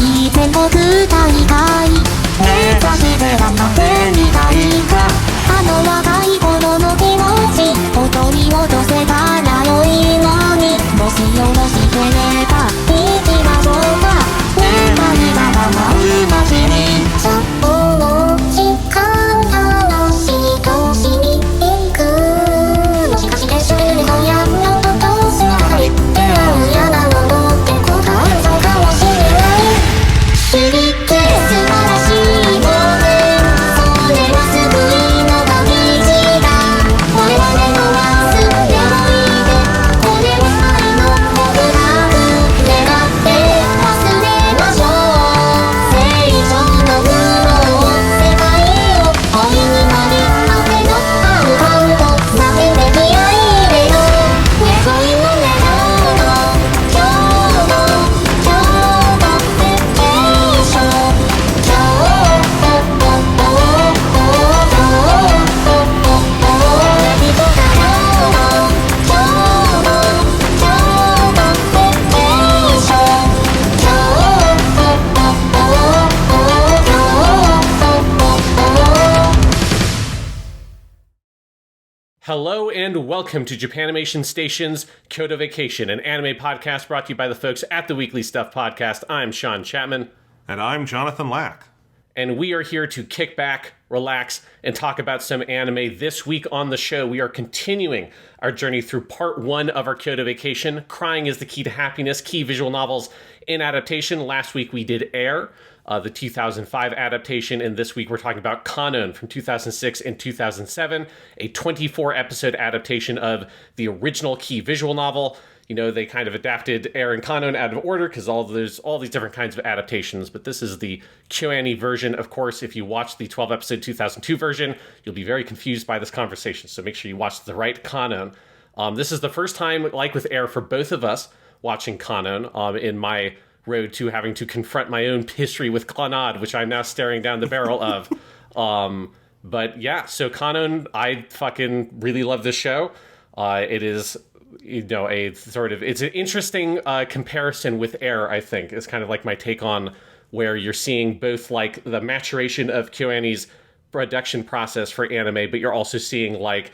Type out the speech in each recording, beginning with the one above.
い全国大会目指して頑張ってみたいかあの若い頃の気持ちを取り戻せたら良いのにもしよろしければ行きましょうか願いが叶う街に札幌時間楽しい年に行くもしかして知ってるのやのととすがり出会う山のって答えそうかもしれない知りて素晴らしいものそれは救いの旅路だ我々の忘れおいでこれは愛の告白願って忘れましょう成長の苦悩世界を恋になり風の合う顔を叫んで気合い入れよう恋の願うの今日の京都ベケーション京都Hello and welcome to Japanimation Station's Kyoto Vacation, an anime podcast brought to you by the folks at the Weekly Stuff Podcast. I'm Sean Chapman. And I'm Jonathan Lack. And we are here to kick back, relax, and talk about some anime. This week on the show, we are continuing our journey through part one of our Kyoto Vacation, Crying is the Key to Happiness, Key Visual Novels in Adaptation. Last week we did Air, the 2005 adaptation, and this week we're talking about Kanon from 2006 and 2007, a 24-episode adaptation of the original Key visual novel. You know, they kind of adapted Air and Kanon out of order because there's all these different kinds of adaptations, but this is the KyoAni version. Of course, if you watch the 12-episode 2002 version, you'll be very confused by this conversation, so make sure you watch the right Kanon. This is the first time, like with Air, for both of us watching Kanon in my road to having to confront my own history with Clannad, which I'm now staring down the barrel of. But yeah, so Kanon, I fucking really love this show. It is, you know, it's an interesting comparison with Air, I think. It's kind of like my take on where you're seeing both like the maturation of KyoAni's production process for anime, but you're also seeing like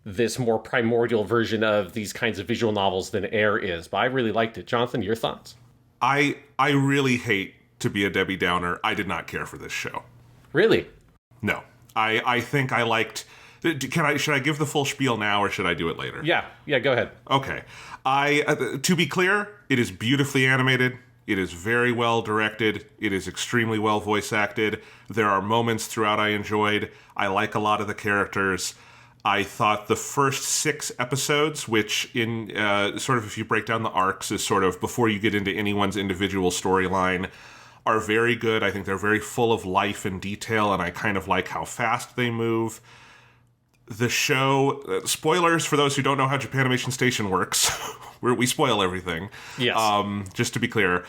this more primordial version of these kinds of visual novels than Air is. But I really liked it. Jonathan, your thoughts? I really hate to be a Debbie Downer. I did not care for this show. Really? No. I think I liked... Should I give the full spiel now, or should I do it later? Yeah, go ahead. Okay. To be clear, it is beautifully animated. It is very well directed. It is extremely well voice acted. There are moments throughout I enjoyed. I like a lot of the characters. I thought the first 6 episodes, which in sort of if you break down the arcs is sort of before you get into anyone's individual storyline, are very good. I think they're very full of life and detail, and I kind of like how fast they move. The show, spoilers for those who don't know how Japanimation Station works, where we spoil everything. Yes. Just to be clear,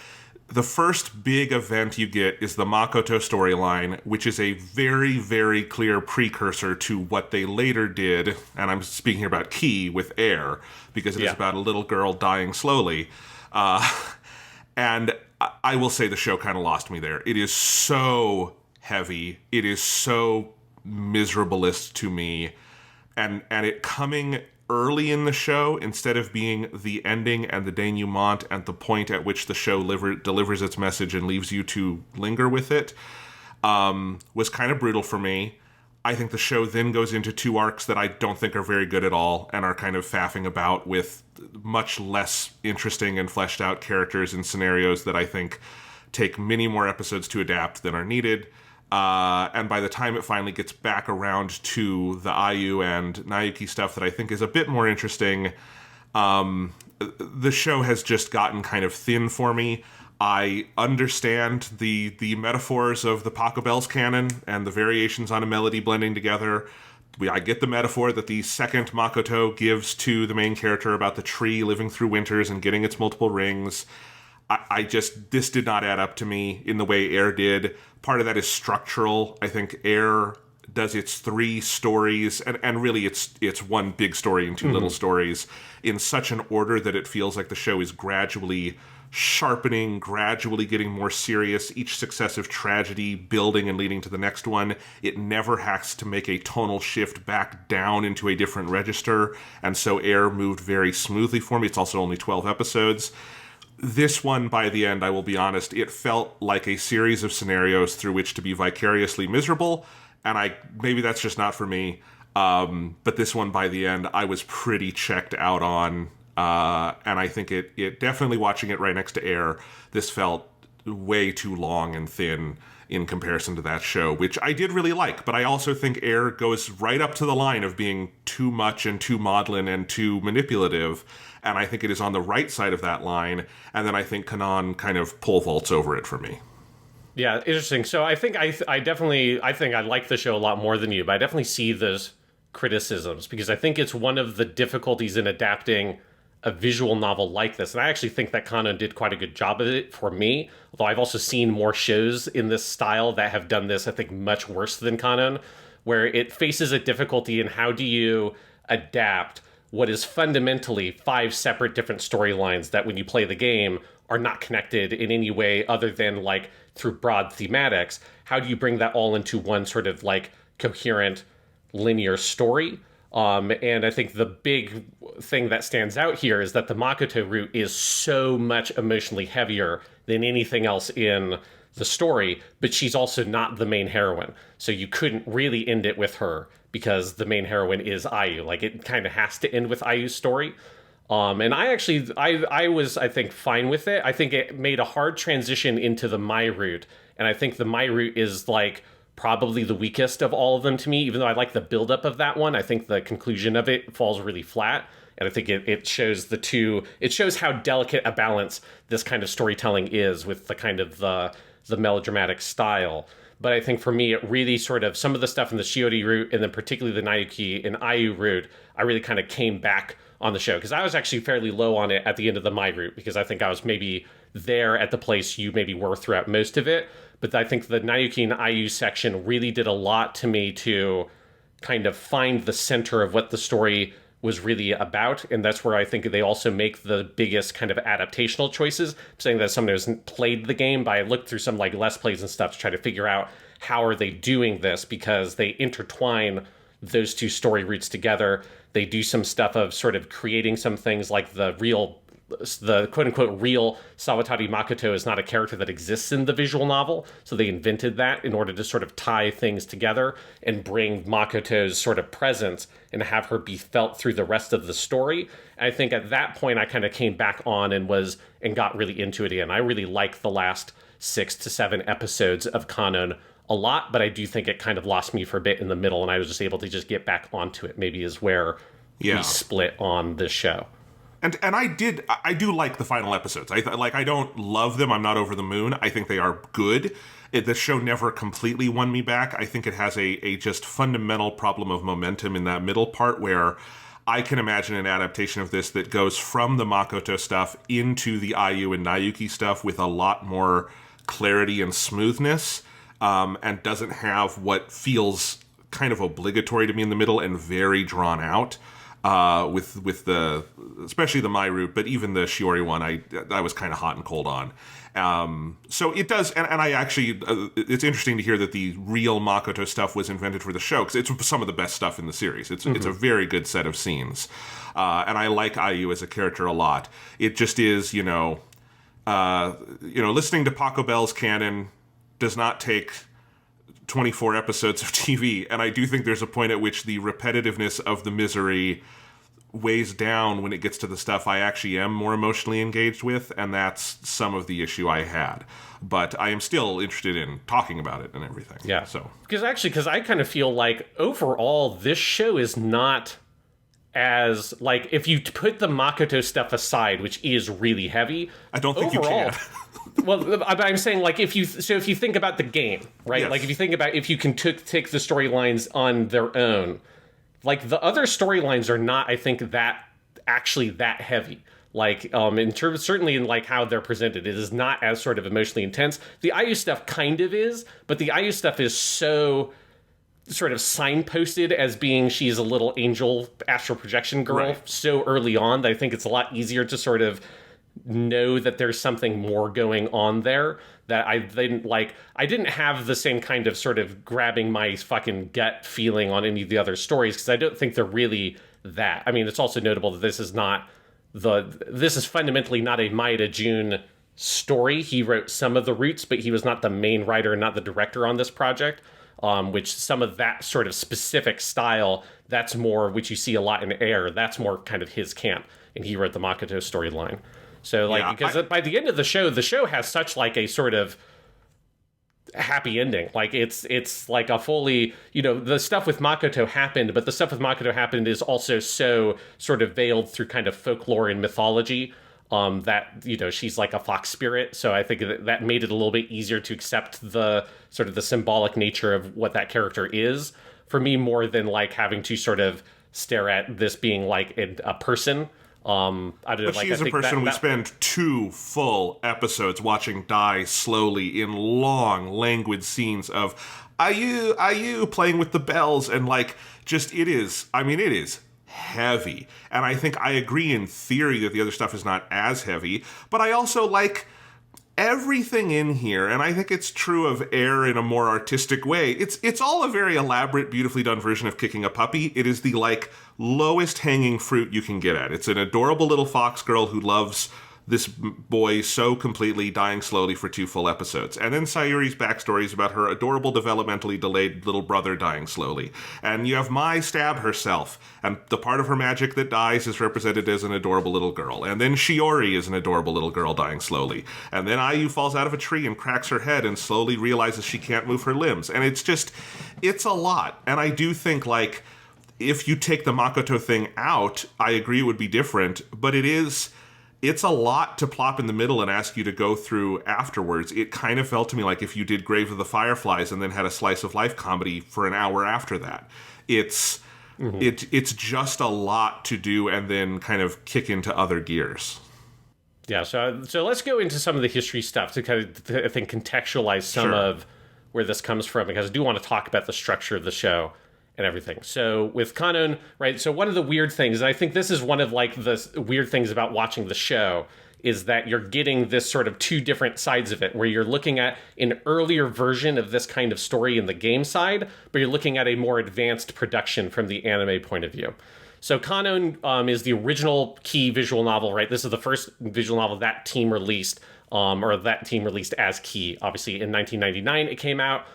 the first big event you get is the Makoto storyline, which is a very, very clear precursor to what they later did, and I'm speaking here about Key with Air, because it is about a little girl dying slowly. And I will say the show kind of lost me there. It is so heavy. It is so miserablest to me. And it coming early in the show, instead of being the ending and the denouement and the point at which the show delivers its message and leaves you to linger with it, was kind of brutal for me. I think the show then goes into 2 arcs that I don't think are very good at all and are kind of faffing about with much less interesting and fleshed out characters and scenarios that I think take many more episodes to adapt than are needed. And by the time it finally gets back around to the Ayu and Naoki stuff that I think is a bit more interesting, the show has just gotten kind of thin for me. I understand the metaphors of the Pachelbel's canon and the variations on a melody blending together. I get the metaphor that the second Makoto gives to the main character about the tree living through winters and getting its multiple rings. This did not add up to me in the way Air did. Part of that is structural. I think Air does its 3 stories, and really it's one big story and 2 little stories, in such an order that it feels like the show is gradually sharpening, gradually getting more serious, each successive tragedy building and leading to the next one. It never has to make a tonal shift back down into a different register, and so Air moved very smoothly for me. It's also only 12 episodes. This one, by the end, I will be honest, it felt like a series of scenarios through which to be vicariously miserable, and maybe that's just not for me. But this one, by the end, I was pretty checked out on, and I think it definitely, watching it right next to Air, this felt way too long and thin in comparison to that show, which I did really like. But I also think Air goes right up to the line of being too much and too maudlin and too manipulative, and I think it is on the right side of that line, and then I think Kanon kind of pole vaults over it for me. Yeah, interesting. So I think I think I like the show a lot more than you, but I definitely see those criticisms because I think it's one of the difficulties in adapting a visual novel like this. And I actually think that Kanon did quite a good job of it for me, although I've also seen more shows in this style that have done this, I think, much worse than Kanon, where it faces a difficulty in how do you adapt what is fundamentally 5 separate different storylines that when you play the game are not connected in any way other than like through broad thematics. How do you bring that all into one sort of like coherent linear story? And I think the big thing that stands out here is that the Makoto route is so much emotionally heavier than anything else in the story, but she's also not the main heroine. So you couldn't really end it with her because the main heroine is Ayu. Like, it kind of has to end with Ayu's story. And I was, I think, fine with it. I think it made a hard transition into the Mai route. And I think the Mai route is like probably the weakest of all of them to me, even though I like the buildup of that one. I think the conclusion of it falls really flat. And I think it shows it shows how delicate a balance this kind of storytelling is with the kind of the melodramatic style. But I think for me, it really sort of, some of the stuff in the Shiori route, and then particularly the Naoki and Ayu route, I really kind of came back on the show. Because I was actually fairly low on it at the end of the Mai route, because I think I was maybe there at the place you maybe were throughout most of it. But I think the Naoki and Ayu section really did a lot to me to kind of find the center of what the story was really about. And that's where I think they also make the biggest kind of adaptational choices. I'm saying that as someone who hasn't played the game, but I looked through some like Let's Plays and stuff to try to figure out how are they doing this, because they intertwine those two story routes together. They do some stuff of sort of creating some things like the quote-unquote real Sawatari Makoto is not a character that exists in the visual novel, so they invented that in order to sort of tie things together and bring Makoto's sort of presence and have her be felt through the rest of the story. And I think at that point I kind of came back on and got really into it again. I really like the last 6 to 7 episodes of Kanon a lot, but I do think it kind of lost me for a bit in the middle, and I was just able to just get back onto it, maybe is where we split on this show. And I do like the final episodes. I don't love them. I'm not over the moon. I think they are good. The show never completely won me back. I think it has a just fundamental problem of momentum in that middle part, where I can imagine an adaptation of this that goes from the Makoto stuff into the Ayu and Naoki stuff with a lot more clarity and smoothness, and doesn't have what feels kind of obligatory to me in the middle and very drawn out. With the, especially the Mai route, but even the Shiori one, I was kind of hot and cold on. So it does, and I actually, it's interesting to hear that the real Makoto stuff was invented for the show, because it's some of the best stuff in the series. It's a very good set of scenes, and I like Ayu as a character a lot. It just is, listening to Paco Bell's canon does not take 24 episodes of TV, and I do think there's a point at which the repetitiveness of the misery weighs down when it gets to the stuff I actually am more emotionally engaged with, and that's some of the issue I had. But I am still interested in talking about it and everything. Yeah. So because I kind of feel like overall this show is not as, like, if you put the Makoto stuff aside, which is really heavy, I don't think overall, you can. Well, I'm saying, like, if you think about the game, right? Yes. Like, if you think about if you can take the storylines on their own, like, the other storylines are not, I think, that heavy. Like, in terms, certainly in like how they're presented, it is not as sort of emotionally intense. The Ayu stuff kind of is, but the Ayu stuff is so sort of signposted as being she's a little angel astral projection girl so early on that I think it's a lot easier to sort of know that there's something more going on there that I didn't like. I didn't have the same kind of sort of grabbing my fucking gut feeling on any of the other stories, because I don't think they're really that. I mean, it's also notable that this is fundamentally not a Maeda Jun story. He wrote some of the roots, but he was not the main writer and not the director on this project. Which some of that sort of specific style, that's more, which you see a lot in Air, that's more kind of his camp, and he wrote the Makoto storyline. So, like, because by the end of the show has such, like, a sort of happy ending. Like, it's like a fully, the stuff with Makoto happened, but the stuff with Makoto happened is also so sort of veiled through kind of folklore and mythology, that, she's like a fox spirit. So I think that made it a little bit easier to accept the sort of the symbolic nature of what that character is for me, more than like having to sort of stare at this being like a person. I don't know. But she is a person we spend 2 full episodes watching die slowly in long, languid scenes of Ayu playing with the bells, and like, just, it is heavy. And I think I agree in theory that the other stuff is not as heavy, but I also like everything in here, and I think it's true of Air in a more artistic way. It's all a very elaborate, beautifully done version of kicking a puppy. It is the, like, lowest hanging fruit you can get at. It's an adorable little fox girl who loves this boy so completely, dying slowly for 2 full episodes. And then Sayuri's backstory is about her adorable, developmentally delayed little brother dying slowly. And you have Mai stab herself, and the part of her magic that dies is represented as an adorable little girl. And then Shiori is an adorable little girl dying slowly. And then Ayu falls out of a tree and cracks her head and slowly realizes she can't move her limbs. And it's a lot. And I do think, like, if you take the Makoto thing out, I agree it would be different, but it's a lot to plop in the middle and ask you to go through afterwards. It kind of felt to me like if you did Grave of the Fireflies and then had a slice of life comedy for an hour after that. It's just a lot to do and then kind of kick into other gears. Yeah, so let's go into some of the history stuff to kind of, I think, contextualize some of where this comes from, because I do want to talk about the structure of the show and everything. So with Kanon, right, so one of the weird things, and I think this is one of like the weird things about watching the show, is that you're getting this sort of 2 different sides of it, where you're looking at an earlier version of this kind of story in the game side, but you're looking at a more advanced production from the anime point of view. So Kanon is the original Key visual novel, right? This is the first visual novel that team released, or that team released as Key. Obviously, in 1999 it came out.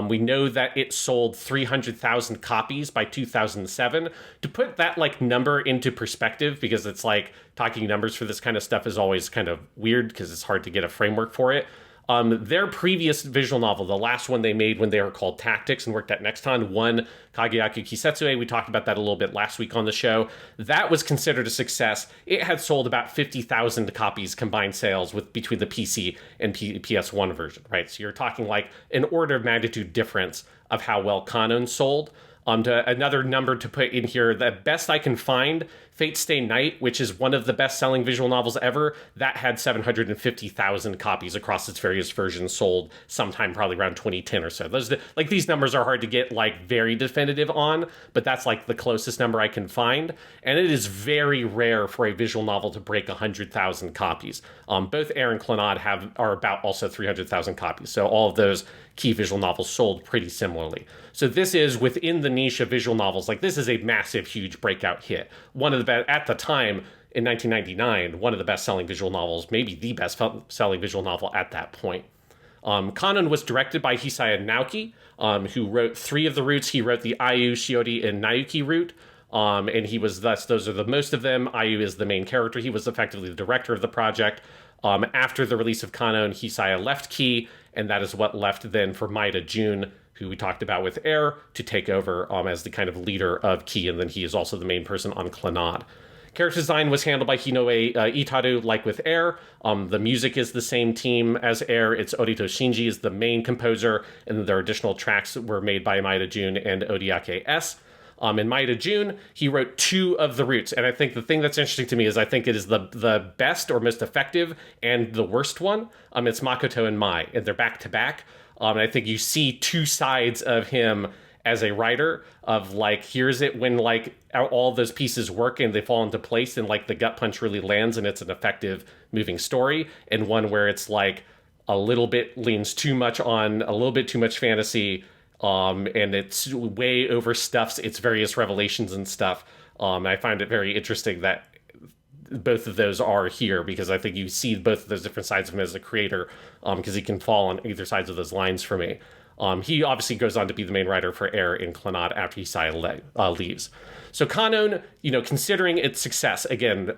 We know that it sold 300,000 copies by 2007. To put that like number into perspective, because it's like talking numbers for this kind of stuff is always kind of weird because it's hard to get a framework for it. Their previous visual novel, the last one they made when they were called Tactics and worked at Nexton, won Kageyaku Kisetsue. We talked about that a little bit last week on the show. That was considered a success. It had sold about 50,000 copies combined sales between the PC and PS1 version, right? So you're talking like an order of magnitude difference of how well Kanon sold. To another number to put in here, the best I can find, Fate Stay Night, which is one of the best-selling visual novels ever, that had 750,000 copies across its various versions sold sometime probably around 2010 or so. These numbers are hard to get like very definitive on, but that's like the closest number I can find. And it is very rare for a visual novel to break 100,000 copies. Both Air and Clannad are about also 300,000 copies. So all of those Key visual novels sold pretty similarly. So this is within the niche of visual novels. Like, this is a massive, huge breakout hit. One of the best at the time in 1999. One of the best-selling visual novels, maybe the best-selling visual novel at that point. Kanon was directed by Hisaya Naoki, who wrote 3 of the routes. He wrote the Ayu, Shiori, and Nayuki route. And he was those are the most of them. Ayu is the main character. He was effectively the director of the project. After the release of Kanon, Hisaya left Key, and that is what left then for Maeda Jun, who we talked about with Air, to take over as the kind of leader of Key, and then he is also the main person on Clannad. Character design was handled by Hinoe Itaru, like with Air. The music is the same team as Air. It's Orito Shinji is the main composer, and then there are additional tracks that were made by Maeda Jun and Odiake S. In Maeda Jun, he wrote 2 of the routes, and I think the thing that's interesting to me is I think it is the best or most effective and the worst one. It's Makoto and Mai, and they're back to back. And I think you see 2 sides of him as a writer of like, here's it when like all those pieces work and they fall into place and like the gut punch really lands and it's an effective moving story, and one where it's like a little bit leans too much on a little bit too much fantasy, and it's way overstuffs its various revelations and stuff. I find it very interesting that both of those are here, because I think you see both of those different sides of him as a creator, because he can fall on either sides of those lines for me. He obviously goes on to be the main writer for Air in Clannad after Hisai leaves. So Kanon, considering its success, again,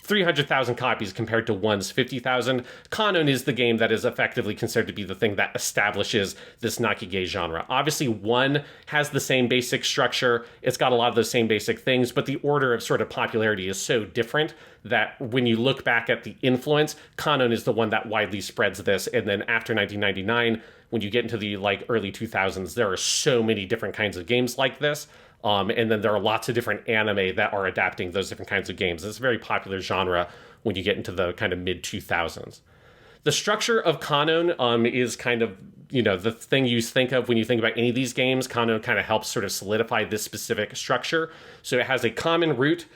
300,000 copies compared to one's 50,000, Kanon is the game that is effectively considered to be the thing that establishes this Nakige genre. Obviously, one has the same basic structure, it's got a lot of those same basic things, but the order of sort of popularity is so different that when you look back at the influence, Kanon is the one that widely spreads this. And then after 1999, when you get into the like early 2000s, there are so many different kinds of games like this. And then there are lots of different anime that are adapting those different kinds of games. It's a very popular genre when you get into the kind of mid 2000s. The structure of Kanon is kind of, the thing you think of when you think about any of these games. Kanon kind of helps sort of solidify this specific structure. So it has a common root,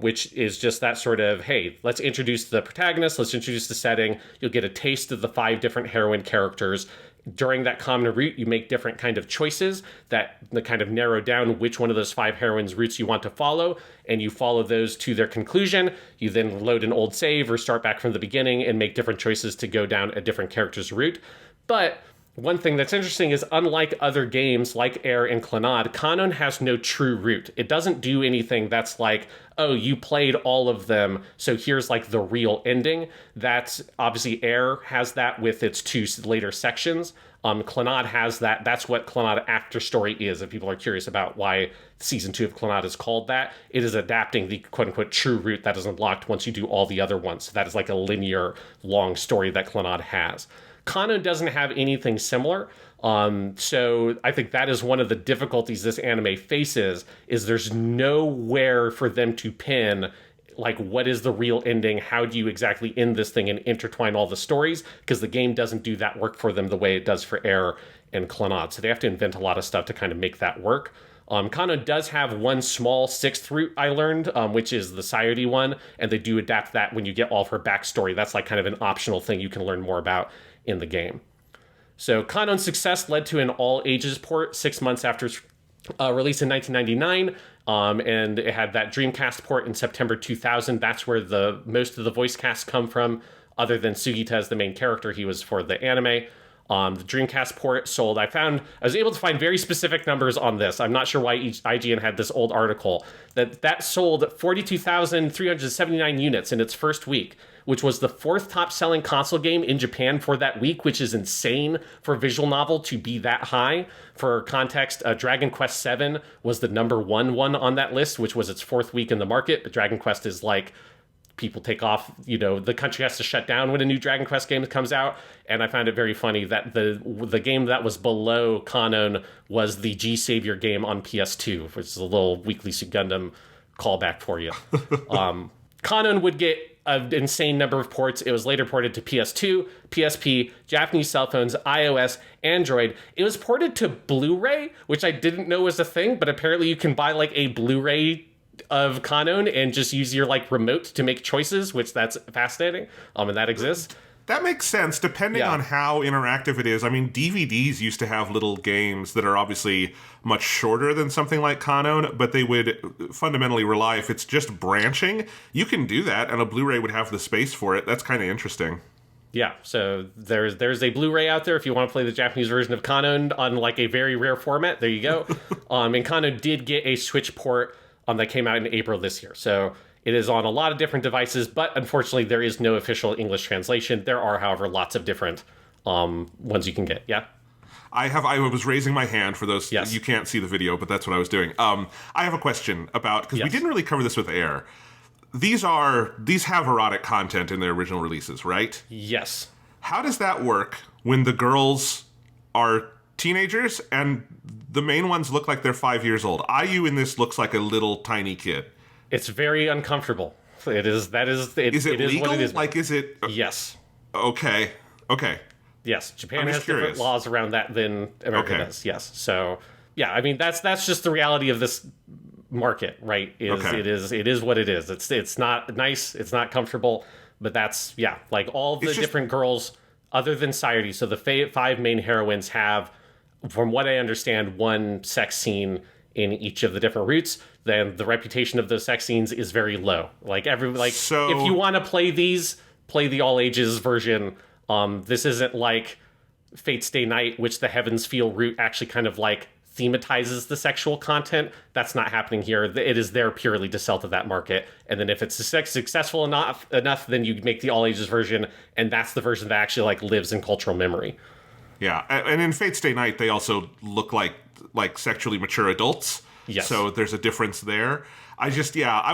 which is just that sort of, hey, let's introduce the protagonist, let's introduce the setting. You'll get a taste of the 5 different heroine characters. During that common route, you make different kind of choices that kind of narrow down which one of those 5 heroines' routes you want to follow, and you follow those to their conclusion. You then load an old save or start back from the beginning and make different choices to go down a different character's route. But one thing that's interesting is, unlike other games like Air and Clannad, Kanon has no true route. It doesn't do anything that's like, oh, you played all of them, so here's like the real ending. That's obviously Air has that with its 2 later sections. Clannad has that. That's what Clannad After Story is. If people are curious about why season 2 of Clannad is called that, it is adapting the quote unquote true route that is unlocked once you do all the other ones. So that is like a linear long story that Clannad has. Kanon doesn't have anything similar. So I think that is one of the difficulties this anime faces, is there's nowhere for them to pin, like, what is the real ending? How do you exactly end this thing and intertwine all the stories? Because the game doesn't do that work for them the way it does for Air and Clannad. So they have to invent a lot of stuff to kind of make that work. Kanon does have one small 6th route, I learned, which is the Sayuri one, and they do adapt that when you get all of her backstory. That's like kind of an optional thing you can learn more about in the game. So Kanon's success led to an all-ages port 6 months after its release in 1999, and it had that Dreamcast port in September 2000. That's where the most of the voice casts come from, other than Sugita as the main character. He was for the anime. The Dreamcast port sold, I was able to find very specific numbers on this. I'm not sure why IGN had this old article, that sold 42,379 units in its first week, which was the 4th top-selling console game in Japan for that week, which is insane for a visual novel to be that high. For context, Dragon Quest VII was the number 1 on that list, which was its 4th week in the market, but Dragon Quest is like, people take off, the country has to shut down when a new Dragon Quest game comes out. And I found it very funny that the game that was below Kanon was the G Savior game on PS2, which is a little Weekly Gundam callback for you. Kanon would get an insane number of ports. It was later ported to PS2, PSP, Japanese cell phones, iOS, Android. It was ported to Blu-ray, which I didn't know was a thing, but apparently you can buy like a Blu-ray of Kanon and just use your like remote to make choices, which that's fascinating. And that exists. That makes sense, depending on how interactive it is. I mean, DVDs used to have little games that are obviously much shorter than something like Kanon, but they would fundamentally rely, if it's just branching, you can do that, and a Blu-ray would have the space for it. That's kind of interesting. Yeah, so there's a Blu-ray out there if you want to play the Japanese version of Kanon on like a very rare format. There you go. And Kanon did get a Switch port that came out in April this year. So it is on a lot of different devices, but unfortunately there is no official English translation. There are, however, lots of different ones you can get. Yeah? I was raising my hand for those. Yes. You can't see the video, but that's what I was doing. I have a question about, because we didn't really cover this with Air. These have erotic content in their original releases, right? Yes. How does that work when the girls are teenagers and the main ones look like they're 5 years old? IU in this looks like a little tiny kid. It's very uncomfortable. Is it legal? What it is. Like, is it? Yes. Okay. Yes. Japan I'm has just curious. different laws around that than America does. Yes. So yeah, I mean that's just the reality of this market, right? Okay. It is what it is. It's not nice, it's not comfortable, but that's like all the different girls other than Sayuri. So the five main heroines have, from what I understand, one sex scene in each of the different routes. Then the reputation of those sex scenes is very low. So, if you want to play these, play the all ages version. This isn't like Fate's Day Night, which the Heavens Feel route actually kind of like thematizes the sexual content. That's not happening here. It is there purely to sell to that market. And then if it's successful enough, then you make the all ages version, and that's the version that actually like lives in cultural memory. yeah, and in Fate's Day Night, they also look like sexually mature adults. Yes. So there's a difference there. I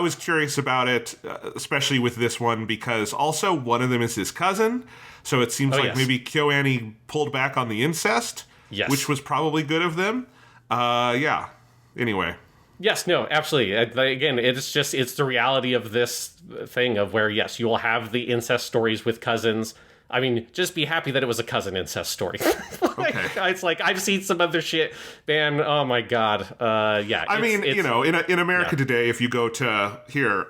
was curious about it, especially with this one, because also one of them is his cousin. So it seems like maybe KyoAni pulled back on the incest, which was probably good of them. Anyway. Yes, no, absolutely. Again, it's the reality of this thing of where, yes, you will have the incest stories with cousins. I mean, just be happy that it was a cousin incest story. Okay. It's like, I've seen some other shit, man. Oh my God. I mean, in America today, if you go to here,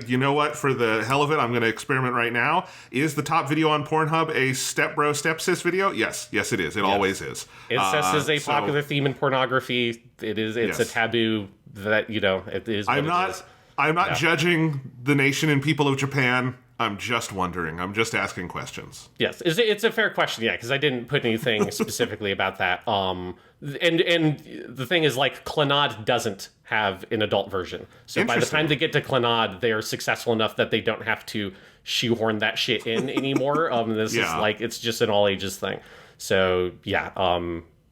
you know what? For the hell of it, I'm going to experiment right now. Is the top video on Pornhub a stepbro, stepsis video? Yes, it is. It always is. Incest is a popular theme in pornography. It's a taboo that, it is what it is. I'm not judging the nation and people of Japan. I'm just wondering. I'm just asking questions. Yes, it's a fair question, because I didn't put anything specifically about that. And the thing is, like, Clannad doesn't have an adult version. So by the time they get to Clannad, they are successful enough that they don't have to shoehorn that shit in anymore. This is like, it's just an all ages thing. So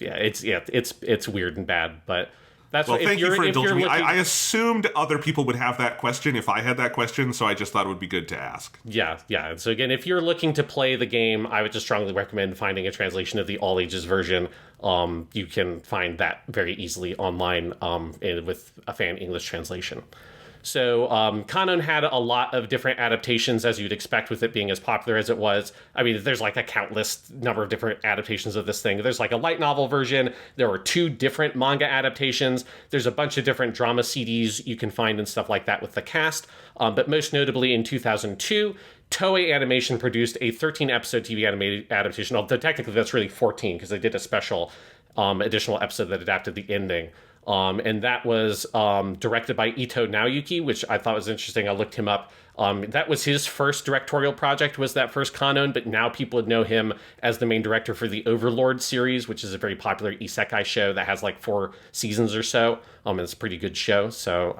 it's weird and bad, but. Thank you for indulging me. I assumed other people would have that question if I had that question, so I just thought it would be good to ask. Yeah. So again, if you're looking to play the game, I would just strongly recommend finding a translation of the all ages version. You can find that very easily online with a fan English translation. So Kanon had a lot of different adaptations, as you'd expect with it being as popular as it was. I mean, there's like a countless number of different adaptations of this thing. There's like a light novel version. There were 2 different manga adaptations. There's a bunch of different drama CDs you can find and stuff like that with the cast. But most notably in 2002, Toei Animation produced a 13-episode TV animated adaptation. Although technically that's really 14 because they did a special additional episode that adapted the ending. And that was directed by Ito Naoyuki, which I thought was interesting. I looked him up. That was his first directorial project, was that first Kanon, but now people would know him as the main director for the Overlord series, which is a very popular isekai show that has like 4 seasons or so. And it's a pretty good show, so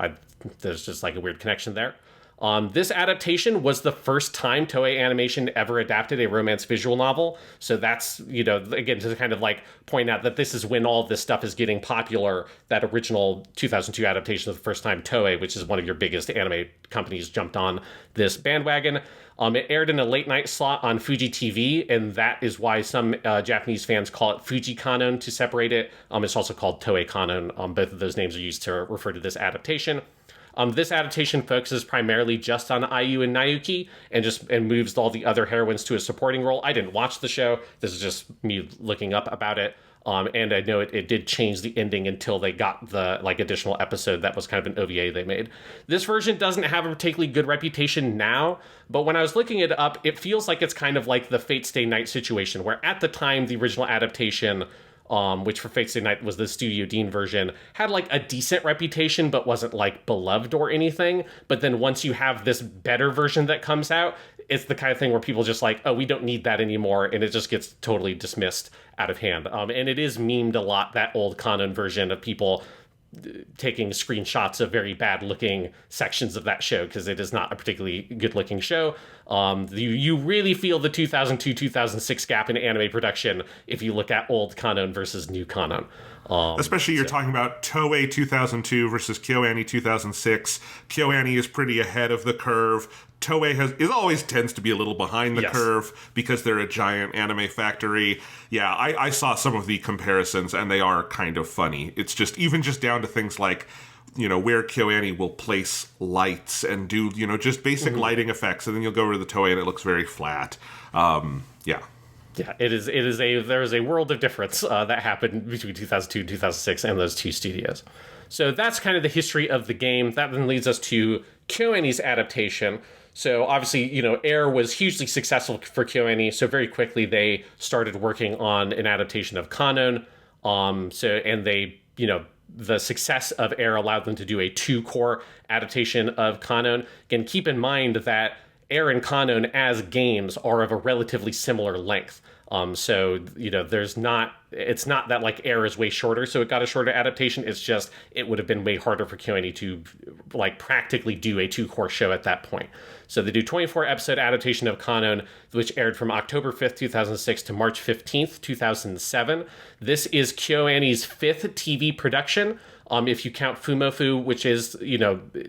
there's just like a weird connection there. This adaptation was the first time Toei Animation ever adapted a romance visual novel. So that's, again, to kind of like point out that this is when all this stuff is getting popular. That original 2002 adaptation of the first time Toei, which is one of your biggest anime companies, jumped on this bandwagon. It aired in a late night slot on Fuji TV, and that is why some Japanese fans call it Fuji Kanon to separate it. It's also called Toei Kanon. Both of those names are used to refer to this adaptation. This adaptation focuses primarily just on Ayu and Naoyuki and moves all the other heroines to a supporting role. I didn't watch the show. This is just me looking up about it. And I know it did change the ending until they got the additional episode that was kind of an OVA they made. This version doesn't have a particularly good reputation now, but when I was looking it up, it feels like it's kind of like the Fate's Day Night situation, where at the time the original adaptation, which for Fate's Day Night was the Studio Dean version, had like a decent reputation but wasn't like beloved or anything. But then once you have this better version that comes out, it's the kind of thing where people just like, oh, we don't need that anymore, and it just gets totally dismissed out of hand. And it is memed a lot, that old Kanon version, of people taking screenshots of very bad looking sections of that show, because it is not a particularly good looking show. You really feel the 2002-2006 gap in anime production if you look at old Kanon versus new Kanon. Especially you're talking about Toei 2002 versus KyoAni 2006. KyoAni is pretty ahead of the curve. Toei always tends to be a little behind the curve because they're a giant anime factory. Yeah, I saw some of the comparisons and they are kind of funny. It's just even just down to things like, where KyoAni will place lights and do, just basic lighting effects, and then you'll go over to the Toei and it looks very flat. Yeah. Yeah, there is a world of difference that happened between 2002 and 2006 and those two studios. So that's kind of the history of the game. That then leads us to KyoAni's adaptation. So obviously, Air was hugely successful for KyoAni, so very quickly they started working on an adaptation of Kanon. The success of Air allowed them to do a 2-core adaptation of Kanon. Again, keep in mind that Air and Kanon as games are of a relatively similar length. It's not that like Air is way shorter, so it got a shorter adaptation. It's just, it would have been way harder for KyoAni to like practically do a 2-core show at that point. So they do 24 episode adaptation of Kanon, which aired from October 5th, 2006 to March 15th, 2007. This is KyoAni's 5th TV production. If you count Fumofu, which is,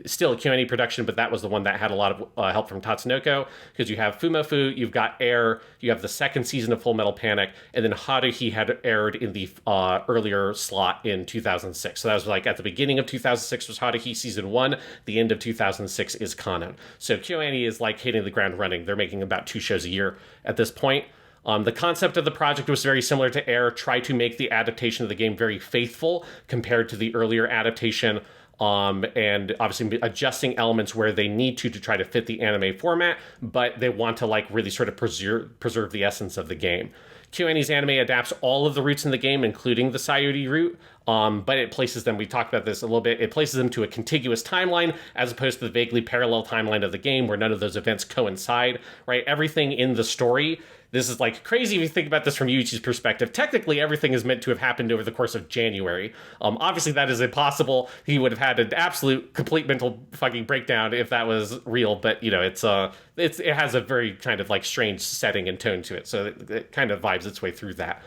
still a KyoAni production, but that was the one that had a lot of help from Tatsunoko, because you have Fumofu, you've got Air, you have the second season of Full Metal Panic, and then Haruhi had aired in the earlier slot in 2006. So that was like at the beginning of 2006 was Haruhi season 1, the end of 2006 is Kanon. So KyoAni is like hitting the ground running. They're making about 2 shows a year at this point. The concept of the project was very similar to Air, try to make the adaptation of the game very faithful compared to the earlier adaptation, and obviously adjusting elements where they need to try to fit the anime format, but they want to like really sort of preserve the essence of the game. KyoAni's anime adapts all of the routes in the game, including the Sayuri route, but it places them, we talked about this a little bit, it places them to a contiguous timeline as opposed to the vaguely parallel timeline of the game where none of those events coincide, right? Everything in the story, this is like crazy if you think about this from Yuichi's perspective. Technically, everything is meant to have happened over the course of January. Obviously, that is impossible. He would have had an absolute, complete mental fucking breakdown if that was real. But it has a very kind of like strange setting and tone to it, so it kind of vibes its way through that.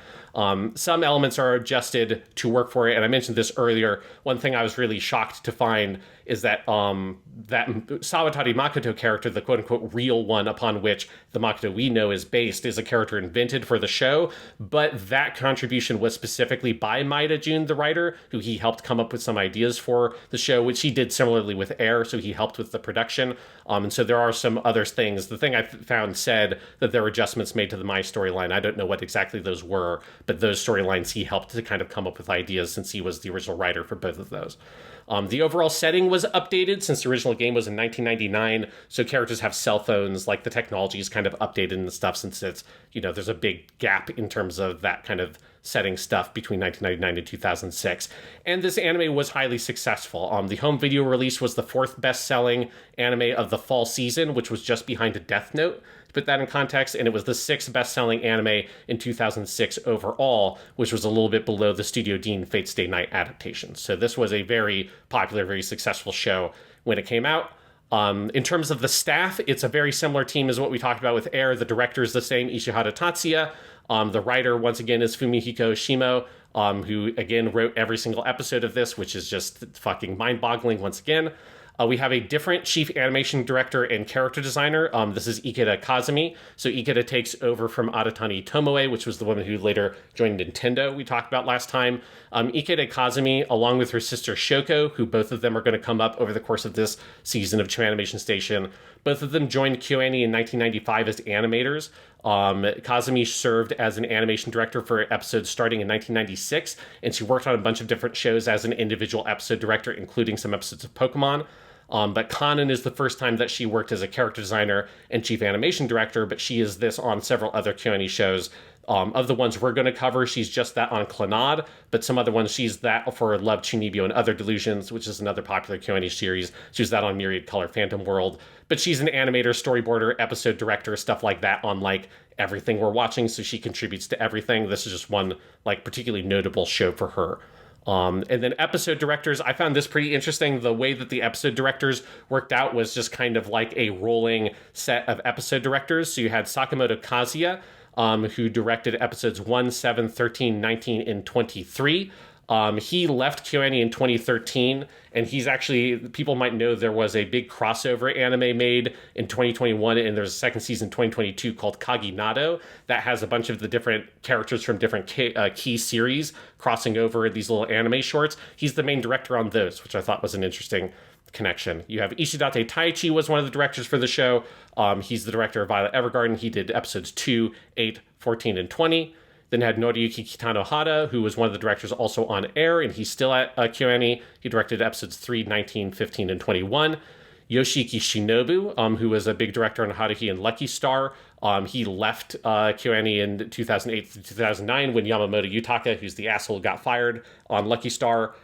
Some elements are adjusted to work for it, and I mentioned this earlier. One thing I was really shocked to find is that that Sawatari Makoto character, the quote-unquote real one upon which the Makoto we know is based, is a character invented for the show, but that contribution was specifically by Maeda Jun, the writer, who he helped come up with some ideas for the show, which he did similarly with Air, so he helped with the production. And so there are some other things. The thing I found said that there were adjustments made to the My storyline. I don't know what exactly those were, but those storylines he helped to kind of come up with ideas since he was the original writer for both of those. The overall setting was updated since the original game was in 1999, so characters have cell phones, like the technology is kind of updated and stuff since it's, there's a big gap in terms of that kind of setting stuff between 1999 and 2006. And this anime was highly successful. The home video release was the 4th best-selling anime of the fall season, which was just behind Death Note, to put that in context, and it was the 6th best-selling anime in 2006 overall, which was a little bit below the Studio Dean Fate Stay Night adaptation. So this was a very popular, very successful show when it came out. In terms of the staff, it's a very similar team as what we talked about with Air. The director is the same, Ishihara Tatsuya. The writer, once again, is Fumihiko Shimo, who, again, wrote every single episode of this, which is just fucking mind-boggling once again. We have a different chief animation director and character designer. This is Ikeda Kazumi. So Ikeda takes over from Aratani Tomoe, which was the woman who later joined Nintendo we talked about last time. Ikeda Kazumi, along with her sister Shoko, who both of them are going to come up over the course of this season of Japanimation Station. Both of them joined KyoAni in 1995 as animators. Kazumi served as an animation director for episodes starting in 1996, and she worked on a bunch of different shows as an individual episode director, including some episodes of Pokemon. But Kanon is the first time that she worked as a character designer and chief animation director, but she is this on several other KyoAni shows. Of the ones we're going to cover, she's just that on Clannad, but some other ones, she's that for Love, Chunibyo, and Other Delusions, which is another popular KyoAni series. She's that on Myriad Color Phantom World. But she's an animator, storyboarder, episode director, stuff like that on, like, everything we're watching, so she contributes to everything. This is just one, like, particularly notable show for her. And then episode directors, I found this pretty interesting. The way that the episode directors worked out was just kind of like a rolling set of episode directors. So you had Sakamoto Kazuya, who directed episodes 1, 7, 13, 19, and 23. He left KyoAni in 2013, and he's actually, people might know there was a big crossover anime made in 2021, and there's a second season 2022 called Kaginado that has a bunch of the different characters from different key series crossing over these little anime shorts. He's the main director on those, which I thought was an interesting connection. You have Ishidate Taichi was one of the directors for the show. He's the director of Violet Evergarden. He did episodes 2, 8, 14, and 20. Then had Noriyuki Kitanohara, who was one of the directors also on air, and he's still at KyoAni. He directed episodes 3, 19, 15, and 21. Yoshiki Shinobu, who was a big director on Haruhi and Lucky Star. He left KyoAni in 2008 to 2009 when Yamamoto Yutaka, who's the asshole, got fired on Lucky Star.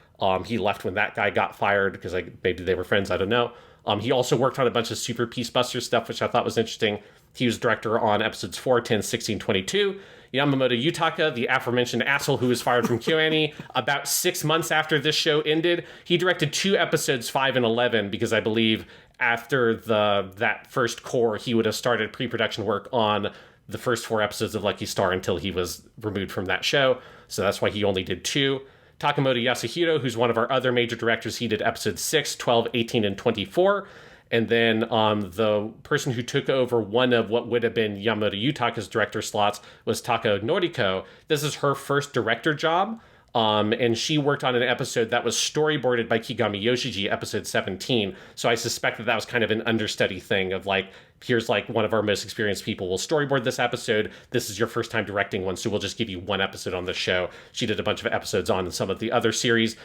He left when that guy got fired because maybe they were friends, I don't know. He also worked on a bunch of Super Peacebuster stuff, which I thought was interesting. He was director on episodes 4, 10, 16, 22. Yamamoto Yutaka, the aforementioned asshole who was fired from KyoAni, about 6 months after this show ended, he directed 2 episodes, 5 and 11, because I believe after that first core, he would have started pre-production work on the first 4 episodes of Lucky Star until he was removed from that show. So that's why he only did 2. Takamoto Yasuhiro, who's one of our other major directors, he did episodes 6, 12, 18, and 24. And then the person who took over one of what would have been Yamamoto Yutaka's director slots was Tako Noriko. This is her first director job. And she worked on an episode that was storyboarded by Kigami Yoshiji, episode 17. So I suspect that was kind of an understudy thing of like, here's like one of our most experienced people will storyboard this episode. This is your first time directing one, so we'll just give you one episode on the show. She did a bunch of episodes on some of the other series.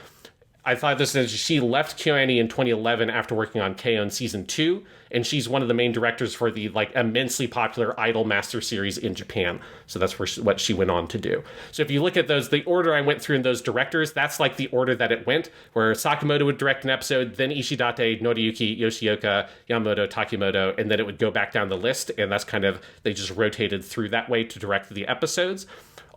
I thought this is, she left KyoAni in 2011 after working on Kanon Season 2, and she's one of the main directors for the like immensely popular Idol Master series in Japan. So that's what she went on to do. So if you look at those, the order I went through in those directors, that's like the order that it went, where Sakamoto would direct an episode, then Ishidate, Noriyuki, Yoshioka, Yamamoto, Takimoto, and then it would go back down the list, and that's kind of, they just rotated through that way to direct the episodes.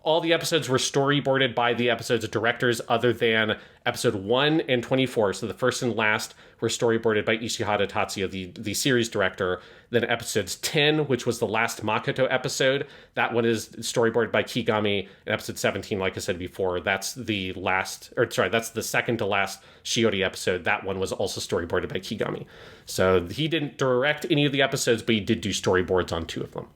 All the episodes were storyboarded by the episode's directors other than episode 1 and 24. So the first and last were storyboarded by Ishihara Tatsuya, the series director. Then episodes 10, which was the last Makoto episode, that one is storyboarded by Kigami. And episode 17, like I said before, that's the second to last Shiori episode. That one was also storyboarded by Kigami. So he didn't direct any of the episodes, but he did do storyboards on 2 of them.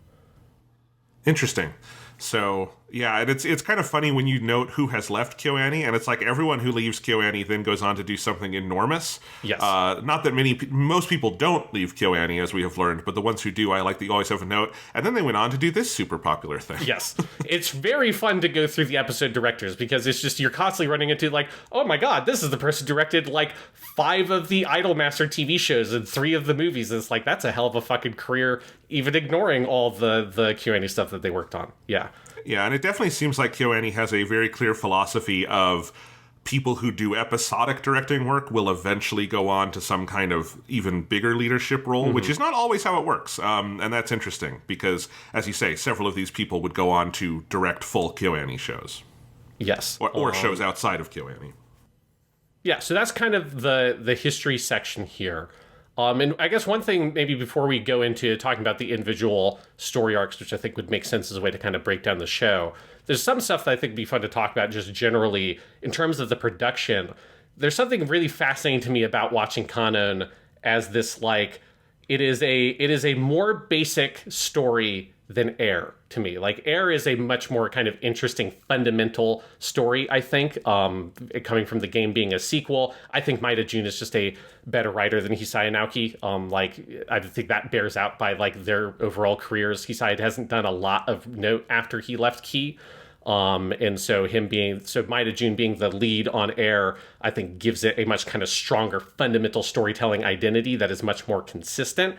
Interesting. So, yeah, and it's kind of funny when you note who has left KyoAni, and it's like everyone who leaves KyoAni then goes on to do something enormous. Yes. Not that most people don't leave KyoAni, as we have learned, but the ones who do, I like that you always have a note. And then they went on to do this super popular thing. Yes. It's very fun to go through the episode directors because it's just, you're constantly running into like, oh my god, this is the person who directed like 5 of the Idolmaster TV shows and 3 of the movies. It's like, that's a hell of a fucking career, even ignoring all the KyoAni stuff that they worked on. Yeah. Yeah, and it definitely seems like KyoAni has a very clear philosophy of people who do episodic directing work will eventually go on to some kind of even bigger leadership role, which is not always how it works. And that's interesting because, as you say, several of these people would go on to direct full KyoAni shows. Yes. Or shows outside of KyoAni. Yeah, so that's kind of the history section here. And I guess one thing, maybe before we go into talking about the individual story arcs, which I think would make sense as a way to kind of break down the show, there's some stuff that I think would be fun to talk about just generally in terms of the production. There's something really fascinating to me about watching Kanon as this, like, it is a more basic story than Air to me. Like, Air is a much more kind of interesting fundamental story, I think, coming from the game being a sequel. I think Maeda Jun is just a better writer than Hisaya Naoki. I think that bears out by like their overall careers. Hisaya hasn't done a lot of note after he left Key. And so Maeda Jun being the lead on Air, I think gives it a much kind of stronger fundamental storytelling identity that is much more consistent.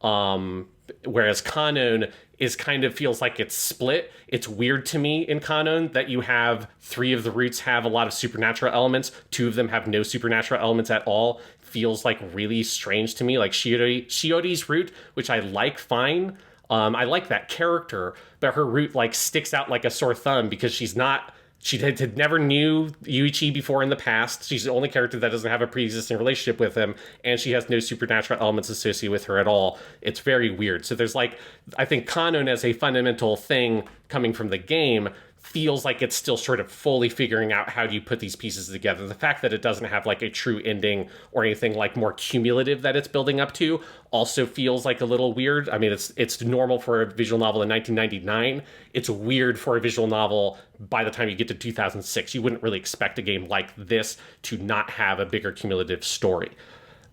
Whereas Kanon is kind of feels like it's split. It's weird to me in Kanon that you have 3 of the roots have a lot of supernatural elements. 2 of them have no supernatural elements at all. Feels like really strange to me. Like Shiori's root, which I like fine. I like that character, but her root like sticks out like a sore thumb because she had never knew Yuichi before in the past. She's the only character that doesn't have a pre-existing relationship with him, and she has no supernatural elements associated with her at all. It's very weird. So there's like, I think Kanon as a fundamental thing coming from the game feels like it's still sort of fully figuring out how do you put these pieces together. The fact that it doesn't have like a true ending or anything like more cumulative that it's building up to also feels like a little weird. I mean, it's normal for a visual novel in 1999. It's weird for a visual novel by the time you get to 2006. You wouldn't really expect a game like this to not have a bigger cumulative story.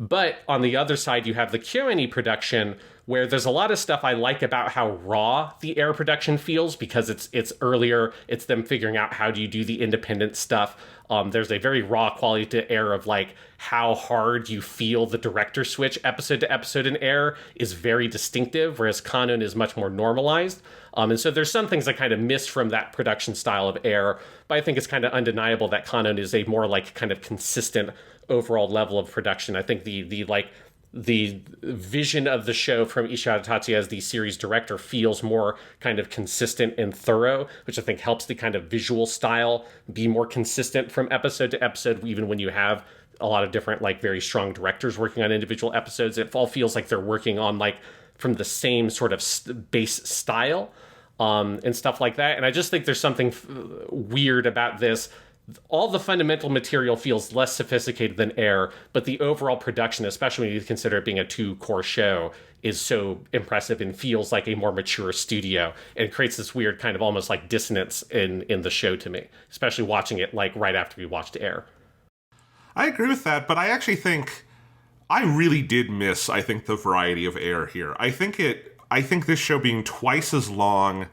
But on the other side, you have the KyoAni production, where there's a lot of stuff I like about how raw the Air production feels, because it's earlier. It's them figuring out how do you do the independent stuff. There's a very raw quality to Air of like how hard you feel the director switch episode to episode in Air is very distinctive, whereas Kanon is much more normalized. And so there's some things I kind of miss from that production style of Air, but I think it's kind of undeniable that Kanon is a more like kind of consistent overall level of production. I think the vision of the show from Ishihara Tatsuya as the series director feels more kind of consistent and thorough, which I think helps the kind of visual style be more consistent from episode to episode, even when you have a lot of different, like, very strong directors working on individual episodes. It all feels like they're working on, like, from the same sort of base style, and stuff like that. And I just think there's something weird about this. All the fundamental material feels less sophisticated than Air, but the overall production, especially when you consider it being a 2-core show, is so impressive and feels like a more mature studio. And it creates this weird kind of almost like dissonance in the show to me, especially watching it like right after we watched Air. I agree with that, but I actually think I really did miss, I think, the variety of Air here. I think this show being twice as long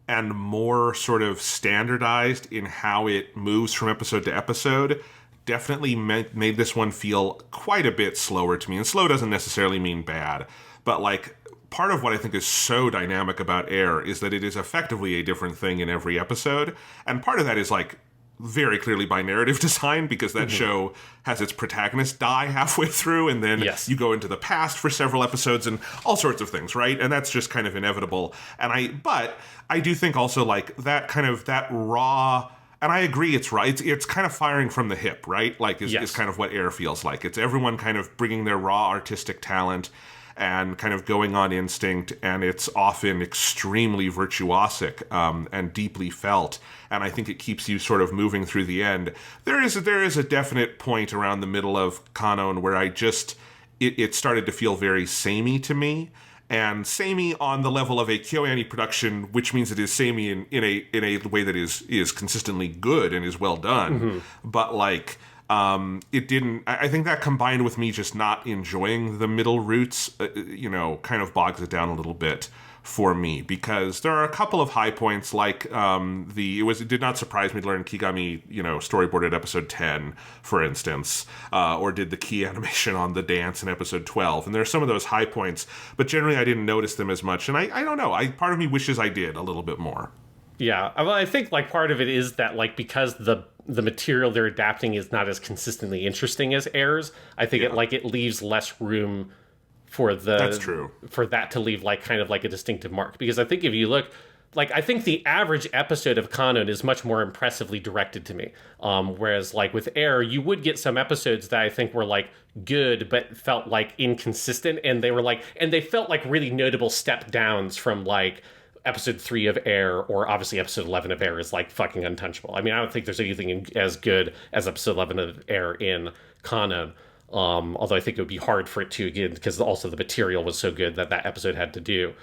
and more sort of standardized in how it moves from episode to episode definitely made this one feel quite a bit slower to me. And slow doesn't necessarily mean bad, but like part of what I think is so dynamic about Air is that it is effectively a different thing in every episode. And part of that is like very clearly by narrative design, because that show has its protagonist die halfway through, and then you go into the past for several episodes and all sorts of things, right? And that's just kind of inevitable. But I do think also like that kind of that raw, and I agree it's right. It's kind of firing from the hip, right? Like is kind of what Air feels like. It's everyone kind of bringing their raw artistic talent and kind of going on instinct, and it's often extremely virtuosic and deeply felt. And I think it keeps you sort of moving through the end. There is a definite point around the middle of Kanon where it started to feel very samey to me, and samey on the level of a KyoAni production, which means it is samey in a way that is consistently good and is well done. But like, it didn't. I think that combined with me just not enjoying the middle roots, kind of bogs it down a little bit for me, because there are a couple of high points, like it did not surprise me to learn Kigami, storyboarded episode 10, for instance, or did the key animation on the dance in episode 12, and there are some of those high points, but generally I didn't notice them as much, and I don't know. Part of me wishes I did a little bit more. Yeah, well, I think like part of it is that like because the material they're adapting is not as consistently interesting as Air's, I think it leaves less room for that's true, for that to leave like kind of like a distinctive mark. Because I think if you look, like, I think the average episode of Kanon is much more impressively directed to me. Whereas like with Air, you would get some episodes that I think were like good, but felt like inconsistent, and they felt like really notable step downs from like episode 3 of Air, or obviously episode 11 of Air is like fucking untouchable. I mean, I don't think there's anything as good as episode 11 of Air in Kanon. Although I think it would be hard for it to, again, because also the material was so good that episode had to do.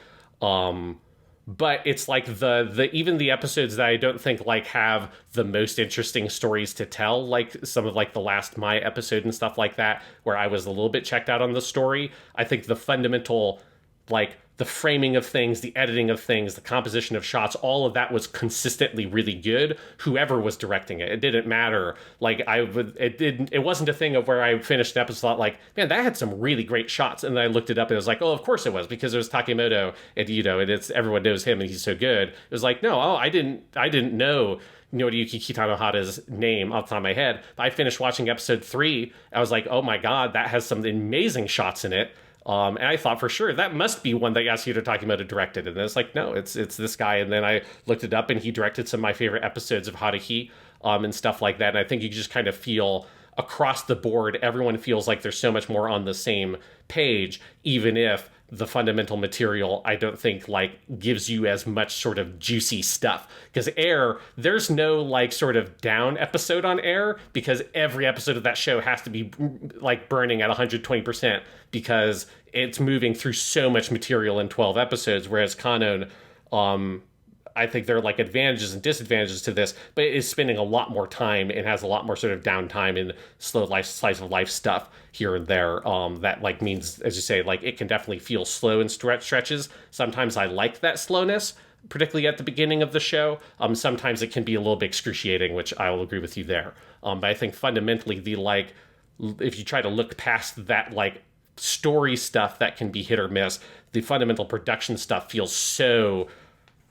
But it's like even the episodes that I don't think like have the most interesting stories to tell, like some of like the last Maya episode and stuff like that, where I was a little bit checked out on the story. I think the fundamental, like the framing of things, the editing of things, the composition of shots, all of that was consistently really good. Whoever was directing it, it didn't matter. Like it wasn't a thing of where I finished an episode like, man, that had some really great shots, and then I looked it up and it was like, oh, of course it was, because it was Takemoto, and and it's everyone knows him and he's so good. It was like, no, I didn't know Noriyuki Kitanohara's name off the top of my head. But I finished watching episode 3. I was like, oh my god, that has some amazing shots in it. And I thought for sure that must be one that Yasuhiro Takimoto directed. And then it's like, no, it's this guy. And then I looked it up, and he directed some of my favorite episodes of Haruhi, and stuff like that. And I think you just kind of feel across the board, everyone feels like they're so much more on the same page, even if the fundamental material, I don't think, like, gives you as much sort of juicy stuff. Because Air, there's no, like, sort of down episode on Air, because every episode of that show has to be, like, burning at 120%, because it's moving through so much material in 12 episodes, whereas Kanon, I think there are like advantages and disadvantages to this, but it is spending a lot more time and has a lot more sort of downtime and slow life, slice of life stuff here and there. That like means, as you say, like it can definitely feel slow in stretches. Sometimes I like that slowness, particularly at the beginning of the show. Sometimes it can be a little bit excruciating, which I will agree with you there. But I think fundamentally the like, if you try to look past that like story stuff that can be hit or miss, the fundamental production stuff feels so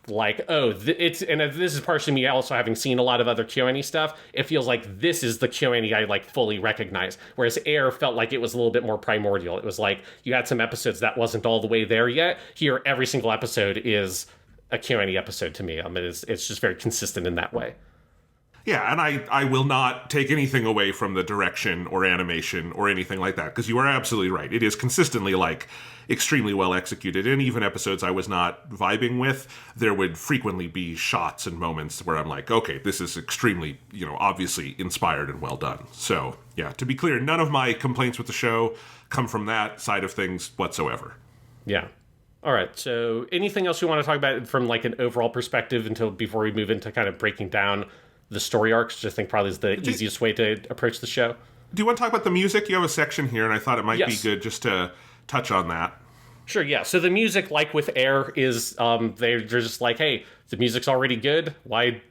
like, it's, and this is partially me also having seen a lot of other KyoAni stuff, it feels like this is the KyoAni I like fully recognize, whereas Air felt like it was a little bit more primordial. It was like you had some episodes that wasn't all the way there yet. Here, every single episode is a KyoAni episode to me. It's just very consistent in that way. Yeah, and I will not take anything away from the direction or animation or anything like that, because you are absolutely right. It is consistently, like, extremely well executed. And even episodes I was not vibing with, there would frequently be shots and moments where I'm like, okay, this is extremely, obviously inspired and well done. So, yeah, to be clear, none of my complaints with the show come from that side of things whatsoever. Yeah. All right, so anything else you want to talk about from, like, an overall perspective before we move into kind of breaking down the story arcs, which I think probably is the easiest way to approach the show? Do you want to talk about the music? You have a section here, and I thought it might be Yes. good just to touch on that. Sure, yeah. So the music, like with Air, is they're just like, hey, the music's already good. Why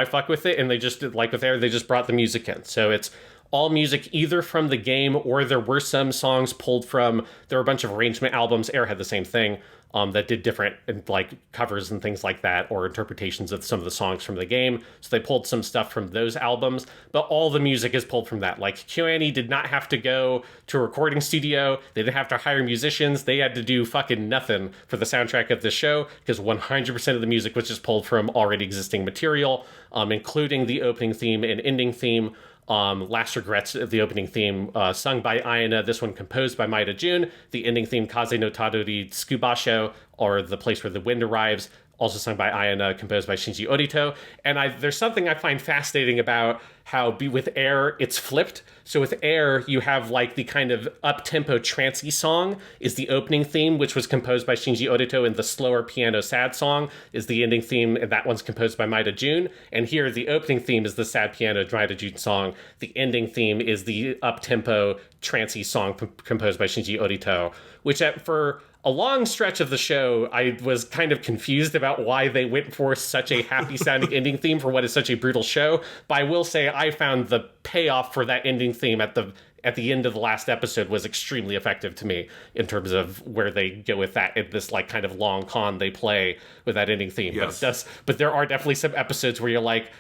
fuck with it? And they just, like with Air, they just brought the music in. So it's all music either from the game, or there were some songs pulled from, there were a bunch of arrangement albums. Air had the same thing, that did different like covers and things like that, or interpretations of some of the songs from the game. So they pulled some stuff from those albums, but all the music is pulled from that. Like KyoAni did not have to go to a recording studio. They didn't have to hire musicians. They had to do fucking nothing for the soundtrack of the show, because 100% of the music was just pulled from already existing material, including the opening theme and ending theme. Last Regrets, the opening theme, sung by Ayana, this one composed by Maeda Jun. The ending theme, Kaze no Tadori Tsukubasho, or The Place Where the Wind Arrives, also sung by Ayana, composed by Shinji Orito. And there's something I find fascinating about how with Air, it's flipped. So with Air, you have like the kind of up-tempo trancey song is the opening theme, which was composed by Shinji Orito, and the slower piano sad song is the ending theme, and that one's composed by Maeda Jun. And here, the opening theme is the sad piano Maeda Jun song. The ending theme is the up-tempo trancey song composed by Shinji Orito, which for a long stretch of the show, I was kind of confused about why they went for such a happy-sounding ending theme for what is such a brutal show. But I will say I found the payoff for that ending theme at the end of the last episode was extremely effective to me in terms of where they go with that in this like kind of long con they play with that ending theme. Yes. But there are definitely some episodes where you're like,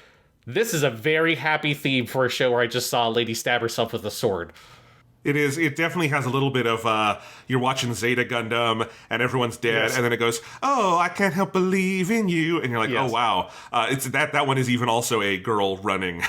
this is a very happy theme for a show where I just saw a lady stab herself with a sword. It is. It definitely has a little bit of you're watching Zeta Gundam and everyone's dead, Yes. and then it goes, "Oh, I can't help believing you," and you're like, Yes. "Oh wow!" It's that one is even also a girl running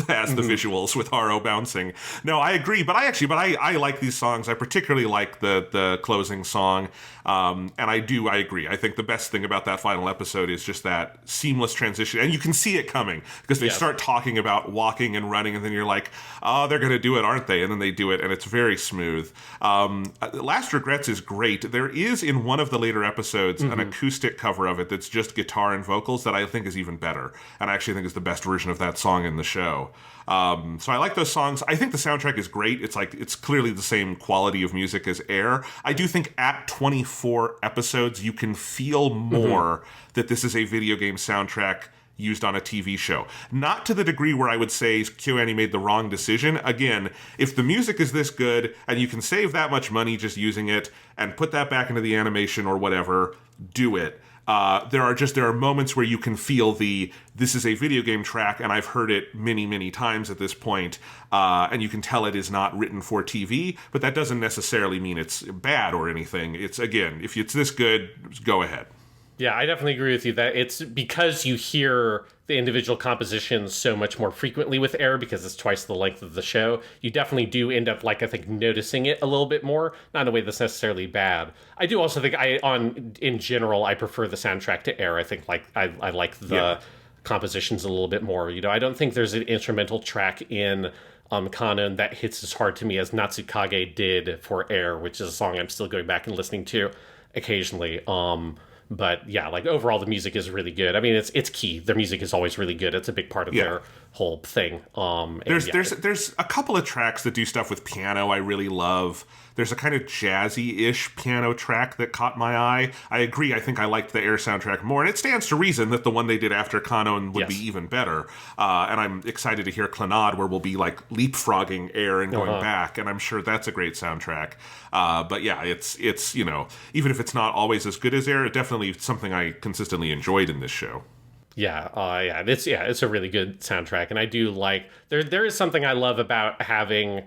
as the visuals with Haro bouncing. No, I agree, but I like these songs. I particularly like the closing song, and I agree. I think the best thing about that final episode is just that seamless transition, and you can see it coming because they Yes. start talking about walking and running, and then you're like, "Oh, they're going to do it, aren't they?" And then they do it, and it's very smooth. Last Regrets is great. There is in one of the later episodes an acoustic cover of it that's just guitar and vocals that I think is even better, and I actually think is the best version of that song in the show. So I like those songs. I think the soundtrack is great. It's clearly the same quality of music as Air. I do think at 24 episodes you can feel more that this is a video game soundtrack used on a TV show. Not to the degree where I would say KyoAni made the wrong decision. Again, if the music is this good and you can save that much money just using it and put that back into the animation or whatever, do it. There are moments where you can feel this is a video game track, and I've heard it many, many times at this point, and you can tell it is not written for TV, but that doesn't necessarily mean it's bad or anything. It's, again, if it's this good, go ahead. Yeah, I definitely agree with you that it's because you hear the individual compositions so much more frequently with Air because it's twice the length of the show. You definitely do end up, like, I think, noticing it a little bit more, not in a way that's necessarily bad. I do also think in general, I prefer the soundtrack to Air. I think I like the compositions a little bit more. I don't think there's an instrumental track in Kanon that hits as hard to me as Natsukage did for Air, which is a song I'm still going back and listening to occasionally. But yeah, like overall the music is really good. I mean, it's key. Their music is always really good. It's a big part of their whole thing. There's a couple of tracks that do stuff with piano I really love. There's a kind of jazzy-ish piano track that caught my eye. I agree, I think I liked the Air soundtrack more, and it stands to reason that the one they did after Kanon would be even better. And I'm excited to hear Clannad, where we'll be like leapfrogging Air and going back, and I'm sure that's a great soundtrack. But yeah, it's you know, even if it's not always as good as Air, it definitely something I consistently enjoyed in this show. It's a really good soundtrack, and I do like there is something I love about having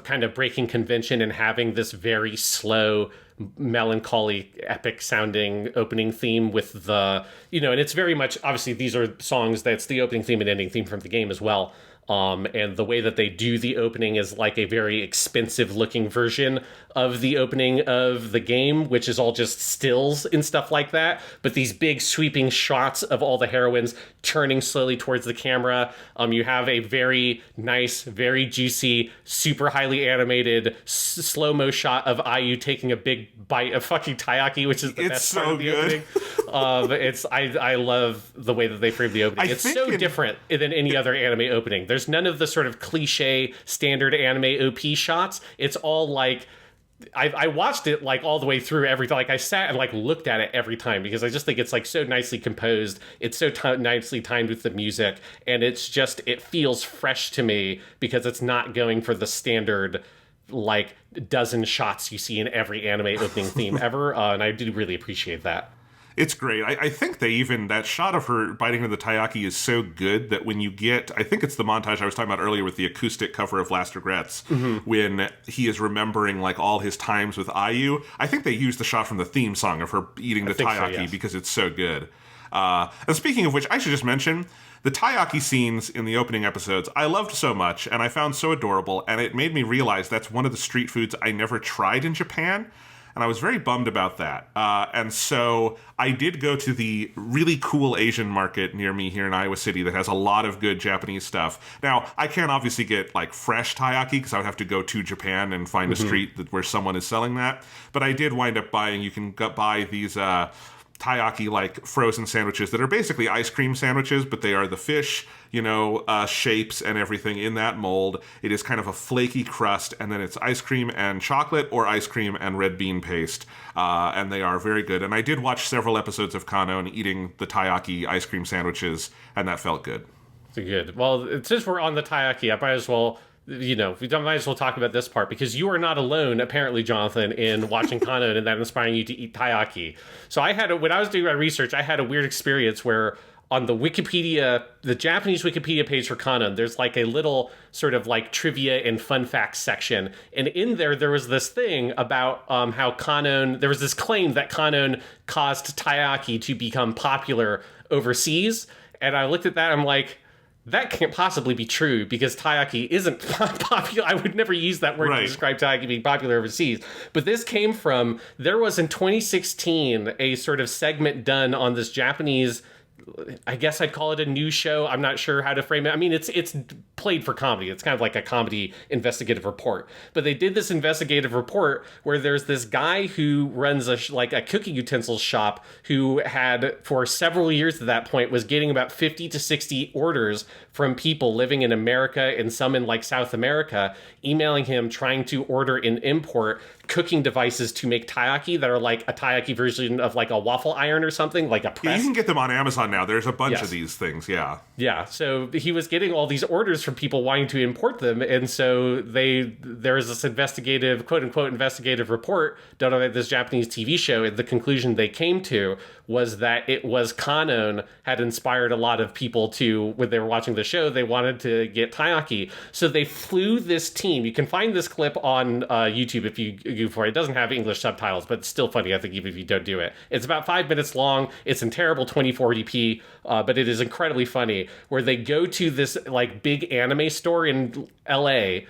kind of breaking convention and having this very slow, melancholy, epic sounding opening theme with the, you know, and it's very much, obviously these are songs that's the opening theme and ending theme from the game as well. And the way that they do the opening is like a very expensive looking version of the opening of the game, which is all just stills and stuff like that. But these big sweeping shots of all the heroines turning slowly towards the camera. You have a very nice, very juicy, super highly animated slow-mo shot of IU taking a big bite of fucking taiyaki, which is the best part of the opening. I love the way that they frame the opening. It's so different than any other anime opening. There's none of the sort of cliche standard anime OP shots. It's all like, I watched it like all the way through everything. Like I sat and like looked at it every time because I just think it's like so nicely composed. It's so nicely timed with the music, and it's just, it feels fresh to me because it's not going for the standard like dozen shots you see in every anime opening theme ever. And I do really appreciate that. It's great. I think they even, that shot of her biting into the taiyaki is so good that when you get, I think it's the montage I was talking about earlier with the acoustic cover of Last Regrets, when he is remembering like all his times with IU, I think they used the shot from the theme song of her eating the taiyaki because it's so good. And speaking of which, I should just mention, the taiyaki scenes in the opening episodes I loved so much and I found so adorable, and it made me realize that's one of the street foods I never tried in Japan. And I was very bummed about that. And so I did go to the really cool Asian market near me here in Iowa City that has a lot of good Japanese stuff. Now, I can't obviously get like fresh taiyaki because I would have to go to Japan and find a street where someone is selling that. But I did wind up buying, you can buy these taiyaki like frozen sandwiches that are basically ice cream sandwiches, but they are the fish, you know, shapes and everything in that mold. It is kind of a flaky crust, and then it's ice cream and chocolate or ice cream and red bean paste, and they are very good. And I did watch several episodes of Kanon eating the taiyaki ice cream sandwiches, and that felt good. Good. Well, since we're on the taiyaki, I might as well, you know, we might as well talk about this part, because you are not alone, apparently, Jonathan, in watching Kanon and that inspiring you to eat taiyaki. So when I was doing my research, I had a weird experience where on the Wikipedia, the Japanese Wikipedia page for Kanon, there's like a little sort of like trivia and fun facts section. And in there was this thing about how Kanon, there was this claim that Kanon caused taiyaki to become popular overseas. And I looked at that, I'm like, that can't possibly be true because taiyaki isn't popular. I would never use that word to describe taiyaki being popular overseas. But this came from, there was in 2016 a sort of segment done on this Japanese, I guess I'd call it a news show. I'm not sure how to frame it. I mean, it's played for comedy. It's kind of like a comedy investigative report. But they did this investigative report where there's this guy who runs a cooking utensils shop who had, for several years at that point, was getting about 50 to 60 orders from people living in America and some in like South America, emailing him trying to order and import cooking devices to make taiyaki that are like a taiyaki version of like a waffle iron or something, like a press. Yeah, you can get them on Amazon now. There's a bunch of these things, yeah. Yeah, so he was getting all these orders from people wanting to import them, and so there was this investigative, quote-unquote investigative report done on this Japanese TV show, and the conclusion they came to was that it was Kanon had inspired a lot of people to, when they were watching the show, they wanted to get taiyaki. So they flew this team. You can find this clip on YouTube if you go for it. It doesn't have English subtitles, but it's still funny, I think, even if you don't do it. It's about 5 minutes long. It's in terrible 2040p, but it is incredibly funny, where they go to this like big anime store in LA,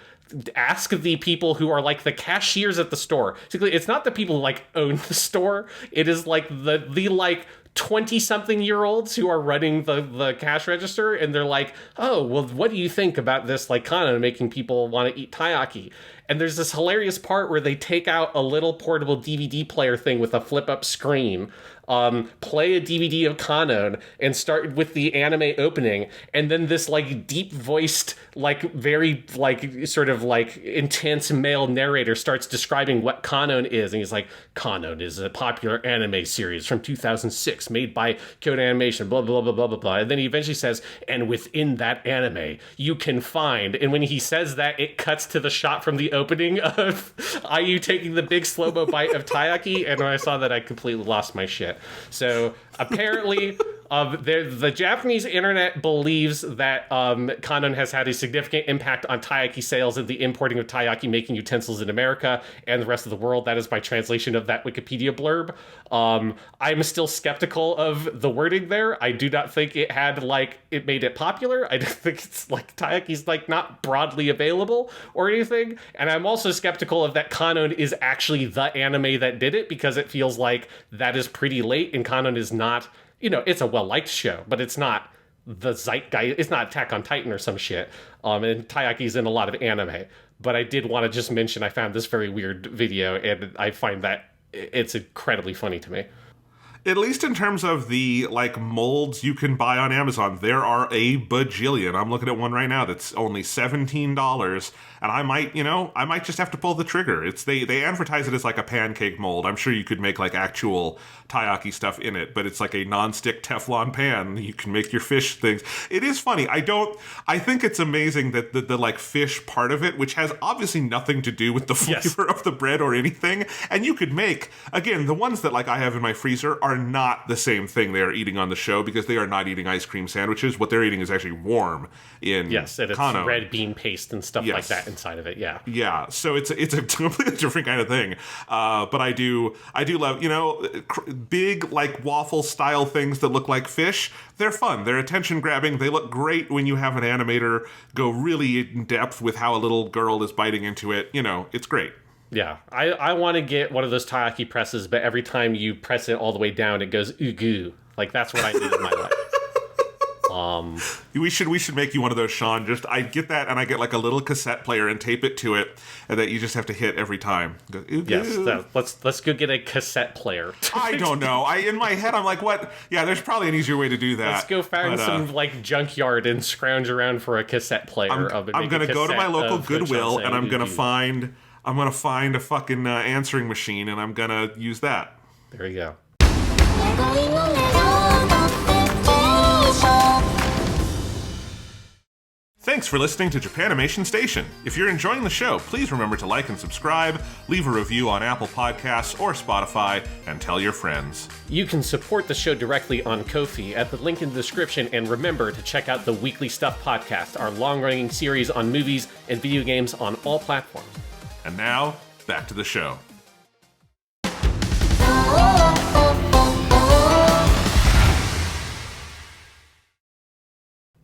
ask the people who are like the cashiers at the store. Basically, it's not the people who like own the store. It is like the like 20-something-year-olds who are running the cash register, and they're like, oh, well, what do you think about this like Kanon making people want to eat taiyaki? And there's this hilarious part where they take out a little portable DVD player thing with a flip-up screen, play a DVD of Kanon, and start with the anime opening, and then this like deep-voiced, like very like sort of like intense male narrator starts describing what Kanon is, and he's like, Kanon is a popular anime series from 2006 made by Kyoto Animation, blah blah blah blah blah blah. And then he eventually says, and within that anime you can find, and when he says that, it cuts to the shot from the opening of IU taking the big slow-mo bite of taiyaki, and when I saw that, I completely lost my shit. So apparently, the Japanese internet believes that Kanon has had a significant impact on taiyaki sales and the importing of taiyaki making utensils in America and the rest of the world. That is my translation of that Wikipedia blurb. I'm still skeptical of the wording there. I do not think it had it made it popular. I don't think it's like taiyaki's not broadly available or anything. And I'm also skeptical of that Kanon is actually the anime that did it, because it feels like that is pretty late, and Kanon is not, it's a well-liked show, but it's not the zeitgeist. It's not Attack on Titan or some shit. And Taiyaki's in a lot of anime. But I did want to just mention I found this very weird video, and I find that it's incredibly funny to me. At least in terms of the molds you can buy on Amazon, there are a bajillion. I'm looking at one right now that's only $17, and I might just have to pull the trigger. They advertise it as like a pancake mold. I'm sure you could make actual taiyaki stuff in it, but it's like a non-stick Teflon pan. You can make your fish things. It is funny. I think it's amazing that the fish part of it, which has obviously nothing to do with the flavor of the bread or anything, and you could make, again, the ones that I have in my freezer are not the same thing they are eating on the show, because they are not eating ice cream sandwiches. What they're eating is actually warm in Yes, and it's Kanon. Red bean paste and stuff like that inside of it, yeah. Yeah, so it's a completely different kind of thing. But I do love, big waffle style things that look like fish. They're fun. They're attention grabbing. They look great when you have an animator go really in depth with how a little girl is biting into it. It's great. Yeah, I want to get one of those taiyaki presses, but every time you press it all the way down, it goes ooh. That's what I need in my life. We should make you one of those, Sean. I get that, and I get a little cassette player and tape it to it, and that you just have to hit every time. Go, ooh, yes, ooh. let's go get a cassette player. I don't know. In my head, I'm like, what? Yeah, there's probably an easier way to do that. Let's go find some junkyard and scrounge around for a cassette player. I'm gonna go to my local Goodwill, and I'm gonna find a fucking answering machine, and I'm gonna use that. There you go. Thanks for listening to Japanimation Station. If you're enjoying the show, please remember to like and subscribe, leave a review on Apple Podcasts or Spotify, and tell your friends. You can support the show directly on Ko-fi at the link in the description, and remember to check out the Weekly Stuff podcast, our long-running series on movies and video games on all platforms. And now, back to the show.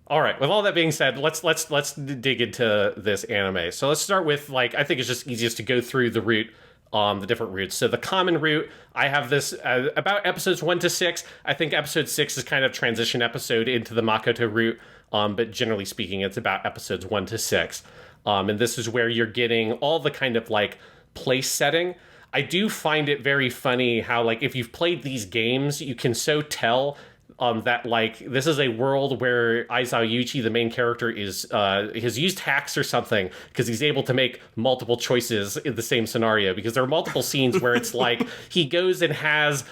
All right, with all that being said, let's dig into this anime. So let's start with, I think it's just easiest to go through the route, the different routes. So the common route, I have this about episodes 1 to 6. I think episode 6 is kind of transition episode into the Makoto route, but generally speaking, it's about episodes 1 to 6. And this is where you're getting all the kind of place setting. I do find it very funny how if you've played these games, you can so tell that this is a world where Aizawa Yuichi, the main character, has used hacks or something, because he's able to make multiple choices in the same scenario, because there are multiple scenes where it's he goes and has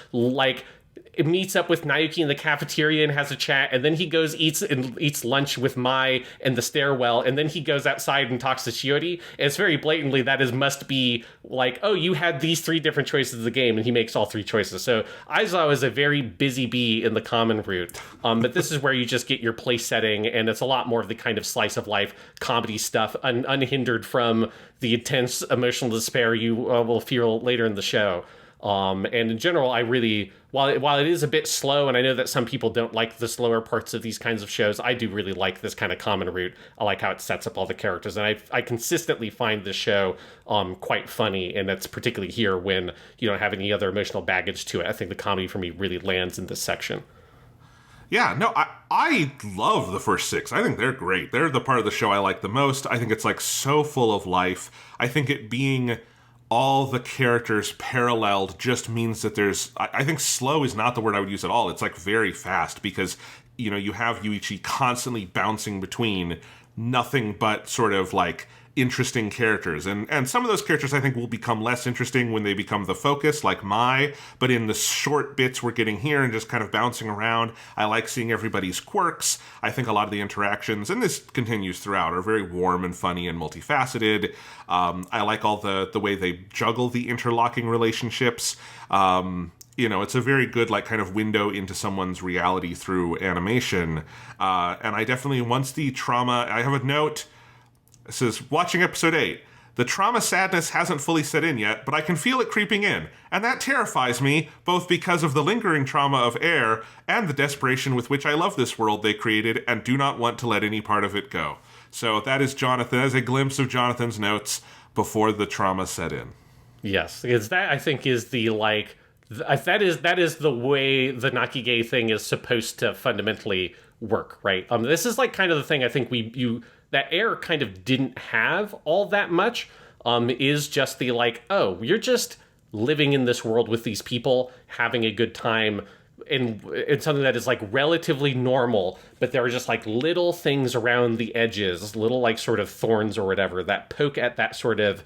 it meets up with Naoki in the cafeteria and has a chat, and then he goes eats lunch with Mai in the stairwell, and then he goes outside and talks to Shiori, and it's very blatantly must be oh, you had these 3 different choices of the game, and he makes all 3 choices. So Aizawa is a very busy bee in the common route, but this is where you just get your place setting, and it's a lot more of the kind of slice of life comedy stuff, unhindered from the intense emotional despair you will feel later in the show. And in general, I really, while it is a bit slow, and I know that some people don't like the slower parts of these kinds of shows, I do really like this kind of common route. I like how it sets up all the characters, and I consistently find this show quite funny, and that's particularly here when you don't have any other emotional baggage to it. I think the comedy for me really lands in this section. Yeah, no, I love the first 6. I think they're great. They're the part of the show I like the most. I think it's like so full of life. I think it being all the characters paralleled just means that I think slow is not the word I would use at all. It's like very fast because, you have Yuichi constantly bouncing between nothing but sort of like interesting characters. And some of those characters I think will become less interesting when they become the focus, like Mai, but in the short bits we're getting here and just kind of bouncing around, I like seeing everybody's quirks. I think a lot of the interactions, and this continues throughout, are very warm and funny and multifaceted. I like all the way they juggle the interlocking relationships. It's a very good, like, kind of window into someone's reality through animation. And I definitely, once the trauma, I have a note. It says, watching episode 8, the trauma sadness hasn't fully set in yet, but I can feel it creeping in. And that terrifies me, both because of the lingering trauma of Air and the desperation with which I love this world they created and do not want to let any part of it go. So that is Jonathan, as a glimpse of Jonathan's notes before the trauma set in. Yes, because that, I think, is the, like, that is the way the Nakige thing is supposed to fundamentally work, right? This is, like, kind of the thing I think that Air kind of didn't have all that much, is just the, like, oh, you're just living in this world with these people, having a good time, and it's something that is, like, relatively normal, but there are just, like, little things around the edges, little, like, sort of thorns or whatever, that poke at that sort of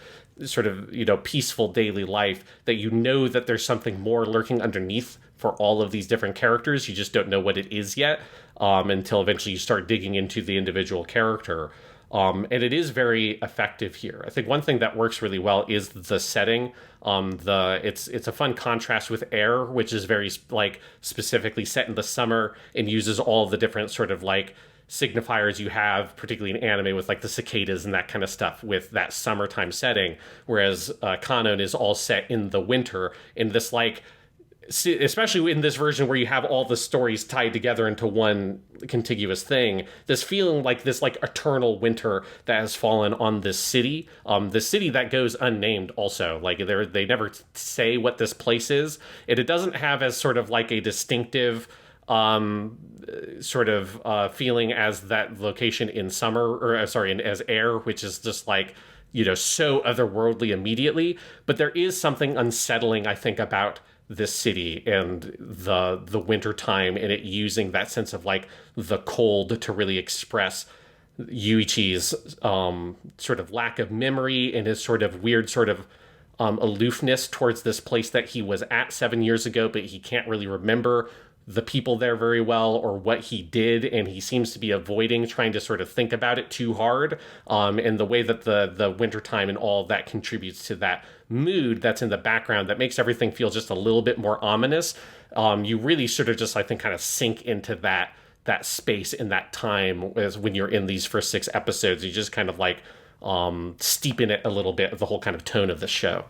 peaceful daily life, that that there's something more lurking underneath for all of these different characters. You just don't know what it is yet, until eventually you start digging into the individual character. And it is very effective here. I think one thing that works really well is the setting. It's a fun contrast with Air, which is very, like, specifically set in the summer and uses all the different sort of, like, signifiers you have, particularly in anime, with, like, the cicadas and that kind of stuff, with that summertime setting, whereas Kanon is all set in the winter, in this, like, especially in this version where you have all the stories tied together into one contiguous thing, this feeling like this, like, eternal winter that has fallen on this city that goes unnamed also. Like, they never say what this place is, and it doesn't have as sort of like a distinctive feeling as that location in as Air, which is just, like, so otherworldly immediately. But there is something unsettling, I think, about this city and the winter time, and it using that sense of, like, the cold to really express Yuichi's sort of lack of memory and his sort of weird sort of aloofness towards this place that he was at 7 years ago, but he can't really remember the people there very well or what he did, and he seems to be avoiding trying to sort of think about it too hard. And the way that the wintertime and all of that contributes to that mood that's in the background that makes everything feel just a little bit more ominous. You really sort of just, I think, kind of sink into that space in that time as when you're in these first 6 episodes. You just kind of, like, steep in it a little bit of the whole kind of tone of the show.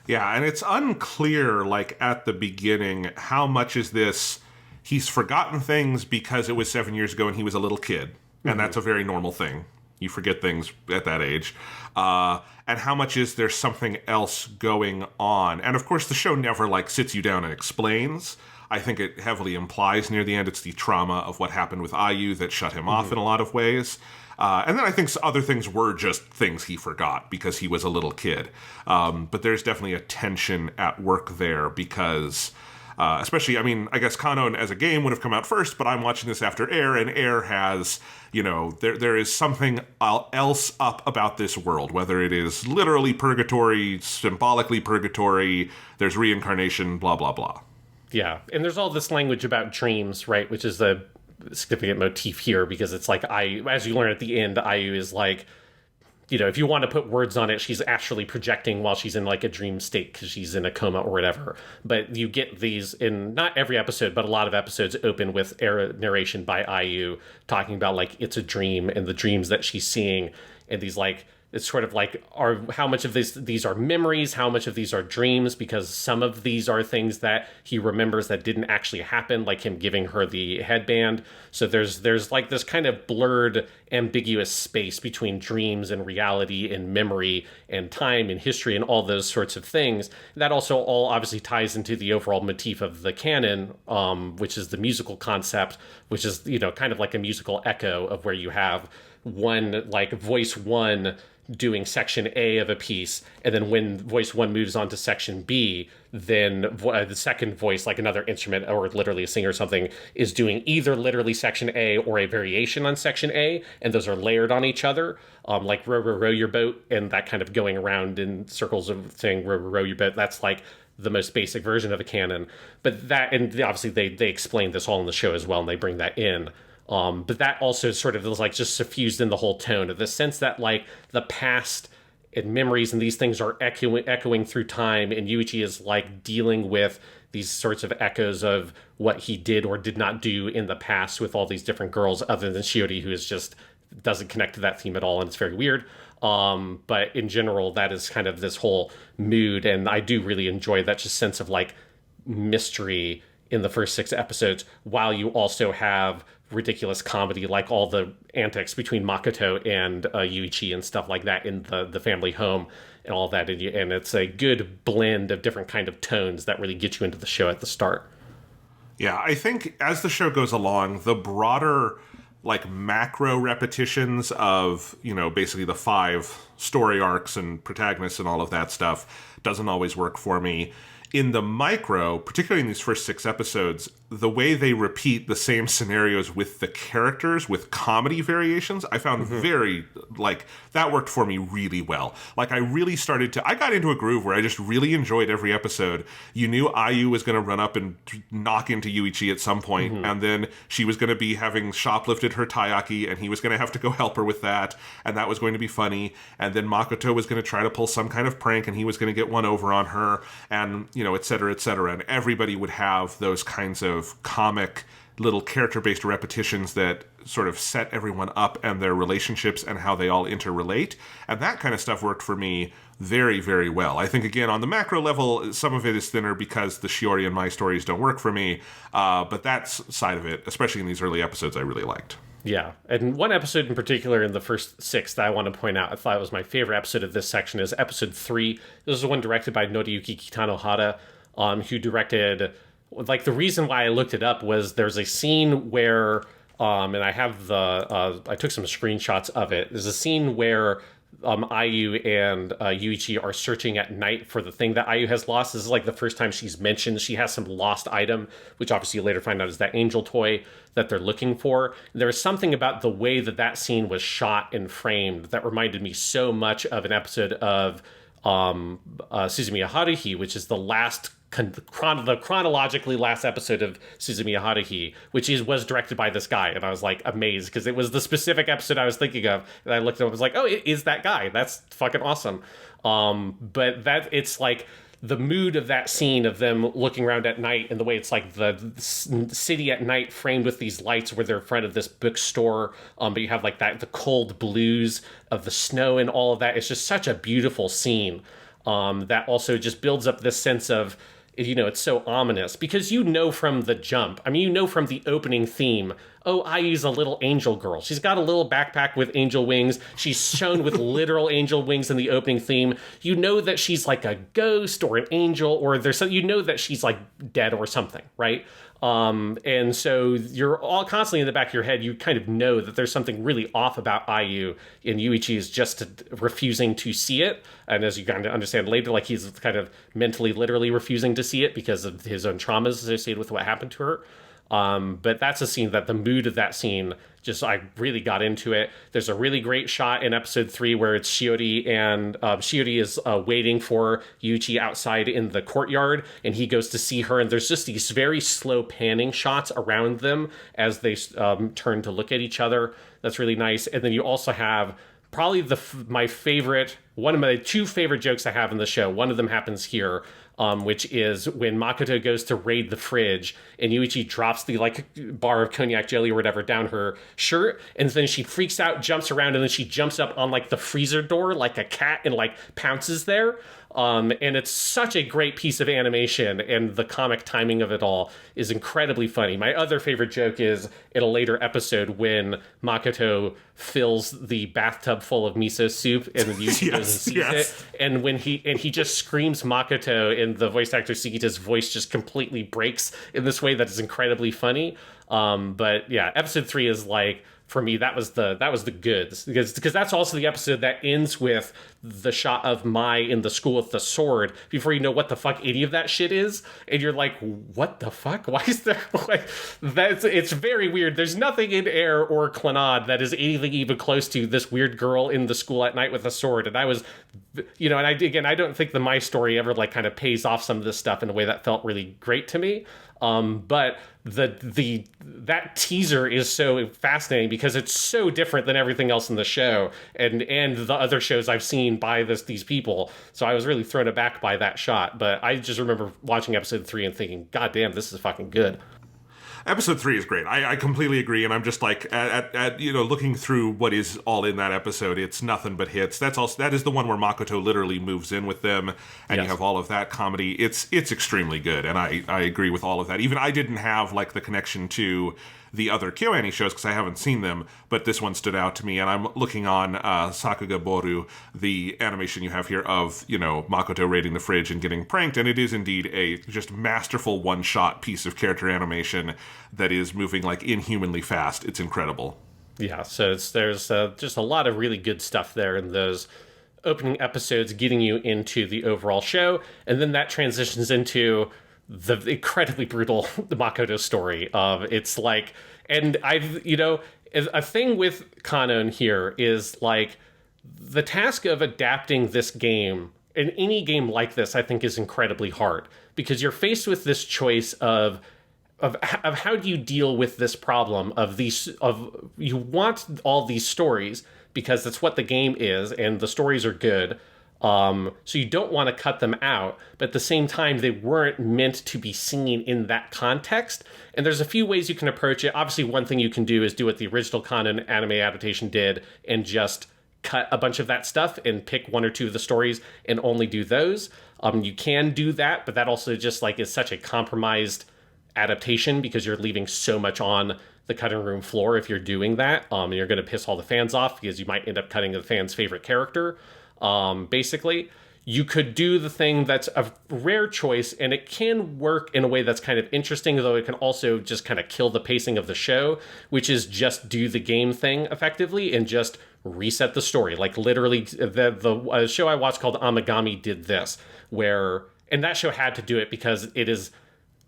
Yeah, and it's unclear, like, at the beginning, how much is this, he's forgotten things because it was 7 years ago and he was a little kid. And that's a very normal thing. You forget things at that age. And how much is there something else going on? And, of course, the show never, like, sits you down and explains. I think it heavily implies near the end it's the trauma of what happened with Ayu that shut him off in a lot of ways. And then I think other things were just things he forgot because he was a little kid. But there's definitely a tension at work there because, especially, I mean, I guess Kanon as a game would have come out first, but I'm watching this after Air, and Air has, there is something else up about this world, whether it is literally purgatory, symbolically purgatory, there's reincarnation, blah, blah, blah. Yeah, and there's all this language about dreams, right, which is the significant motif here, because it's like, as you learn at the end, Ayu is like, if you want to put words on it, she's actually projecting while she's in, like, a dream state because she's in a coma or whatever. But you get these in not every episode, but a lot of episodes open with narration by Ayu talking about, like, it's a dream and the dreams that she's seeing, and these, like, it's sort of like, how much of these are memories, how much of these are dreams, because some of these are things that he remembers that didn't actually happen, like him giving her the headband. So there's like this kind of blurred, ambiguous space between dreams and reality and memory and time and history and all those sorts of things. That also all obviously ties into the overall motif of the canon, which is the musical concept, which is, kind of like a musical echo of where you have one, like voice one doing section A of a piece, and then when voice one moves on to section B, then the second voice, like another instrument or literally a singer or something, is doing either literally section A or a variation on section A, and those are layered on each other, like row, row, row your boat, and that kind of going around in circles of saying row, row, row your boat. That's like the most basic version of a canon. But that, and obviously they explain this all in the show as well, and they bring that in. But that also sort of is like just suffused in the whole tone of the sense that like the past and memories and these things are echoing through time, and Yuichi is like dealing with these sorts of echoes of what he did or did not do in the past with all these different girls, other than Shiori, who is just doesn't connect to that theme at all, and it's very weird. But in general, that is kind of this whole mood, and I do really enjoy that just sense of like mystery in the first 6 episodes, while you also have ridiculous comedy, like all the antics between Makoto and Yuichi and stuff like that in the family home and all that. And it's a good blend of different kind of tones that really get you into the show at the start. Yeah, I think as the show goes along, the broader, like, macro repetitions of, basically the 5 story arcs and protagonists and all of that stuff doesn't always work for me. In the micro, particularly in these first 6 episodes, the way they repeat the same scenarios with the characters, with comedy variations, I found very, like, that worked for me really well. Like, I really I got into a groove where I just really enjoyed every episode. You knew Ayu was going to run up and knock into Yuichi at some point, and then she was going to be having shoplifted her taiyaki, and he was going to have to go help her with that, and that was going to be funny. And then Makoto was going to try to pull some kind of prank, and he was going to get one over on her, and, et cetera, et cetera. And everybody would have those kinds of comic little character-based repetitions that sort of set everyone up and their relationships and how they all interrelate. And that kind of stuff worked for me very, very well. I think, again, on the macro level, some of it is thinner because the Shiori and Mai stories don't work for me. But that side of it, especially in these early episodes, I really liked. Yeah, and one episode in particular in the first 6 that I want to point out, I thought was my favorite episode of this section, is episode 3. This is the one directed by Noriyuki Kitanohara, who directed... Like, the reason why I looked it up was there's a scene where, and I have I took some screenshots of it. There's a scene where Ayu and Yuichi are searching at night for the thing that Ayu has lost. This is like the first time she's mentioned she has some lost item, which obviously you later find out is that angel toy that they're looking for. There's something about the way that scene was shot and framed that reminded me so much of an episode of Suzumiya Haruhi, which is the last the chronologically last episode of Suzumiya Haruhi, which was directed by this guy, and I was like amazed because it was the specific episode I was thinking of, and I looked at it and was like, oh, it is that guy. That's fucking awesome. But that it's like the mood of that scene of them looking around at night and the way it's like the city at night framed with these lights where they're in front of this bookstore, but you have like that the cold blues of the snow and all of that. It's just such a beautiful scene that also just builds up this sense of, it's so ominous because from the jump. I mean, from the opening theme, oh, Ayu's a little angel girl. She's got a little backpack with angel wings. She's shown with literal angel wings in the opening theme. You know that she's like a ghost or an angel, or that she's like dead or something, right? And so you're all constantly in the back of your head, you kind of know that there's something really off about Ayu, and Yuichi is just refusing to see it. And as you kind of understand later, like he's kind of mentally, literally refusing to see it because of his own traumas associated with what happened to her. But that's a scene that the mood of that scene I really got into it. There's a really great shot in episode 3 where it's Shiori and Shiori is waiting for Yuichi outside in the courtyard, and he goes to see her, and there's just these very slow panning shots around them as they turn to look at each other. That's really nice. And then you also have probably one of my 2 favorite jokes I have in the show. One of them happens here. which is when Makoto goes to raid the fridge and Yuichi drops the like bar of cognac jelly or whatever down her shirt, and then she freaks out, jumps around, and then she jumps up on like the freezer door like a cat and like pounces there. And it's such a great piece of animation, and the comic timing of it all is incredibly funny. My other favorite joke is in a later episode when Makoto fills the bathtub full of miso soup and Yuji goes and sees it, and when he just screams Makoto, and the voice actor Sugita's voice just completely breaks in this way that is incredibly funny. But yeah, episode 3 is like, for me, that was the goods, because that's also the episode that ends with the shot of Mai in the school with the sword before you know what the fuck any of that shit is, and you're like, what the fuck? Why is there like it's very weird. There's nothing in Air or Clannad that is anything even close to this weird girl in the school at night with a sword. And I was, and I don't think the My story ever like kind of pays off some of this stuff in a way that felt really great to me. But that teaser is so fascinating because it's so different than everything else in the show and the other shows I've seen by these people. So I was really thrown aback by that shot. But I just remember watching episode 3 and thinking, God damn, this is fucking good. Episode 3 is great. I completely agree, and I'm just like at looking through what is all in that episode, it's nothing but hits. That is the one where Makoto literally moves in with them, and you have all of that comedy. It's extremely good, and I agree with all of that. Even I didn't have like the connection to the other KyoAni shows because I haven't seen them, but this one stood out to me, and I'm looking on Sakuga Boru, the animation you have here of, Makoto raiding the fridge and getting pranked, and it is indeed a just masterful one-shot piece of character animation that is moving like inhumanly fast. It's incredible. Yeah, so there's just a lot of really good stuff there in those opening episodes getting you into the overall show, and then that transitions into the incredibly brutal Makoto story. It's like, and a thing with Kanon here is like the task of adapting this game, and any game like this, I think is incredibly hard because you're faced with this choice of how do you deal with this problem of you want all these stories because that's what the game is and the stories are good. So you don't want to cut them out, but at the same time, they weren't meant to be seen in that context. And there's a few ways you can approach it. Obviously, one thing you can do is do what the original Kanon anime adaptation did and just cut a bunch of that stuff and pick one or two of the stories and only do those. You can do that, but that also just like is such a compromised adaptation because you're leaving so much on the cutting room floor if you're doing that. And you're going to piss all the fans off because you might end up cutting the fans' favorite character. Basically, you could do the thing that's a rare choice, and it can work in a way that's kind of interesting, though it can also just kind of kill the pacing of the show, which is just do the game thing effectively and just reset the story. Like literally, the show I watched called Amagami did this, and that show had to do it because it is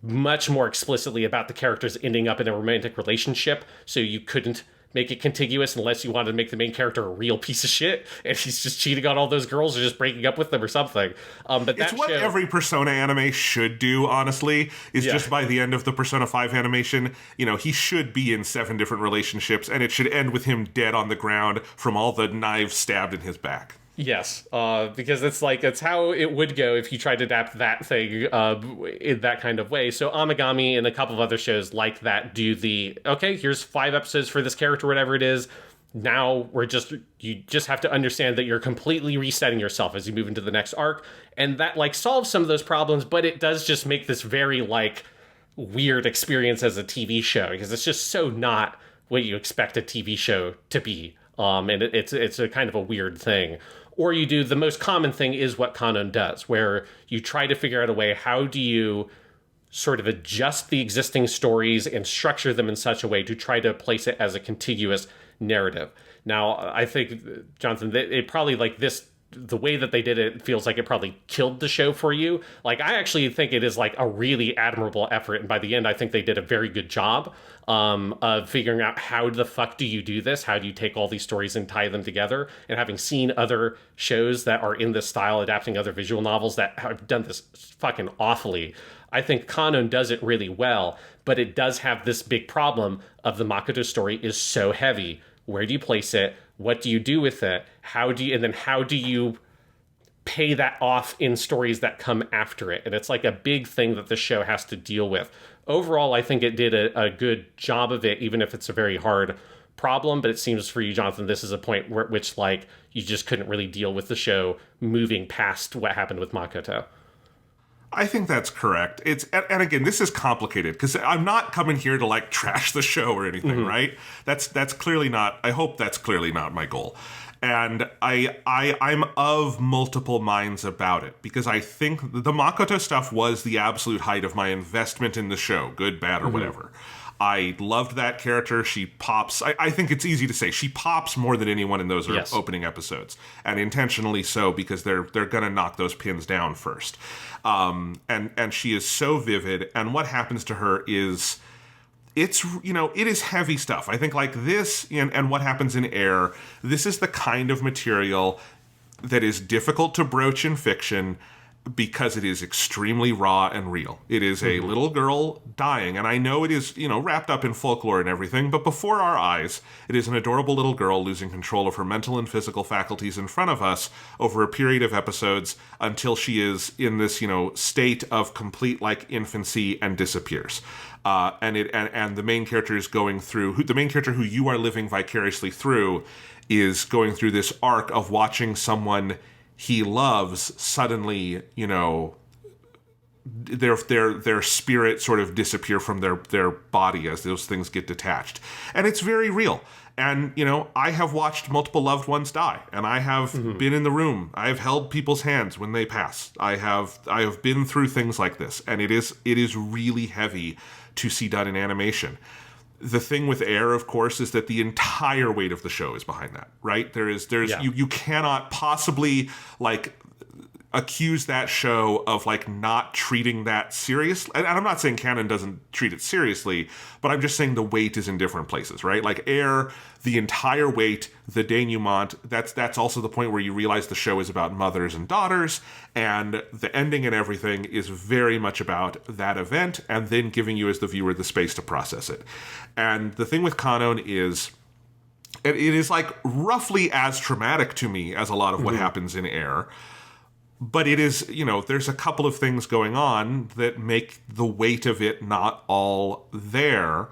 much more explicitly about the characters ending up in a romantic relationship, so you couldn't make it contiguous unless you wanted to make the main character a real piece of shit and he's just cheating on all those girls or just breaking up with them or something. But it's what every Persona anime should do, honestly, is just by the end of the Persona 5 animation, he should be in 7 different relationships and it should end with him dead on the ground from all the knives stabbed in his back. Yes, because it's how it would go if you tried to adapt that thing in that kind of way. So Amagami and a couple of other shows like that do here's 5 episodes for this character, whatever it is. Now you just have to understand that you're completely resetting yourself as you move into the next arc. And that solves some of those problems, but it does just make this very weird experience as a TV show because it's just so not what you expect a TV show to be. And it's a kind of a weird thing. Or you do the most common thing is what Kanon does, where you try to figure out a way, how do you sort of adjust the existing stories and structure them in such a way to try to place it as a contiguous narrative. Now, I think, Jonathan, it probably the way that they did it feels like it probably killed the show for you. I actually think it is a really admirable effort. And by the end, I think they did a very good job of figuring out how the fuck do you do this? How do you take all these stories and tie them together? And having seen other shows that are in this style, adapting other visual novels that have done this fucking awfully, I think Kanon does it really well, but it does have this big problem of the Makoto story is so heavy. Where do you place it? What do you do with it? How do you pay that off in stories that come after it. And it's like a big thing that the show has to deal with. Overall, I think it did a good job of it, even if it's a very hard problem. But it seems for you, Jonathan, this is a point where which like you just couldn't really deal with the show moving past what happened with Makoto. I think that's correct. And again, this is complicated because I'm not coming here to like trash the show or anything, right? That's clearly not. I hope that's clearly not my goal. And I'm of multiple minds about it because I think the Makoto stuff was the absolute height of my investment in the show, good, bad, or whatever. I loved that character. She pops. I think it's easy to say she pops more than anyone in those opening episodes, and intentionally so because they're gonna knock those pins down first. And she is so vivid. And what happens to her is, it is heavy stuff. I think like this and what happens in Air. This is the kind of material that is difficult to broach in fiction, because it is extremely raw and real. It is a little girl dying, and I know it is, wrapped up in folklore and everything, but before our eyes, it is an adorable little girl losing control of her mental and physical faculties in front of us over a period of episodes until she is in this, state of complete, like, infancy and disappears. And the main character is going through, the main character who you are living vicariously through is going through this arc of watching someone he loves suddenly, their spirit sort of disappear from their body as those things get detached. And it's very real. And, I have watched multiple loved ones die, and I have been in the room. I have held people's hands when they pass. I have been through things like this, and it is really heavy to see done in animation. The thing with Air, of course, is that the entire weight of the show is behind that, right? You cannot possibly like accuse that show of like not treating that seriously. And I'm not saying Kanon doesn't treat it seriously, but I'm just saying the weight is in different places, right? Like Air, the entire weight, the denouement, that's also the point where you realize the show is about mothers and daughters, and the ending and everything is very much about that event, and then giving you as the viewer the space to process it. And the thing with Kanon is, it is like roughly as traumatic to me as a lot of what happens in Air. But it is, there's a couple of things going on that make the weight of it not all there.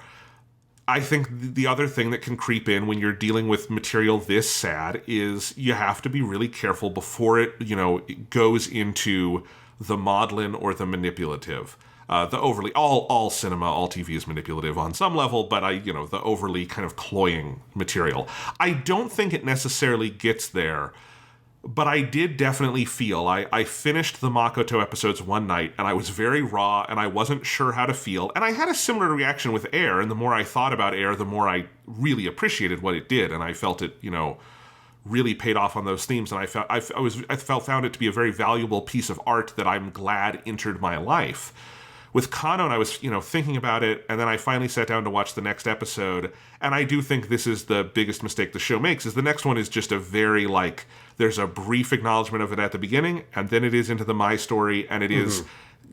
I think the other thing that can creep in when you're dealing with material this sad is you have to be really careful before it goes into the maudlin or the manipulative. The overly, all cinema, all TV is manipulative on some level, but the overly kind of cloying material. I don't think it necessarily gets there. But I did definitely feel, I finished the Makoto episodes one night, and I was very raw, and I wasn't sure how to feel. And I had a similar reaction with Air, and the more I thought about Air, the more I really appreciated what it did, and I felt it, really paid off on those themes, and I found it to be a very valuable piece of art that I'm glad entered my life. With Kanon, I was, thinking about it, and then I finally sat down to watch the next episode, and I do think this is the biggest mistake the show makes, is the next one is just a very, there's a brief acknowledgement of it at the beginning, and then it is into the My Story, and it is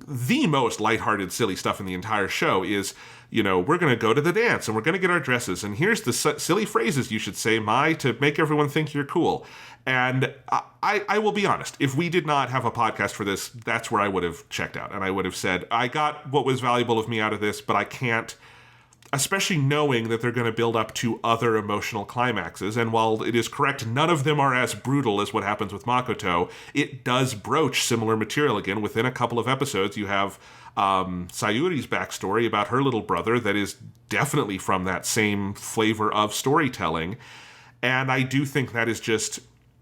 the most lighthearted, silly stuff in the entire show is, we're going to go to the dance, and we're going to get our dresses, and here's the silly phrases you should say, My, to make everyone think you're cool. And I will be honest, if we did not have a podcast for this, that's where I would have checked out. And I would have said, I got what was valuable of me out of this, but I can't, especially knowing that they're going to build up to other emotional climaxes. And while it is correct, none of them are as brutal as what happens with Makoto, it does broach similar material again. Within a couple of episodes, you have Sayuri's backstory about her little brother that is definitely from that same flavor of storytelling. And I do think that is just,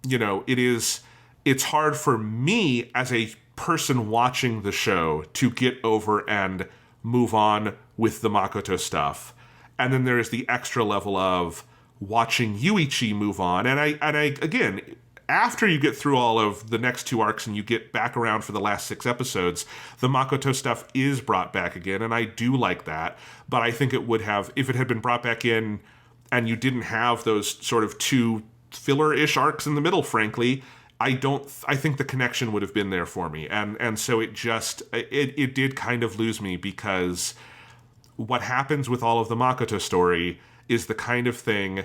it's hard for me as a person watching the show to get over and move on with the Makoto stuff. And then there's the extra level of watching Yuichi move on. And I again, after you get through all of the next two arcs and you get back around for the last 6 episodes, the Makoto stuff is brought back again. And I do like that. But I think it would have, if it had been brought back in and you didn't have those sort of 2 filler-ish arcs in the middle, frankly, I think the connection would have been there for me. And so it did kind of lose me, because what happens with all of the Makoto story is the kind of thing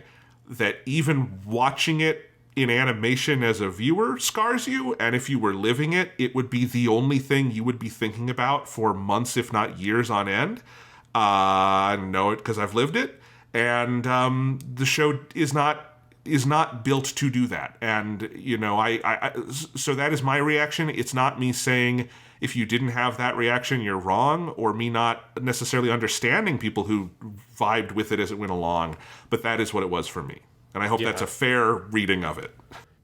that even watching it in animation as a viewer scars you, and if you were living it, it would be the only thing you would be thinking about for months, if not years on end. I know it because I've lived it, and the show is not built to do that. And so that is my reaction. It's not me saying if you didn't have that reaction, you're wrong, or me not necessarily understanding people who vibed with it as it went along, but that is what it was for me. And I hope that's a fair reading of it.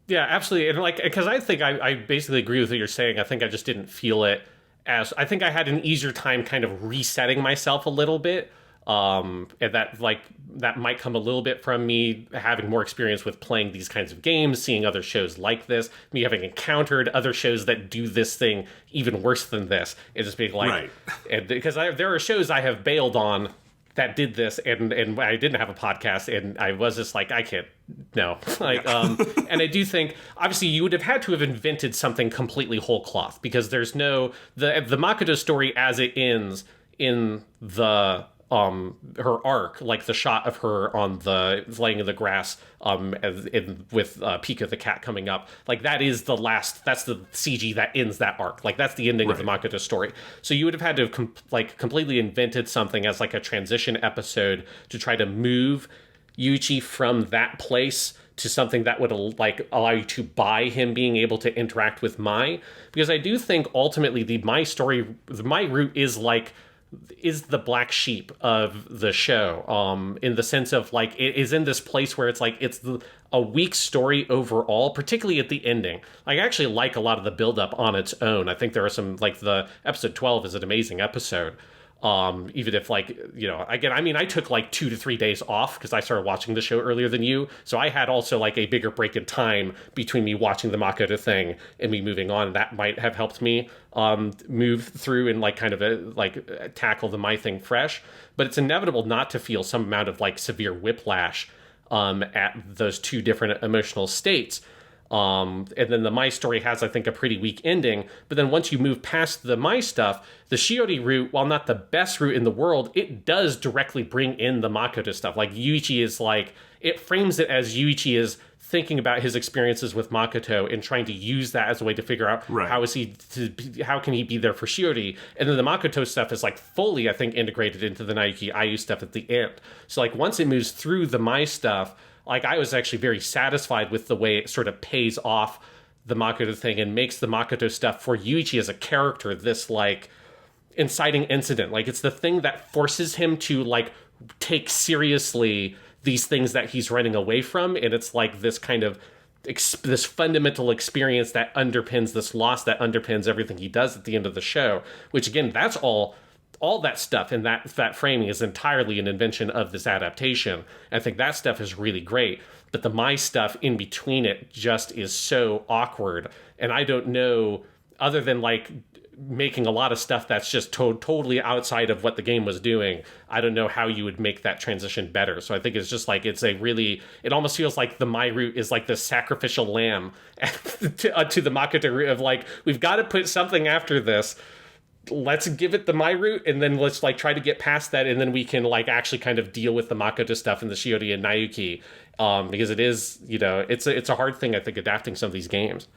Yeah, absolutely. And because I think I basically agree with what you're saying. I think I just didn't feel it I think I had an easier time kind of resetting myself a little bit. And that might come a little bit from me having more experience with playing these kinds of games, seeing other shows like this, me having encountered other shows that do this thing even worse than this. And just being like, right. And because there are shows I have bailed on that did this, and I didn't have a podcast, and I was just like, I can't, no. And I do think, obviously, you would have had to have invented something completely whole cloth, because there's no, the Makoto story as it ends in the, her arc, like the shot of her on the laying in the grass, with Pika the cat coming up, like that is the last. That's the CG that ends that arc. Like that's the ending of the Makoto story. So you would have had to have completely invented something as like a transition episode to try to move Yuichi from that place to something that would like allow you to buy him being able to interact with Mai, because I do think ultimately the Mai route is the black sheep of the show, in the sense of like it is in this place where it's like it's a weak story overall, particularly at the ending. Like, I actually like a lot of the buildup on its own. I think there are some, like the episode 12 is an amazing episode. Even if again, I mean, I took like 2 to 3 days off because I started watching the show earlier than you. So I had also like a bigger break in time between me watching the Makoto thing and me moving on. That might have helped me, move through and like kind of tackle the Mai thing fresh, but it's inevitable not to feel some amount of like severe whiplash, at those two different emotional states. And then the Mai story has, I think, a pretty weak ending. But then once you move past the Mai stuff, the Shiori route, while not the best route in the world, it does directly bring in the Makoto stuff. Like, Yuichi is like, it frames it as Yuichi is thinking about his experiences with Makoto and trying to use that as a way to figure out how can he be there for Shiori. And then the Makoto stuff is like fully, I think, integrated into the Naoki Ayu stuff at the end. So like once it moves through the Mai stuff, like I was actually very satisfied with the way it sort of pays off the Makoto thing and makes the Makoto stuff for Yuichi as a character this like inciting incident. Like it's the thing that forces him to like take seriously these things that he's running away from. And it's like this kind of this fundamental experience that underpins this loss, that underpins everything he does at the end of the show, which again, that's all that stuff and that framing is entirely an invention of this adaptation. I think that stuff is really great, but the Mai stuff in between it just is so awkward. And I don't know, other than like making a lot of stuff that's just totally outside of what the game was doing, I don't know how you would make that transition better. So I think it's just like, it almost feels like the Mai route is like the sacrificial lamb to the Makoto route of like, we've got to put something after this. Let's give it the Mai route, and then let's like try to get past that, and then we can like actually kind of deal with the Makoto stuff and the Shiori and Naoki, because it is, it's a hard thing, I think, adapting some of these games.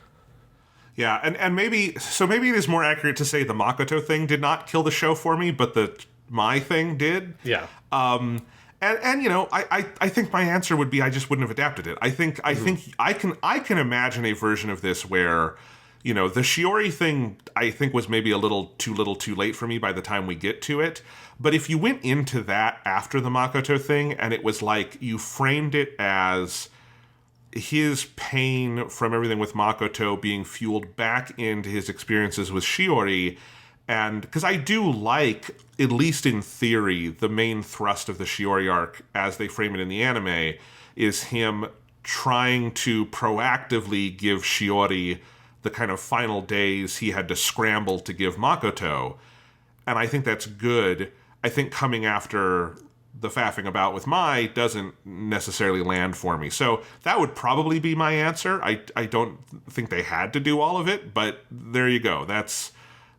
Yeah, and maybe it is more accurate to say the Makoto thing did not kill the show for me, but the Mai thing did. Yeah. And I think my answer would be I just wouldn't have adapted it. I think I can imagine a version of this where, the Shiori thing, I think, was maybe a little too late for me by the time we get to it. But if you went into that after the Makoto thing, and it was like you framed it as his pain from everything with Makoto being fueled back into his experiences with Shiori, and because I do like, at least in theory, the main thrust of the Shiori arc as they frame it in the anime is him trying to proactively give Shiori the kind of final days he had to scramble to give Makoto. And I think that's good. I think coming after the faffing about with Mai doesn't necessarily land for me. So that would probably be my answer. I don't think they had to do all of it, but there you go. That's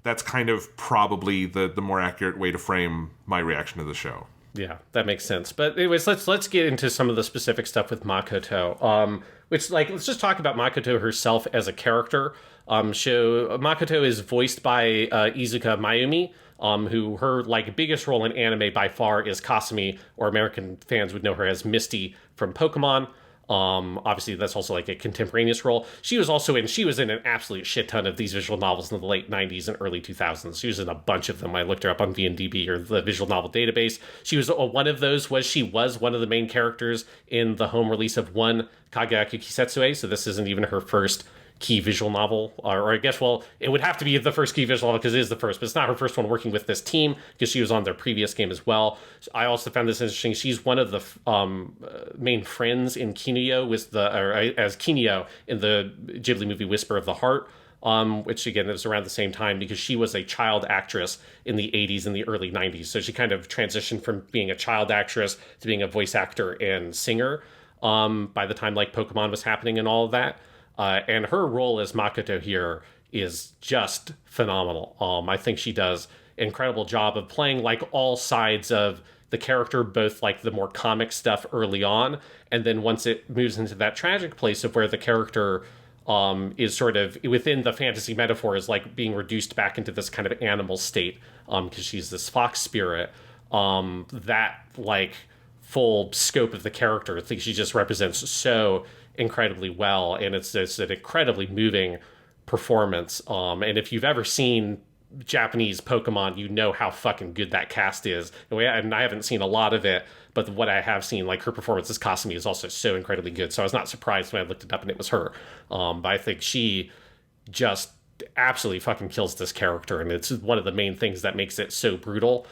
kind of probably the more accurate way to frame my reaction to the show. Yeah, that makes sense. But anyways, let's get into some of the specific stuff with Makoto. Which, like, let's just talk about Makoto herself as a character. Makoto is voiced by Izuka Mayumi, who her, like, biggest role in anime by far is Kasumi, or American fans would know her as Misty from Pokemon. Obviously, that's also like a contemporaneous role. She was in an absolute shit ton of these visual novels in the late 90s and early 2000s. She was in a bunch of them. I looked her up on VNDB, or the Visual Novel Database. She was one of those. She was one of the main characters in the home release of one Kagayaku Kisetsue. So this isn't even her first Key visual novel, or I guess, well, it would have to be the first Key visual novel because it is the first, but it's not her first one working with this team because she was on their previous game as well. So I also found this interesting. She's one of the main friends in Kinyo, as Kinyo in the Ghibli movie Whisper of the Heart, which again is around the same time because she was a child actress in the 80s and the early 90s. So she kind of transitioned from being a child actress to being a voice actor and singer by the time like Pokemon was happening and all of that. And her role as Makoto here is just phenomenal. I think she does an incredible job of playing like all sides of the character, both like the more comic stuff early on, and then once it moves into that tragic place of where the character is sort of within the fantasy metaphor is like being reduced back into this kind of animal state because she's this fox spirit. That like full scope of the character, I think she just represents so incredibly well, and it's an incredibly moving performance. And if you've ever seen Japanese Pokemon, you know how fucking good that cast is. And I haven't seen a lot of it, but what I have seen, like her performance as Kasumi, is also so incredibly good. So I was not surprised when I looked it up and it was her. But I think she just absolutely fucking kills this character, and it's one of the main things that makes it so brutal.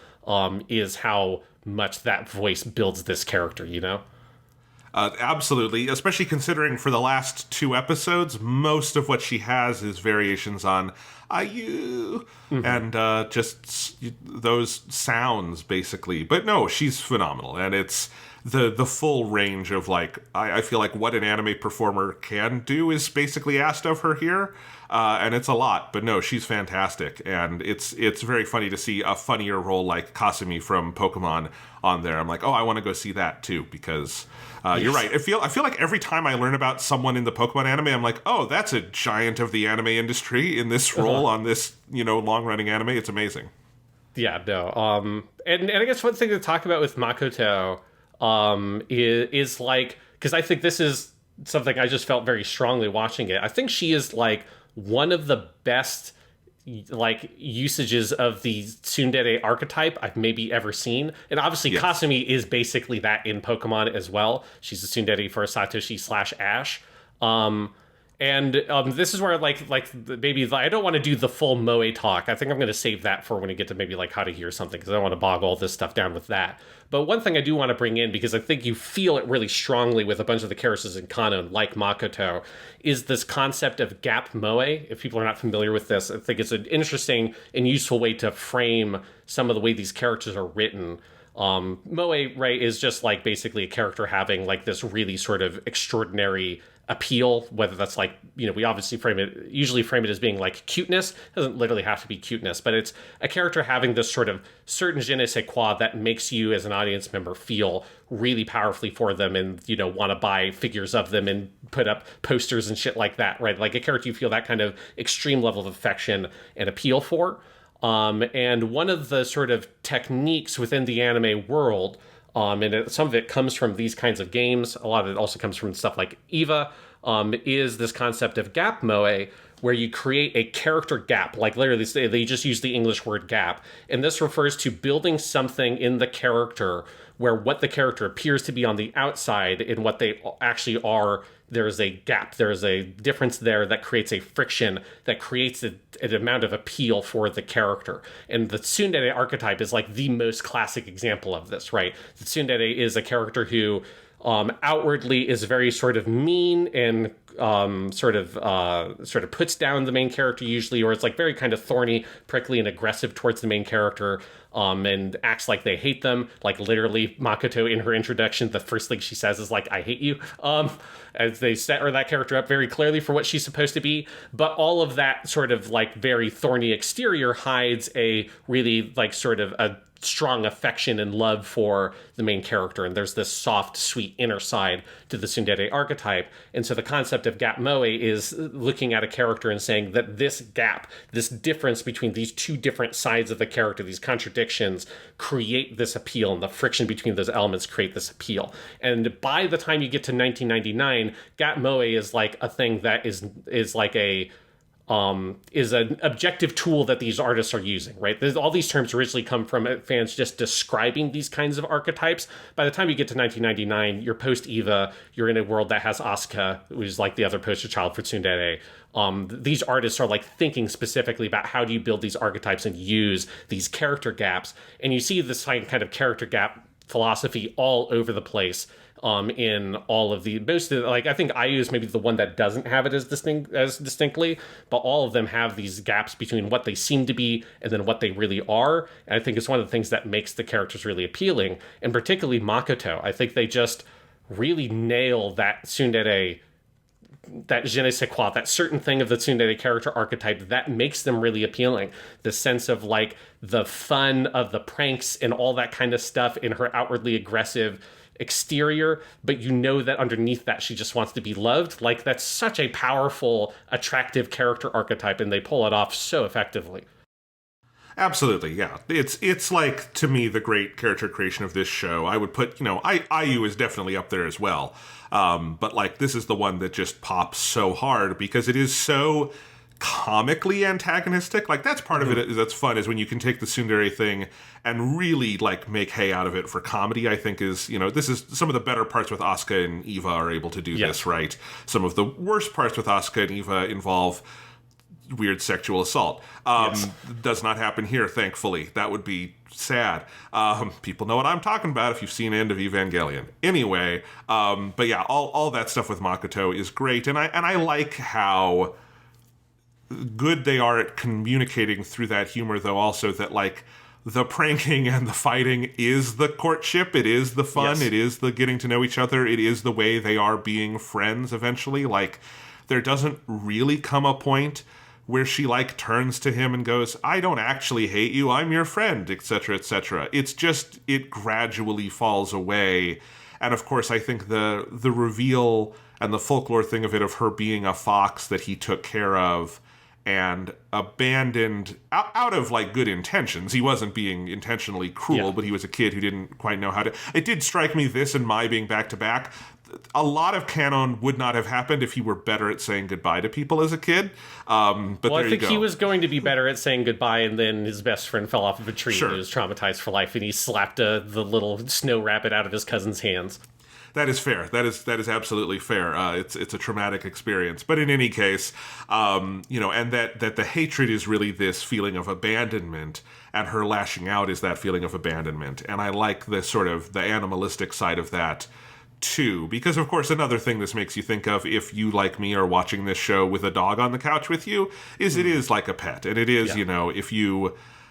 Is how much that voice builds this character, you know? Absolutely, especially considering for the last 2 episodes, most of what she has is variations on "ayu" and just those sounds, basically. But no, she's phenomenal, and it's the full range of like I feel like what an anime performer can do is basically asked of her here, and it's a lot. But no, she's fantastic, and it's very funny to see a funnier role like Kasumi from Pokemon on there. I'm like, oh, I want to go see that too because. Yes. You're right. I feel like every time I learn about someone in the Pokemon anime, I'm like, oh, that's a giant of the anime industry in this role on this, long-running anime. It's amazing. Yeah, no. And I guess one thing to talk about with Makoto is like, because I think this is something I just felt very strongly watching it. I think she is like one of the best like usages of the tsundere archetype I've maybe ever seen. And obviously yes. Kasumi is basically that in Pokemon as well. She's a tsundere for Satoshi/Ash. And this is where like maybe I don't want to do the full Moe talk. I think I'm going to save that for when we get to maybe like how to hear something, because I don't want to bog all this stuff down with that. But one thing I do want to bring in, because I think you feel it really strongly with a bunch of the characters in Kanon, like Makoto, is this concept of gap Moe. If people are not familiar with this, I think it's an interesting and useful way to frame some of the way these characters are written. Moe, right, is just like basically a character having like this really sort of extraordinary appeal, whether that's like, we obviously usually frame it as being like cuteness. It doesn't literally have to be cuteness, but it's a character having this sort of certain je ne sais quoi that makes you as an audience member feel really powerfully for them and, want to buy figures of them and put up posters and shit like that, right? Like a character you feel that kind of extreme level of affection and appeal for. And one of the sort of techniques within the anime world, and some of it comes from these kinds of games, a lot of it also comes from stuff like EVA, is this concept of gap moe, where you create a character gap. Like literally, they just use the English word gap. And this refers to building something in the character where what the character appears to be on the outside and what they actually are, there's a gap. There's a difference there that creates a friction, that creates an amount of appeal for the character. And the tsundere archetype is like the most classic example of this, right? The tsundere is a character who outwardly is very sort of mean and sort of puts down the main character usually, or it's like very kind of thorny, prickly, and aggressive towards the main character, and acts like they hate them. Like literally, Makoto in her introduction, the first thing she says is like, "I hate you." As they set her that character up very clearly for what she's supposed to be. But all of that sort of like very thorny exterior hides a really like sort of a strong affection and love for the main character, and there's this soft, sweet inner side to the tsundere archetype. And so the concept of gap moe is looking at a character and saying that this gap, this difference between these two different sides of the character, these contradictions, create this appeal, and the friction between those elements create this appeal. And by the time you get to 1999, gap moe is like a thing that is like is an objective tool that these artists are using, right? All these terms originally come from fans just describing these kinds of archetypes. By the time you get to 1999, you're post-Eva, you're in a world that has Asuka, who's like the other poster child for tsundere. These artists are like thinking specifically about how do you build these archetypes and use these character gaps. And you see this kind of character gap philosophy all over the place. In all of the most of like I think IU is maybe the one that doesn't have it as distinctly, but all of them have these gaps between what they seem to be and then what they really are. And I think it's one of the things that makes the characters really appealing, and particularly Makoto. I think they just really nail that tsundere, that je ne sais quoi, that certain thing of the tsundere character archetype that makes them really appealing. The sense of like the fun of the pranks and all that kind of stuff in her outwardly aggressive exterior, but you know that underneath that she just wants to be loved. Like that's such a powerful, attractive character archetype, and they pull it off so effectively. Absolutely, yeah. It's like, to me, the great character creation of this show. I would put, IU is definitely up there as well. But like, this is the one that just pops so hard because it is so comically antagonistic. Like that's part of it that's fun, is when you can take the tsundere thing and really like make hay out of it for comedy. I think is, this is some of the better parts with Asuka and Eva are able to do this, right? Some of the worst parts with Asuka and Eva involve weird sexual assault. Does not happen here, thankfully. That would be sad. People know what I'm talking about if you've seen End of Evangelion. Anyway, but yeah, all that stuff with Makoto is great, and I like how good they are at communicating through that humor, though, also that like the pranking and the fighting is the courtship, it is the fun, it is the getting to know each other, it is the way they are being friends eventually. Like there doesn't really come a point where she like turns to him and goes, "I don't actually hate you, I'm your friend," etc., etc. It's just, it gradually falls away. And of course, I think the reveal and the folklore thing of it, of her being a fox that he took care of and abandoned out of like good intentions. He wasn't being intentionally cruel, but he was a kid who didn't quite know how to. It did strike me, this and Mai being back to back, a lot of Kanon would not have happened if he were better at saying goodbye to people as a kid. But well, I think he was going to be better at saying goodbye, and then his best friend fell off of a tree and he was traumatized for life, and he slapped the little snow rabbit out of his cousin's hands. That is fair. That is absolutely fair. It's a traumatic experience, but in any case, and that the hatred is really this feeling of abandonment, and her lashing out is that feeling of abandonment. And I like the sort of the animalistic side of that too, because of course another thing this makes you think of, if you like me are watching this show with a dog on the couch with you, is it is like a pet, and it is if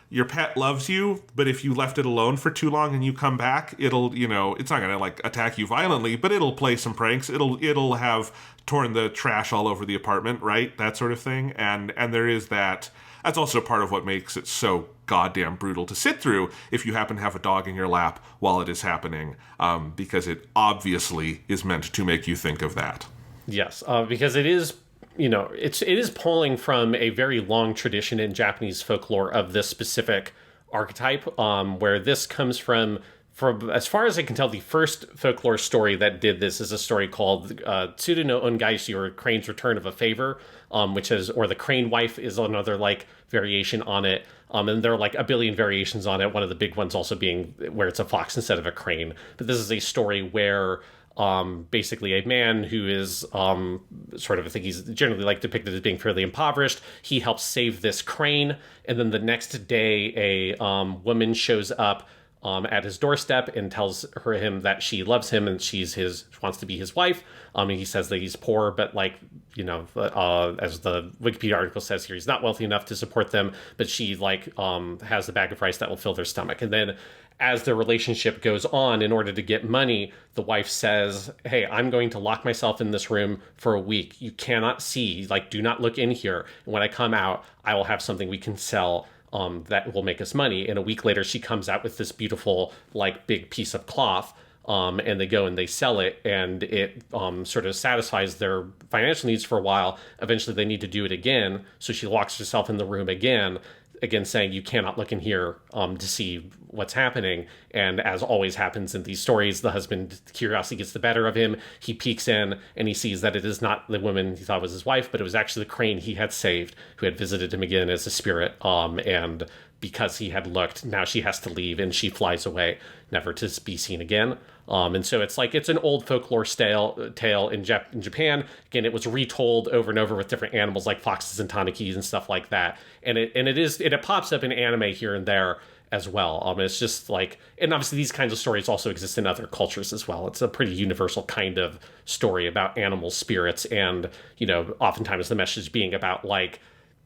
your pet loves you, but if you left it alone for too long and you come back, it'll, it's not going to like attack you violently, but it'll play some pranks. It'll have torn the trash all over the apartment, right? That sort of thing. And there is that. That's also part of what makes it so goddamn brutal to sit through if you happen to have a dog in your lap while it is happening, because it obviously is meant to make you think of that. Yes, because it is. It is pulling from a very long tradition in Japanese folklore of this specific archetype, where this comes from, as far as I can tell, the first folklore story that did this is a story called Tsuru no Ongaishi, or Crane's Return of a Favor, which is, or the Crane Wife is another like variation on it. And there are like a billion variations on it, one of the big ones also being where it's a fox instead of a crane. But this is a story where basically a man who is sort of, I think he's generally like depicted as being fairly impoverished. He helps save this crane, and then the next day a woman shows up at his doorstep and tells him that she loves him and wants to be his wife. And he says that he's poor, but as the Wikipedia article says here, he's not wealthy enough to support them, but she has the bag of rice that will fill their stomach. And then as the relationship goes on, in order to get money, the wife says, hey, I'm going to lock myself in this room for a week. You cannot see, do not look in here. And when I come out, I will have something we can sell that will make us money. And a week later, she comes out with this beautiful, big piece of cloth. And they go and they sell it, and it sort of satisfies their financial needs for a while. Eventually, they need to do it again. So she locks herself in the room again saying, you cannot look in here to see what's happening. And as always happens in these stories, the husband, curiosity gets the better of him. He peeks in and he sees that it is not the woman he thought was his wife, but it was actually the crane he had saved, who had visited him again as a spirit. And because he had looked, now she has to leave, and she flies away, never to be seen again. And so it's an old folklore tale in Japan. Again, it was retold over and over with different animals like foxes and tanakis and stuff like that. And it pops up in anime here and there as well. It's just and obviously these kinds of stories also exist in other cultures as well. It's a pretty universal kind of story about animal spirits, and oftentimes the message being about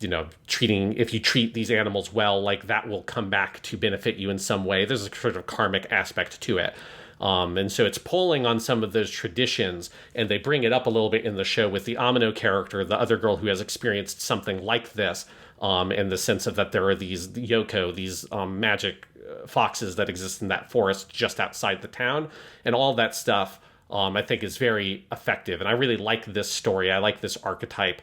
if you treat these animals well, that will come back to benefit you in some way. There's a sort of karmic aspect to it. And so it's pulling on some of those traditions, and they bring it up a little bit in the show with the Amino character, the other girl who has experienced something like this, in the sense of that there are these Yoko, these magic foxes that exist in that forest just outside the town, and all that stuff. I think is very effective. And I really like this story. I like this archetype.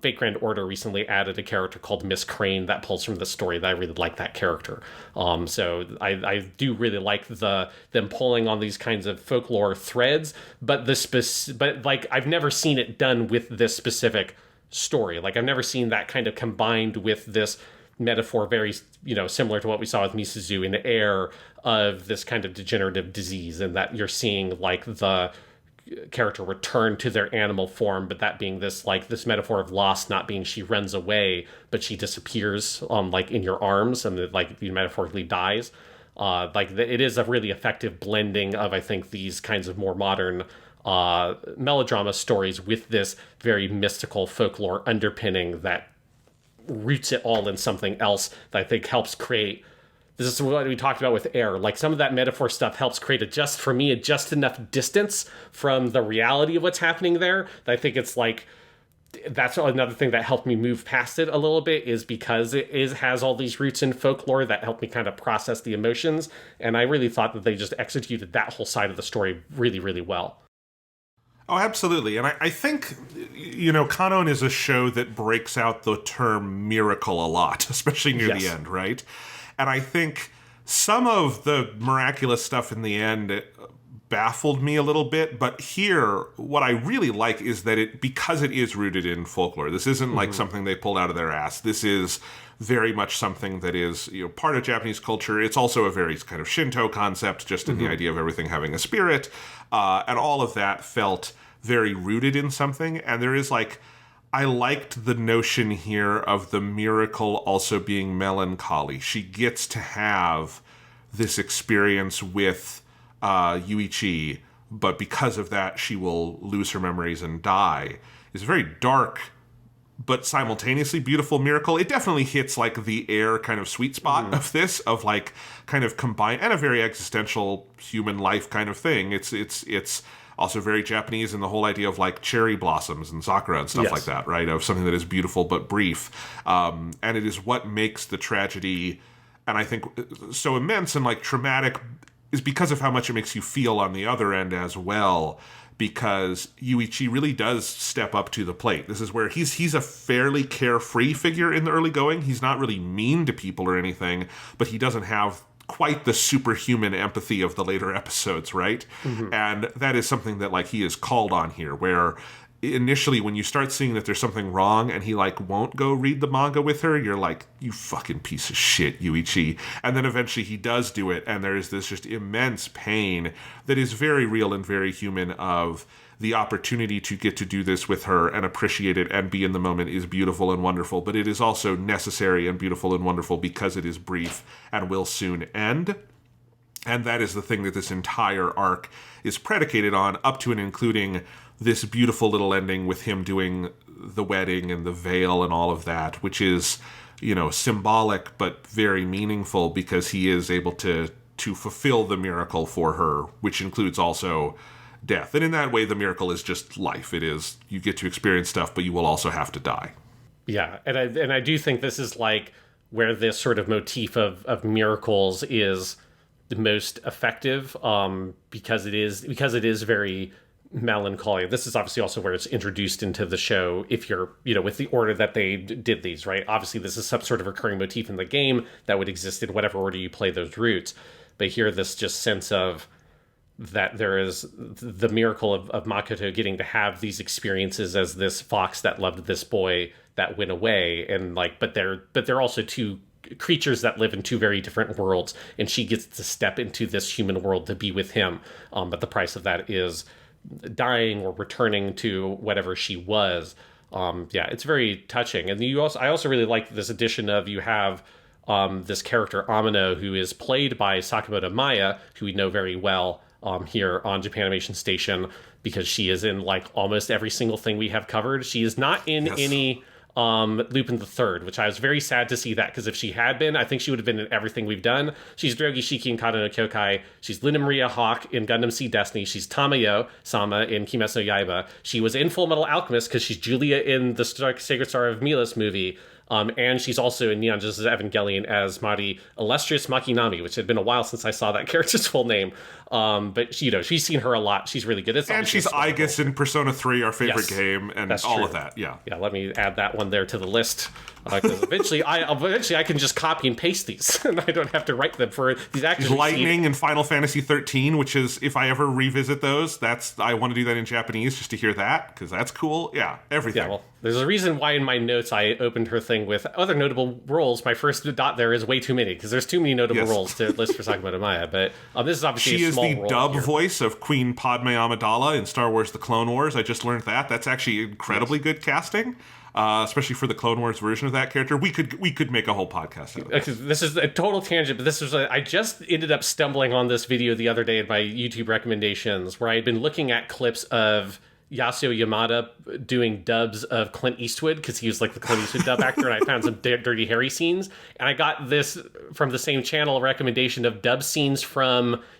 Fate Grand Order recently added a character called Miss Crane that pulls from the story that I really like that character. So I do really like them pulling on these kinds of folklore threads, but I've never seen it done with this specific story. I've never seen that kind of combined with this metaphor, very similar to what we saw with Misuzu in Air, of this kind of degenerative disease, and that you're seeing the character return to their animal form, but that being this metaphor of loss, not being she runs away, but she disappears in your arms, and metaphorically dies. It is a really effective blending of, I think, these kinds of more modern melodrama stories with this very mystical folklore underpinning that roots it all in something else that I think helps create. This is what we talked about with Air. Some of that metaphor stuff helps create just enough distance from the reality of what's happening there. That I think it's that's another thing that helped me move past it a little bit, is because has all these roots in folklore that helped me kind of process the emotions. And I really thought that they just executed that whole side of the story really, really well. Oh, absolutely. And I think, Kanon is a show that breaks out the term miracle a lot, especially near the end, right? And I think some of the miraculous stuff in the end baffled me a little bit, but here, what I really like is that because it is rooted in folklore, this isn't something they pulled out of their ass. This is very much something that is, part of Japanese culture. It's also a very kind of Shinto concept, just in the idea of everything having a spirit, and all of that felt very rooted in something. And there is I liked the notion here of the miracle also being melancholy. She gets to have this experience with Yuichi, but because of that, she will lose her memories and die. It's a very dark, but simultaneously beautiful miracle. It definitely hits the Air kind of sweet spot of this, of kind of combined, and a very existential human life kind of thing. It's also very Japanese in the whole idea of cherry blossoms and sakura and stuff like that, right? Of something that is beautiful but brief. And it is what makes the tragedy, and I think so immense and traumatic, is because of how much it makes you feel on the other end as well. Because Yuichi really does step up to the plate. This is where he's a fairly carefree figure in the early going. He's not really mean to people or anything, but he doesn't have quite the superhuman empathy of the later episodes, right? And that is something that he is called on here, where initially when you start seeing that there's something wrong and he won't go read the manga with her, you're you fucking piece of shit, Yuichi. And then eventually he does do it, and there's this just immense pain that is very real and very human, of the opportunity to get to do this with her and appreciate it and be in the moment is beautiful and wonderful, but it is also necessary and beautiful and wonderful because it is brief and will soon end. And that is the thing that this entire arc is predicated on, up to and including this beautiful little ending with him doing the wedding and the veil and all of that, which is, symbolic but very meaningful because he is able to fulfill the miracle for her, which includes also death. And in that way, the miracle is just life. It is, you get to experience stuff, but you will also have to die. Yeah, and I do think this is like where this sort of motif of miracles is the most effective, because it is very melancholy. This is obviously also where it's introduced into the show, if you're, with the order that they did these, right? Obviously, this is some sort of recurring motif in the game that would exist in whatever order you play those routes. But here, this just sense of that there is the miracle of Makoto getting to have these experiences as this fox that loved this boy that went away, and but they're also two creatures that live in two very different worlds, and she gets to step into this human world to be with him, but the price of that is dying or returning to whatever she was. It's very touching. And I also really like this addition of, you have this character Amino, who is played by Sakamoto Maya, who we know very well here on Japanimation Station, because she is in almost every single thing we have covered. She is not in any Lupin the Third, which I was very sad to see that, because if she had been, I think she would have been in everything we've done. She's Drogi Shiki in Kanon no Kyokai. She's Luna Maria Hawk in Gundam Seed Destiny. She's Tamayo Sama in Kimetsu no Yaiba. She was in Full Metal Alchemist because she's Julia in the Sacred Star of Milas movie. And she's also in Neon Genesis Evangelion as Mari Illustrious Makinami, which had been a while since I saw that character's full name. But she's seen her a lot. She's really good. And she's Aigis in Persona 3, our favorite game, and all true. Of that. Yeah. Yeah. Let me add that one there to the list, because eventually I can just copy and paste these, and I don't have to write them for these actors. Lightning in Final Fantasy 13, which is, if I ever revisit those, I want to do that in Japanese just to hear that, because that's cool. Yeah. Everything. Yeah. Well, there's a reason why in my notes I opened her thing with other notable roles. My first dot there is way too many, because there's too many notable roles to list for Sakamoto Maya. But this is obviously a small role. She is the dub voice of Queen Padme Amidala in Star Wars The Clone Wars. I just learned that. That's actually incredibly good casting, especially for the Clone Wars version of that character. We could make a whole podcast out of it. This is a total tangent, but I just ended up stumbling on this video the other day in my YouTube recommendations, where I had been looking at clips of Yasuo Yamada doing dubs of Clint Eastwood, because he was the Clint Eastwood dub actor, and I found some Dirty Harry scenes. And I got this from the same channel, a recommendation of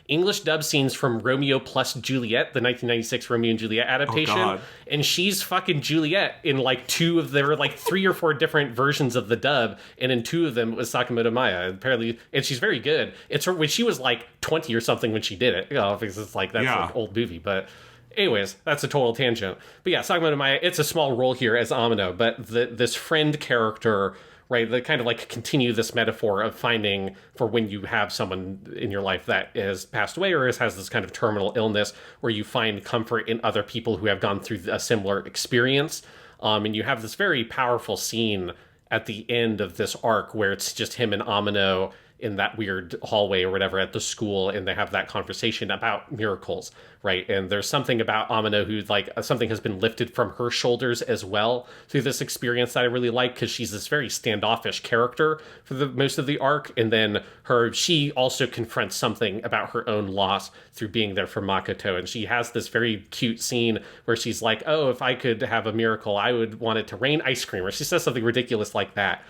English dub scenes from Romeo plus Juliet, the 1996 Romeo and Juliet adaptation. Oh, God. And she's fucking Juliet in there were 3 or 4 different versions of the dub, and in 2 of them it was Sakamoto Maya. Apparently, and she's very good. It's her when she was 20 or something when she did it. Because it's that's an old movie, but. Anyways, that's a total tangent. But yeah, Sakamoto Maya, it's a small role here as Amino, but this friend character, right, that kind of continue this metaphor of finding for when you have someone in your life that has passed away or has this kind of terminal illness, where you find comfort in other people who have gone through a similar experience. And you have this very powerful scene at the end of this arc where it's just him and Amino in that weird hallway or whatever at the school, and they have that conversation about miracles, right? And there's something about Amino who something has been lifted from her shoulders as well through this experience that I really like, because she's this very standoffish character for the most of the arc, and then she also confronts something about her own loss through being there for Makoto, and she has this very cute scene where she's like, oh, if I could have a miracle, I would want it to rain ice cream, or she says something ridiculous like that.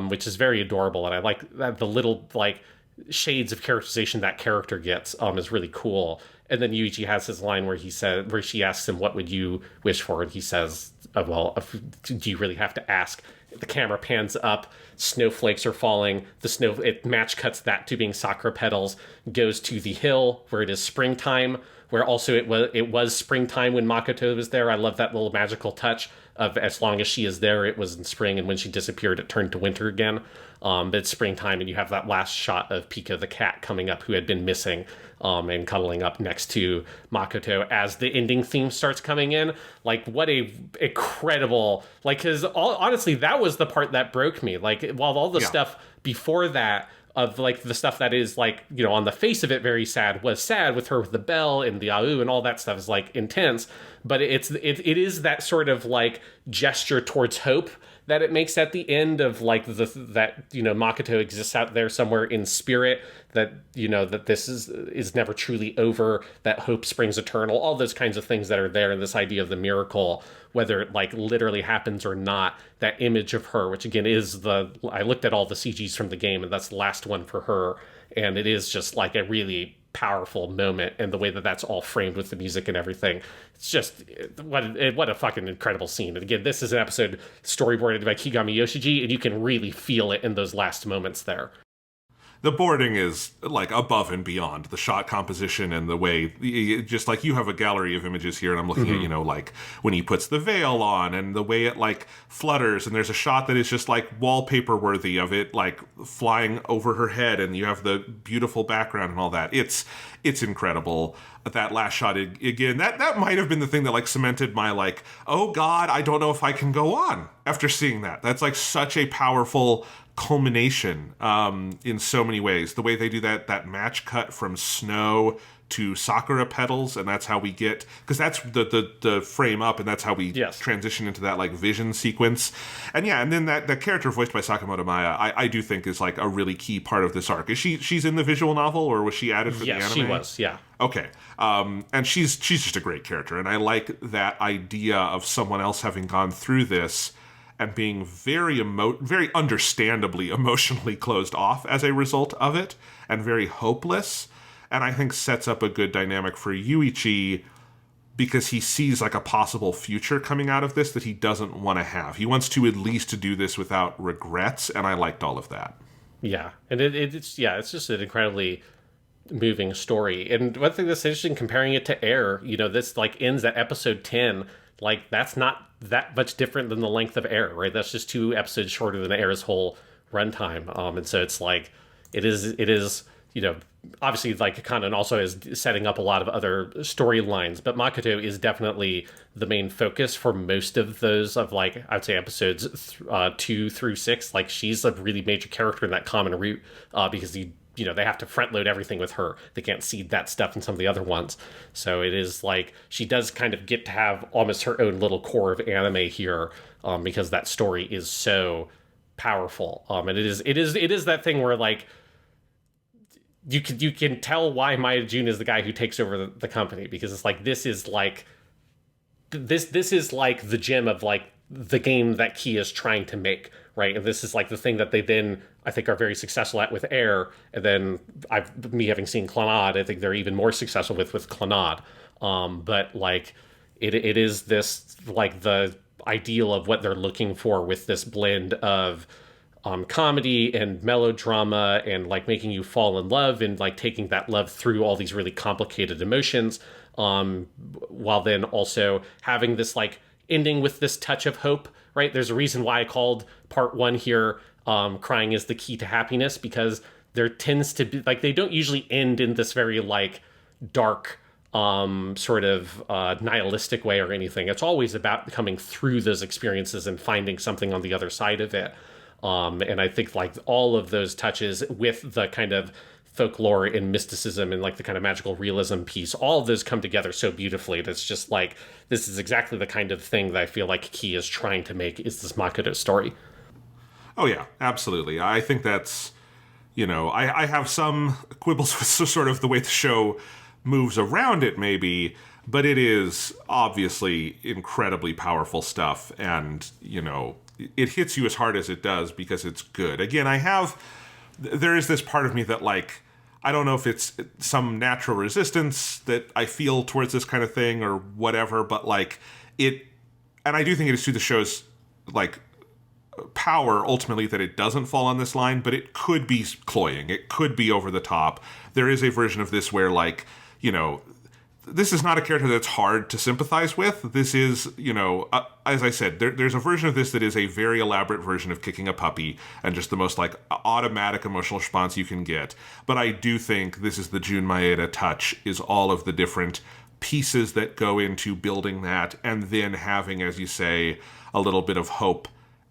Which is very adorable, and I like that the little shades of characterization that character gets is really cool. And then Yuichi has his line where she asks him, "What would you wish for?" And he says, "Do you really have to ask?" The camera pans up, snowflakes are falling. It match cuts that to being sakura petals, goes to the hill where it is springtime, where also it was springtime when Makoto was there. I love that little magical touch of, as long as she is there, it was in spring, and when she disappeared, it turned to winter again. But it's springtime, and you have that last shot of Pika the cat coming up, who had been missing, and cuddling up next to Makoto as the ending theme starts coming in. What a incredible, because honestly, that was the part that broke me. While all the stuff before that, of the stuff that is on the face of it very sad, was sad with her with the bell and the AU and all that stuff is intense, but it is that sort of gesture towards hope that it makes at the end of like that Makoto exists out there somewhere in spirit, that that this is never truly over, that hope springs eternal, all those kinds of things that are there in this idea of the miracle, whether it like literally happens or not. That image of her, which again is I looked at all the CGs from the game, and that's the last one for her, and it is just like a really powerful moment, and the way that that's all framed with the music and everything, it's just what a fucking incredible scene. And again, this is an episode storyboarded by Kigami Yoshiji, and you can really feel it in those last moments there. The boarding is like above and beyond the shot composition and the way, just like you have a gallery of images here, and I'm looking at, like when he puts the veil on and the way it like flutters, and there's a shot that is just like wallpaper worthy of it like flying over her head, and you have the beautiful background and all that. It's incredible. That last shot again, that might have been the thing that like cemented my like, oh God, I don't know if I can go on after seeing that. That's like such a powerful culmination in so many ways. The way they do that match cut from snow to sakura petals, and that's how we get, because that's the frame up, and that's how we transition into that like vision sequence. And and then that character voiced by Sakamoto Maya, I do think is like a really key part of this arc. Is she's in the visual novel, or was she added for the anime? Yes, she was, yeah. Okay. And she's just a great character, and I like that idea of someone else having gone through this and being very understandably emotionally closed off as a result of it, and very hopeless. And I think sets up a good dynamic for Yuichi, because he sees like a possible future coming out of this that he doesn't want to have. He wants to at least do this without regrets, and I liked all of that. Yeah, and it's just an incredibly moving story. And one thing that's interesting, comparing it to Air, this like ends at episode 10. Like, that's not that much different than the length of Air, right? That's just 2 episodes shorter than Air's whole runtime. And so it's like, it is obviously like Kanon also is setting up a lot of other storylines, but Makoto is definitely the main focus for most of those, of like, I'd say episodes 2 through 6. Like, she's a really major character in that common route, because they have to front load everything with her. They can't seed that stuff in some of the other ones. So it is like, she does kind of get to have almost her own little core of anime here, because that story is so powerful. And it is that thing where like, you can tell why Maya June is the guy who takes over the company, because it's like, this is like the gem of like the game that Key is trying to make, right? And this is like the thing that they then, I think, are very successful at with Air. And then me having seen Clannad, I think they're even more successful with Clannad. But like, it is this like the ideal of what they're looking for with this blend of comedy and melodrama, and like making you fall in love, and like taking that love through all these really complicated emotions, while then also having this like ending with this touch of hope, right? There's a reason why I called part 1 here Crying is the Key to Happiness, because there tends to be like, they don't usually end in this very like dark sort of nihilistic way or anything. It's always about coming through those experiences and finding something on the other side of it. And I think like all of those touches with the kind of folklore and mysticism and like the kind of magical realism piece, all of those come together so beautifully. That's just like, this is exactly the kind of thing that I feel like Key is trying to make, is this Makoto story. Oh yeah, absolutely. I think that's, I have some quibbles with sort of the way the show moves around it maybe, but it is obviously incredibly powerful stuff, and, it hits you as hard as it does because it's good. Again, there is this part of me that like, I don't know if it's some natural resistance that I feel towards this kind of thing or whatever, but like and I do think it is to the show's like power ultimately that it doesn't fall on this line, but it could be cloying. It could be over the top. There is a version of this where like, this is not a character that's hard to sympathize with. This is, as I said, there's a version of this that is a very elaborate version of kicking a puppy and just the most like automatic emotional response you can get. But I do think this is the Jun Maeda touch, is all of the different pieces that go into building that, and then having, as you say, a little bit of hope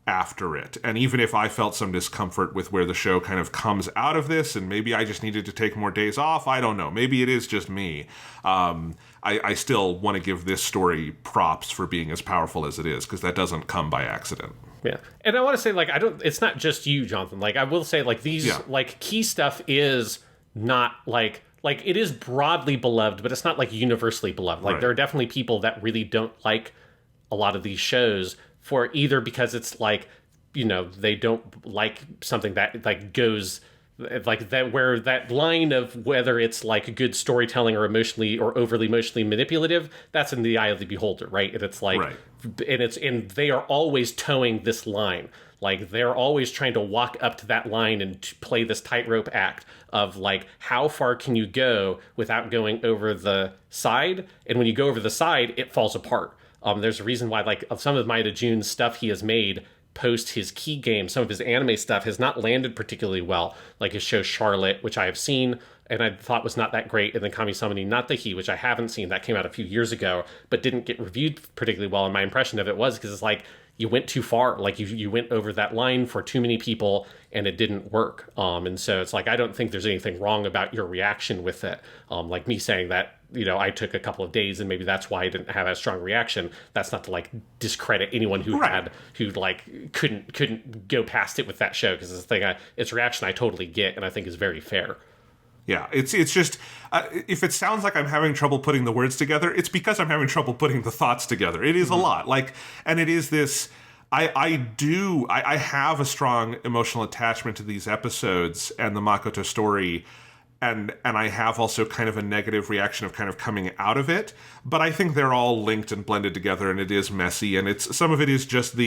after it. And even if I felt some discomfort with where the show kind of comes out of this, and maybe I just needed to take more days off, I don't know, maybe it is just me, I still want to give this story props for being as powerful as it is, because that doesn't come by accident. Yeah. And I want to say, like, it's not just you, Jonathan. Like, I will say, like, these, like, Key stuff is not, like, it is broadly beloved, but it's not, like, universally beloved. Like, there are definitely people that really don't like a lot of these shows for either because it's, like, you know, they don't like something that, like, goes... like that, where that line of whether it's like good storytelling or emotionally or overly emotionally manipulative, that's in the eye of the beholder, right? And it's like, and they are always towing this line. Like, they're always trying to walk up to that line and to play this tightrope act of, like, how far can you go without going over the side? And when you go over the side, it falls apart. There's a reason why, like, some of Maeda Jun's stuff he has made post his Key game, some of his anime stuff has not landed particularly well, like his show Charlotte, which I have seen and I thought was not that great, and then Kami-Samani Natahi, which I haven't seen, that came out a few years ago but didn't get reviewed particularly well, and my impression of it was because it's like you went too far, like you went over that line for too many people and it didn't work. And so it's like, I don't think there's anything wrong about your reaction with it. Like me saying that, you know, I took a couple of days and maybe that's why I didn't have a strong reaction. That's not to like discredit anyone who like couldn't go past it with that show, because it's a reaction I totally get and I think is very fair. Yeah, it's just, if it sounds like I'm having trouble putting the words together, it's because I'm having trouble putting the thoughts together. It is a lot. Like, and it is this, I have a strong emotional attachment to these episodes and the Makoto story, and I have also kind of a negative reaction of kind of coming out of it, but I think they're all linked and blended together, and it is messy, and some of it is just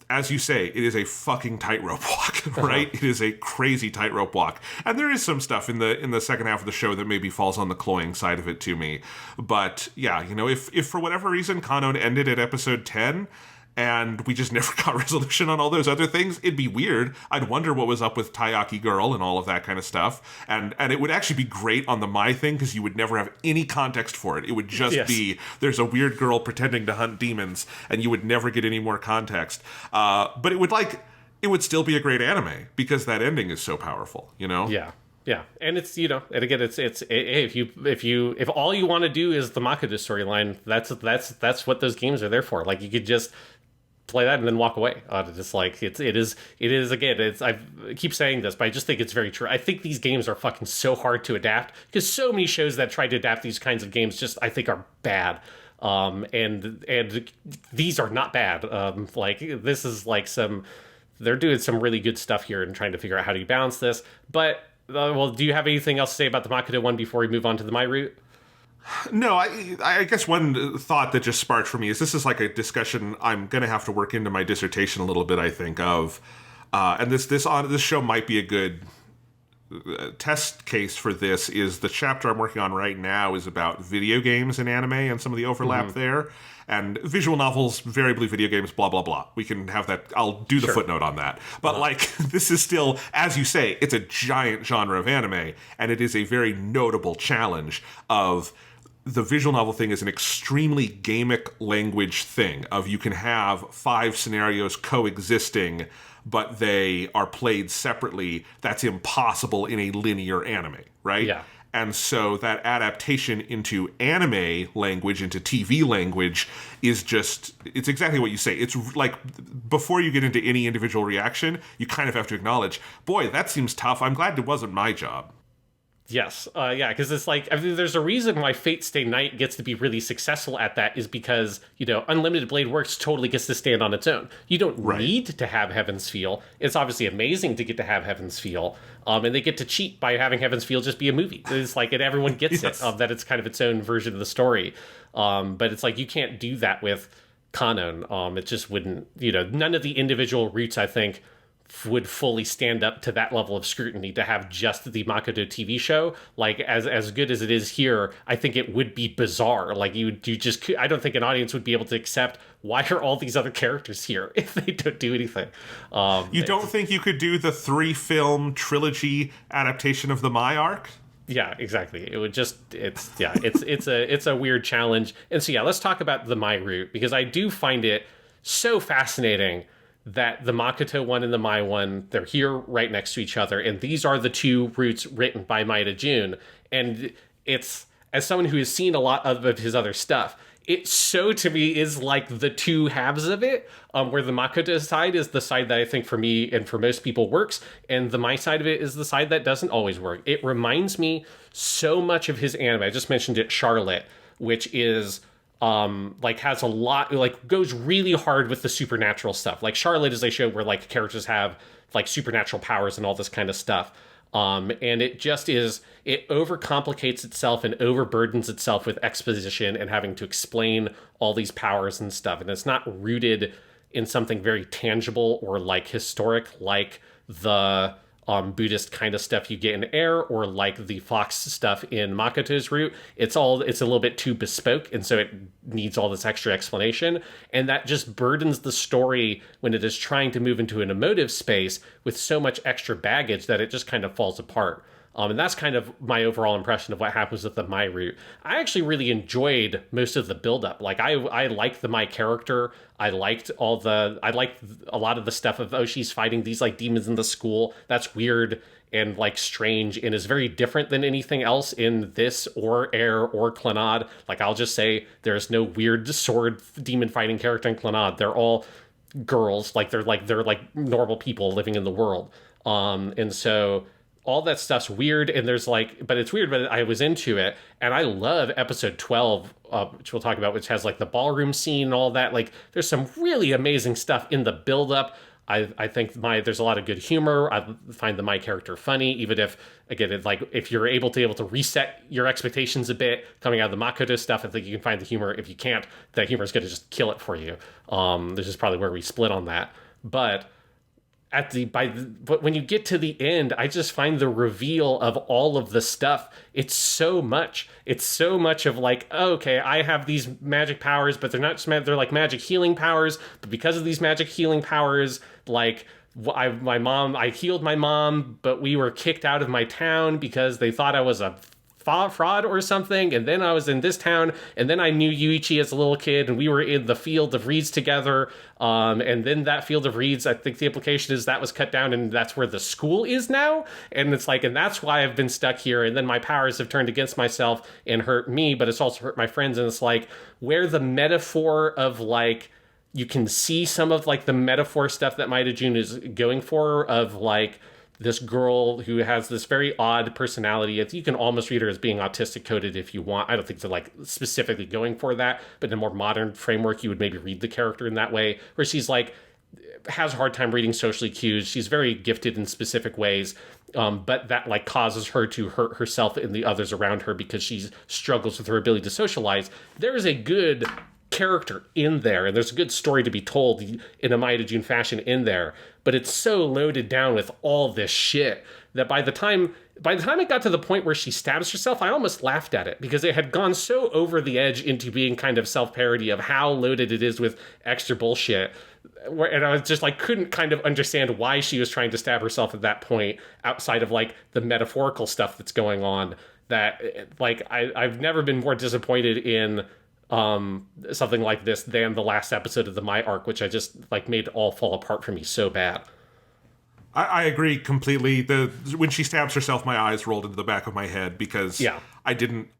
as you say, it is a fucking tightrope walk, right? It is a crazy tightrope walk. And there is some stuff in the second half of the show that maybe falls on the cloying side of it to me. But yeah, you know, if for whatever reason Kanon ended at episode 10 and we just never got resolution on all those other things, it'd be weird. I'd wonder what was up with Taiyaki Girl and all of that kind of stuff. And it would actually be great on the Mai thing, because you would never have any context for it. It would just be, there's a weird girl pretending to hunt demons, and you would never get any more context. But it would still be a great anime, because that ending is so powerful, you know? Yeah. Yeah, and it's, you know, and again, if all you want to do is the Makoto storyline, that's what those games are there for. Like, you could just play that and then walk away. Just like it is again. I keep saying this, but I just think it's very true. I think these games are fucking so hard to adapt, because so many shows that try to adapt these kinds of games just, I think, are bad. And these are not bad. Like, this is like they're doing some really good stuff here and trying to figure out how to balance this. But well, do you have anything else to say about the Makoto one before we move on to the My Route? No, I guess one thought that just sparked for me is this is like a discussion I'm going to have to work into my dissertation a little bit, I think, of, and this show might be a good test case for this. Is the chapter I'm working on right now is about video games and anime and some of the overlap there, and visual novels, variably video games, blah, blah, blah. We can have that. I'll do the footnote on that. But like, this is still, as you say, it's a giant genre of anime, and it is a very notable challenge of the visual novel thing is an extremely gamic language thing of you can have 5 scenarios coexisting, but they are played separately. That's impossible in a linear anime, right? Yeah. And so that adaptation into anime language, into TV language, is just, it's exactly what you say. It's like, before you get into any individual reaction, you kind of have to acknowledge, boy, that seems tough. I'm glad it wasn't my job. Yes, yeah, because it's like, I mean, there's a reason why Fate Stay Night gets to be really successful at that, is because, you know, Unlimited Blade Works totally gets to stand on its own. You don't need to have Heaven's Feel. It's obviously amazing to get to have Heaven's Feel, and they get to cheat by having Heaven's Feel just be a movie. It's like, and everyone gets it, that it's kind of its own version of the story. But it's like, you can't do that with Kanon. It just wouldn't, you know, none of the individual routes, I think, would fully stand up to that level of scrutiny to have just the Makoto TV show. Like, as good as it is here, I think it would be bizarre. Like, I don't think an audience would be able to accept, why are all these other characters here if they don't do anything? You don't think you could do the 3-film trilogy adaptation of the Mai arc? Yeah, exactly. It would just, it's a weird challenge. And so, yeah, let's talk about the Mai route, because I do find it so fascinating that the Makoto one and the Mai one, they're here right next to each other, and these are the 2 routes written by Maeda Jun. And it's, as someone who has seen a lot of his other stuff, it so to me is like the two halves of it, where the Makoto side is the side that I think for me and for most people works, and the Mai side of it is the side that doesn't always work. It reminds me so much of his anime. I just mentioned it, Charlotte, which is like has a lot, like goes really hard with the supernatural stuff. Like Charlotte is a show where like characters have like supernatural powers and all this kind of stuff. And it just is, it overcomplicates itself and overburdens itself with exposition and having to explain all these powers and stuff. And it's not rooted in something very tangible or like historic, like the Buddhist kind of stuff you get in Air, or like the Fox stuff in Makoto's route. It's a little bit too bespoke, and so it needs all this extra explanation, and that just burdens the story when it is trying to move into an emotive space with so much extra baggage that it just kind of falls apart. And that's kind of my overall impression of what happens with the Mai route. I actually really enjoyed most of the buildup. Like I liked the Mai character. I liked a lot of the stuff of, oh, she's fighting these like demons in the school. That's weird and like strange and is very different than anything else in this or Air or Clannad. Like I'll just say there's no weird sword demon fighting character in Clannad. They're all girls. They're like normal people living in the world. And so all that stuff's weird, and there's like, but it's weird, but I was into it, and I love episode 12, which we'll talk about, which has like the ballroom scene and all that. Like, there's some really amazing stuff in the build-up. I think there's a lot of good humor. I find the Mai character funny, even if, again, it's like, if you're able to reset your expectations a bit coming out of the Makoto stuff, I think you can find the humor. If you can't, that humor is going to just kill it for you. This is probably where we split on that. But but when you get to the end, I just find the reveal of all of the stuff, it's so much of like, oh, okay, I have these magic powers, but they're not just they're like magic healing powers, but because of these magic healing powers, like I healed my mom, but we were kicked out of my town because they thought I was a fraud or something, and then I was in this town, and then I knew Yuichi as a little kid, and we were in the field of reeds together, and then that field of reeds, I think the implication is that was cut down, and that's where the school is now, and it's like, and that's why I've been stuck here, and then my powers have turned against myself and hurt me, but it's also hurt my friends, and it's like, where the metaphor of like, you can see some of like the metaphor stuff that Maeda Jun is going for, of like, this girl who has this very odd personality. You can almost read her as being autistic coded if you want. I don't think they're like specifically going for that, but in a more modern framework, you would maybe read the character in that way, where she's like, has a hard time reading socially cues. She's very gifted in specific ways, but that like causes her to hurt herself and the others around her because she struggles with her ability to socialize. There is a good character in there, and there's a good story to be told in a Maeda Jun fashion in there, but it's so loaded down with all this shit that by the time it got to the point where she stabs herself, I almost laughed at it, because it had gone so over the edge into being kind of self-parody of how loaded it is with extra bullshit, and I was just like, couldn't kind of understand why she was trying to stab herself at that point, outside of like the metaphorical stuff that's going on, that like I've never been more disappointed in something like this than the last episode of the Mai arc, which I just like made all fall apart for me so bad. I agree completely. When she stabs herself, my eyes rolled into the back of my head, because I didn't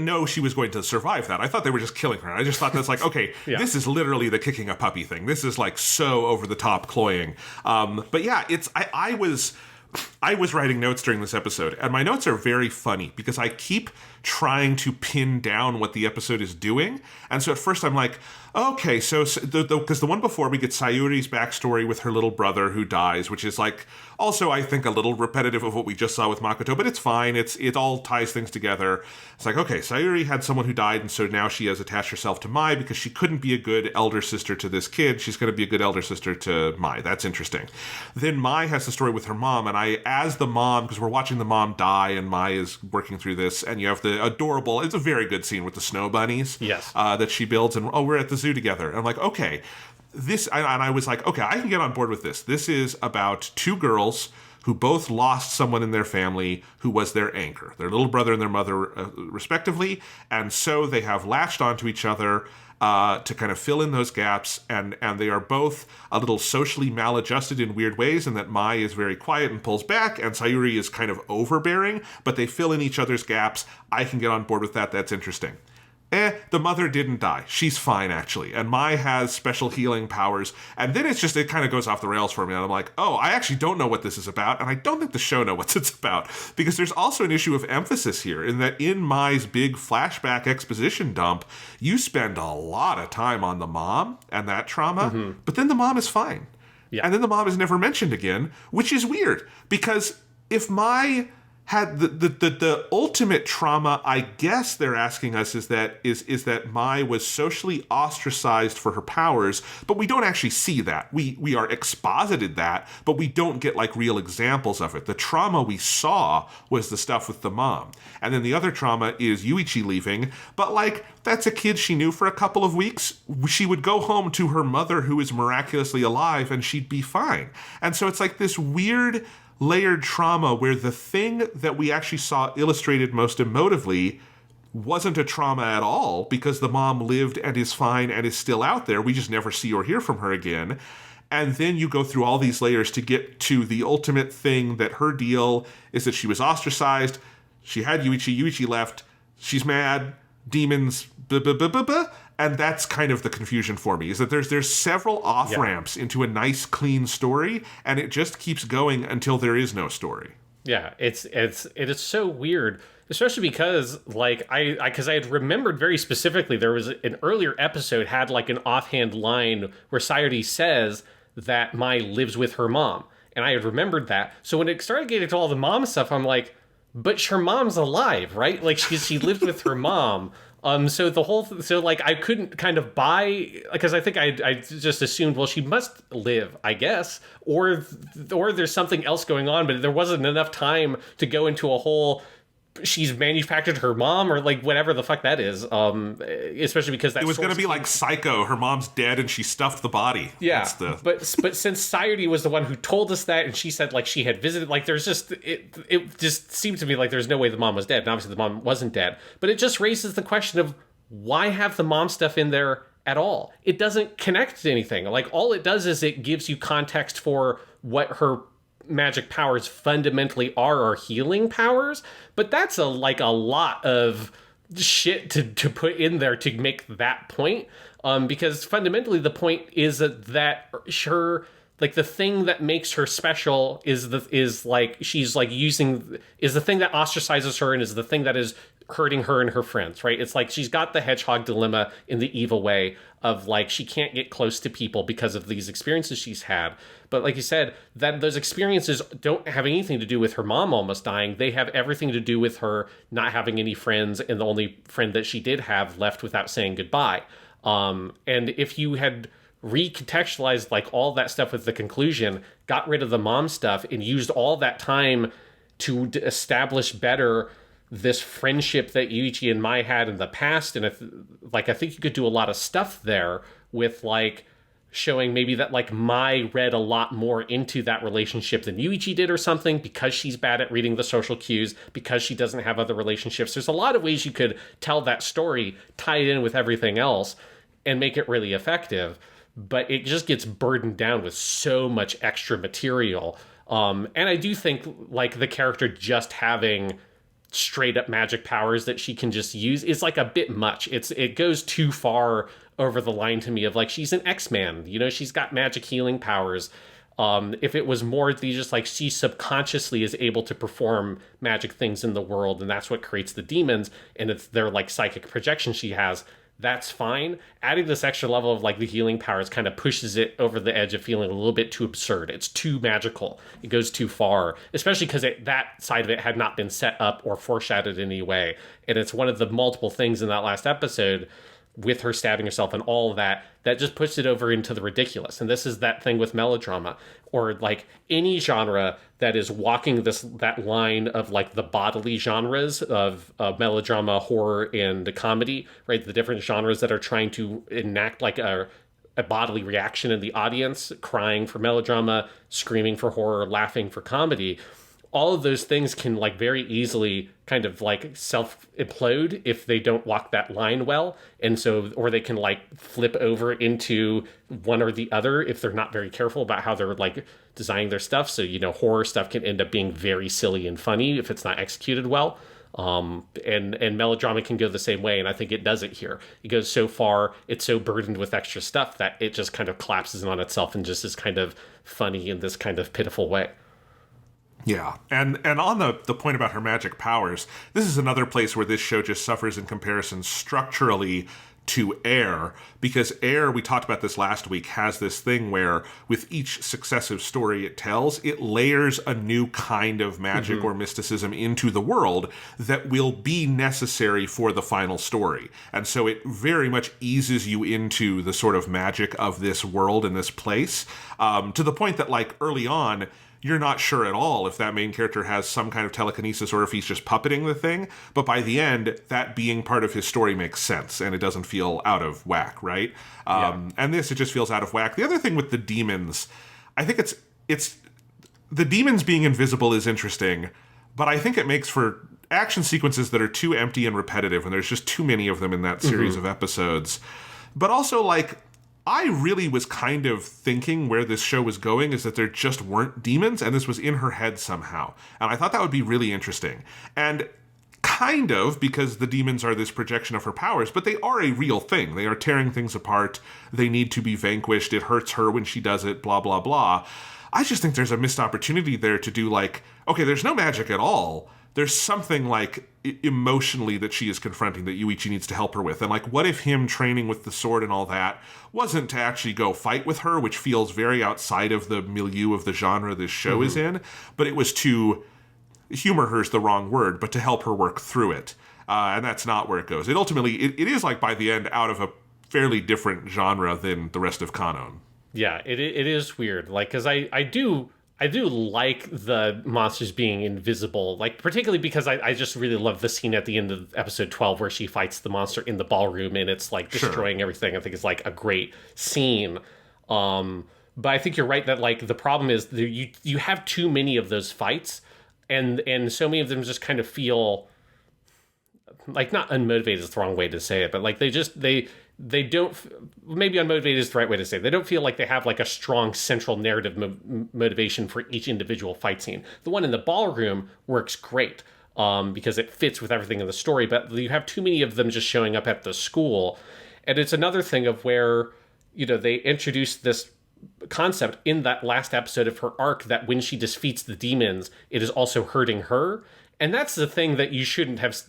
know she was going to survive that. I thought they were just killing her. I just thought that's like, okay, This is literally the kicking a puppy thing. This is like so over the top cloying. But yeah, I was writing notes during this episode, and my notes are very funny because I keep trying to pin down what the episode is doing. And so at first I'm like, okay, so because the one before, we get Sayuri's backstory with her little brother who dies, which is like also, I think, a little repetitive of what we just saw with Makoto, but it's fine. It all ties things together. It's like, okay, Sayuri had someone who died, and so now she has attached herself to Mai because she couldn't be a good elder sister to this kid. She's going to be a good elder sister to Mai. That's interesting. Then Mai has the story with her mom, and I, as the mom, because we're watching the mom die, and Mai is working through this, and you have the adorable, it's a very good scene with the snow bunnies that she builds, and we're at the zoo together. And I'm like, okay, I was like, okay, I can get on board with this. This is about two girls who both lost someone in their family who was their anchor, their little brother and their mother, respectively. And so they have latched onto each other to kind of fill in those gaps. And they are both a little socially maladjusted in weird ways, and that Mai is very quiet and pulls back, and Sayuri is kind of overbearing, but they fill in each other's gaps. I can get on board with that. That's interesting. the mother didn't die. She's fine, actually. And Mai has special healing powers. And then it kind of goes off the rails for me. And I'm like, oh, I actually don't know what this is about. And I don't think the show knows what it's about. Because there's also an issue of emphasis here in that in Mai's big flashback exposition dump, you spend a lot of time on the mom and that trauma. But then the mom is fine. Yeah. And then the mom is never mentioned again, which is weird. Because if Mai had the ultimate trauma, I guess they're asking us is that Mai was socially ostracized for her powers, but we don't actually see that. We are exposited that, but we don't get like real examples of it. The trauma we saw was the stuff with the mom. And then the other trauma is Yuichi leaving, but like that's a kid she knew for a couple of weeks. She would go home to her mother who is miraculously alive and she'd be fine. And so it's like this weird layered trauma where the thing that we actually saw illustrated most emotively wasn't a trauma at all because the mom lived and is fine and is still out there. We just never see or hear from her again. And then you go through all these layers to get to the ultimate thing that her deal is that she was ostracized. She had Yuichi. Yuichi left. She's mad. Demons. And that's kind of the confusion for me, is that there's several off-ramps into a nice, clean story, and it just keeps going until there is no story. Yeah, it is so weird, especially because, like, I had remembered very specifically there was an earlier episode had, like, an offhand line where Sayuri says that Mai lives with her mom, and I had remembered that. So when it started getting to all the mom stuff, I'm like, but her mom's alive, right? Like, she lived with her mom. So I couldn't kind of buy, because I think I just assumed, well, she must live, I guess, or there's something else going on, but there wasn't enough time to go into a whole, she's manufactured her mom, or like whatever the fuck that is, especially because that it was going to be like Psycho, her mom's dead and she stuffed the body. Yeah, but since Sayuri was the one who told us that, and she said like she had visited, like there's just, it just seemed to me like there's no way the mom was dead, and obviously the mom wasn't dead, but it just raises the question of why have the mom stuff in there at all? It doesn't connect to anything. Like all it does is it gives you context for what her magic powers fundamentally are healing powers, but that's a lot of shit to put in there to make that point, because fundamentally the point is that her, like, the thing that makes her special is the thing that ostracizes her and is the thing that is hurting her and her friends, right? It's like she's got the hedgehog dilemma in the evil way of like she can't get close to people because of these experiences she's had. But like you said, that those experiences don't have anything to do with her mom almost dying. They have everything to do with her not having any friends, and the only friend that she did have left without saying goodbye. And if you had recontextualized like all that stuff with the conclusion, got rid of the mom stuff, and used all that time to establish better this friendship that Yuichi and Mai had in the past, and I think you could do a lot of stuff there with like showing maybe that like Mai read a lot more into that relationship than Yuichi did or something, because she's bad at reading the social cues, because she doesn't have other relationships. There's a lot of ways you could tell that story, tie it in with everything else, and make it really effective, but it just gets burdened down with so much extra material. And I do think like the character just having straight up magic powers that she can just use is like a bit much. It goes too far over the line to me of like, she's an X-Man, you know, she's got magic healing powers. If it was more just like she subconsciously is able to perform magic things in the world, and that's what creates the demons, and it's their like psychic projection she has, that's fine. Adding this extra level of like the healing powers kind of pushes it over the edge of feeling a little bit too absurd. It's too magical. It goes too far, especially because that side of it had not been set up or foreshadowed in any way. And it's one of the multiple things in that last episode with her stabbing herself and all of that just pushed it over into the ridiculous. And this is that thing with melodrama, or like any genre that is walking that line of like the bodily genres of melodrama, horror, and comedy, right? The different genres that are trying to enact like a bodily reaction in the audience, crying for melodrama, screaming for horror, laughing for comedy. All of those things can like very easily kind of like self-implode if they don't walk that line well. And so, or they can like flip over into one or the other if they're not very careful about how they're like designing their stuff. So, you know, horror stuff can end up being very silly and funny if it's not executed well. And melodrama can go the same way, and I think it does it here. It goes so far, it's so burdened with extra stuff that it just kind of collapses in on itself and just is kind of funny in this kind of pitiful way. Yeah, and on the point about her magic powers, this is another place where this show just suffers in comparison structurally to Air, because Air, we talked about this last week, has this thing where with each successive story it tells, it layers a new kind of magic or mysticism into the world that will be necessary for the final story. And so it very much eases you into the sort of magic of this world and this place, to the point that, like, early on, you're not sure at all if that main character has some kind of telekinesis or if he's just puppeting the thing. But by the end, that being part of his story makes sense and it doesn't feel out of whack, right? And this, it just feels out of whack. The other thing with the demons, I think it's the demons being invisible is interesting, but I think it makes for action sequences that are too empty and repetitive, and there's just too many of them in that series of episodes. But also, like, I really was kind of thinking where this show was going is that there just weren't demons, and this was in her head somehow. And I thought that would be really interesting. And kind of, because the demons are this projection of her powers, but they are a real thing. They are tearing things apart. They need to be vanquished. It hurts her when she does it, blah, blah, blah. I just think there's a missed opportunity there to do, like, okay, there's no magic at all. There's something, like, emotionally that she is confronting that Yuichi needs to help her with. And, like, what if him training with the sword and all that wasn't to actually go fight with her, which feels very outside of the milieu of the genre this show is in, but it was to humor her is the wrong word, but to help her work through it. And that's not where it goes. It ultimately, it is, like, by the end, out of a fairly different genre than the rest of Kanon. Yeah, it is weird. Like, because I do like the monsters being invisible, like, particularly because I just really love the scene at the end of episode 12 where she fights the monster in the ballroom and it's, like, destroying everything. I think it's, like, a great scene. But I think you're right that, like, the problem is you have too many of those fights, and so many of them just kind of feel, like, not unmotivated is the wrong way to say it, but, like, they don't, maybe unmotivated is the right way to say it. They don't feel like they have, like, a strong central narrative motivation for each individual fight scene. The one in the ballroom works great because it fits with everything in the story, but you have too many of them just showing up at the school. And it's another thing of where, you know, they introduced this concept in that last episode of her arc that when she defeats the demons, it is also hurting her. And that's the thing that you shouldn't have.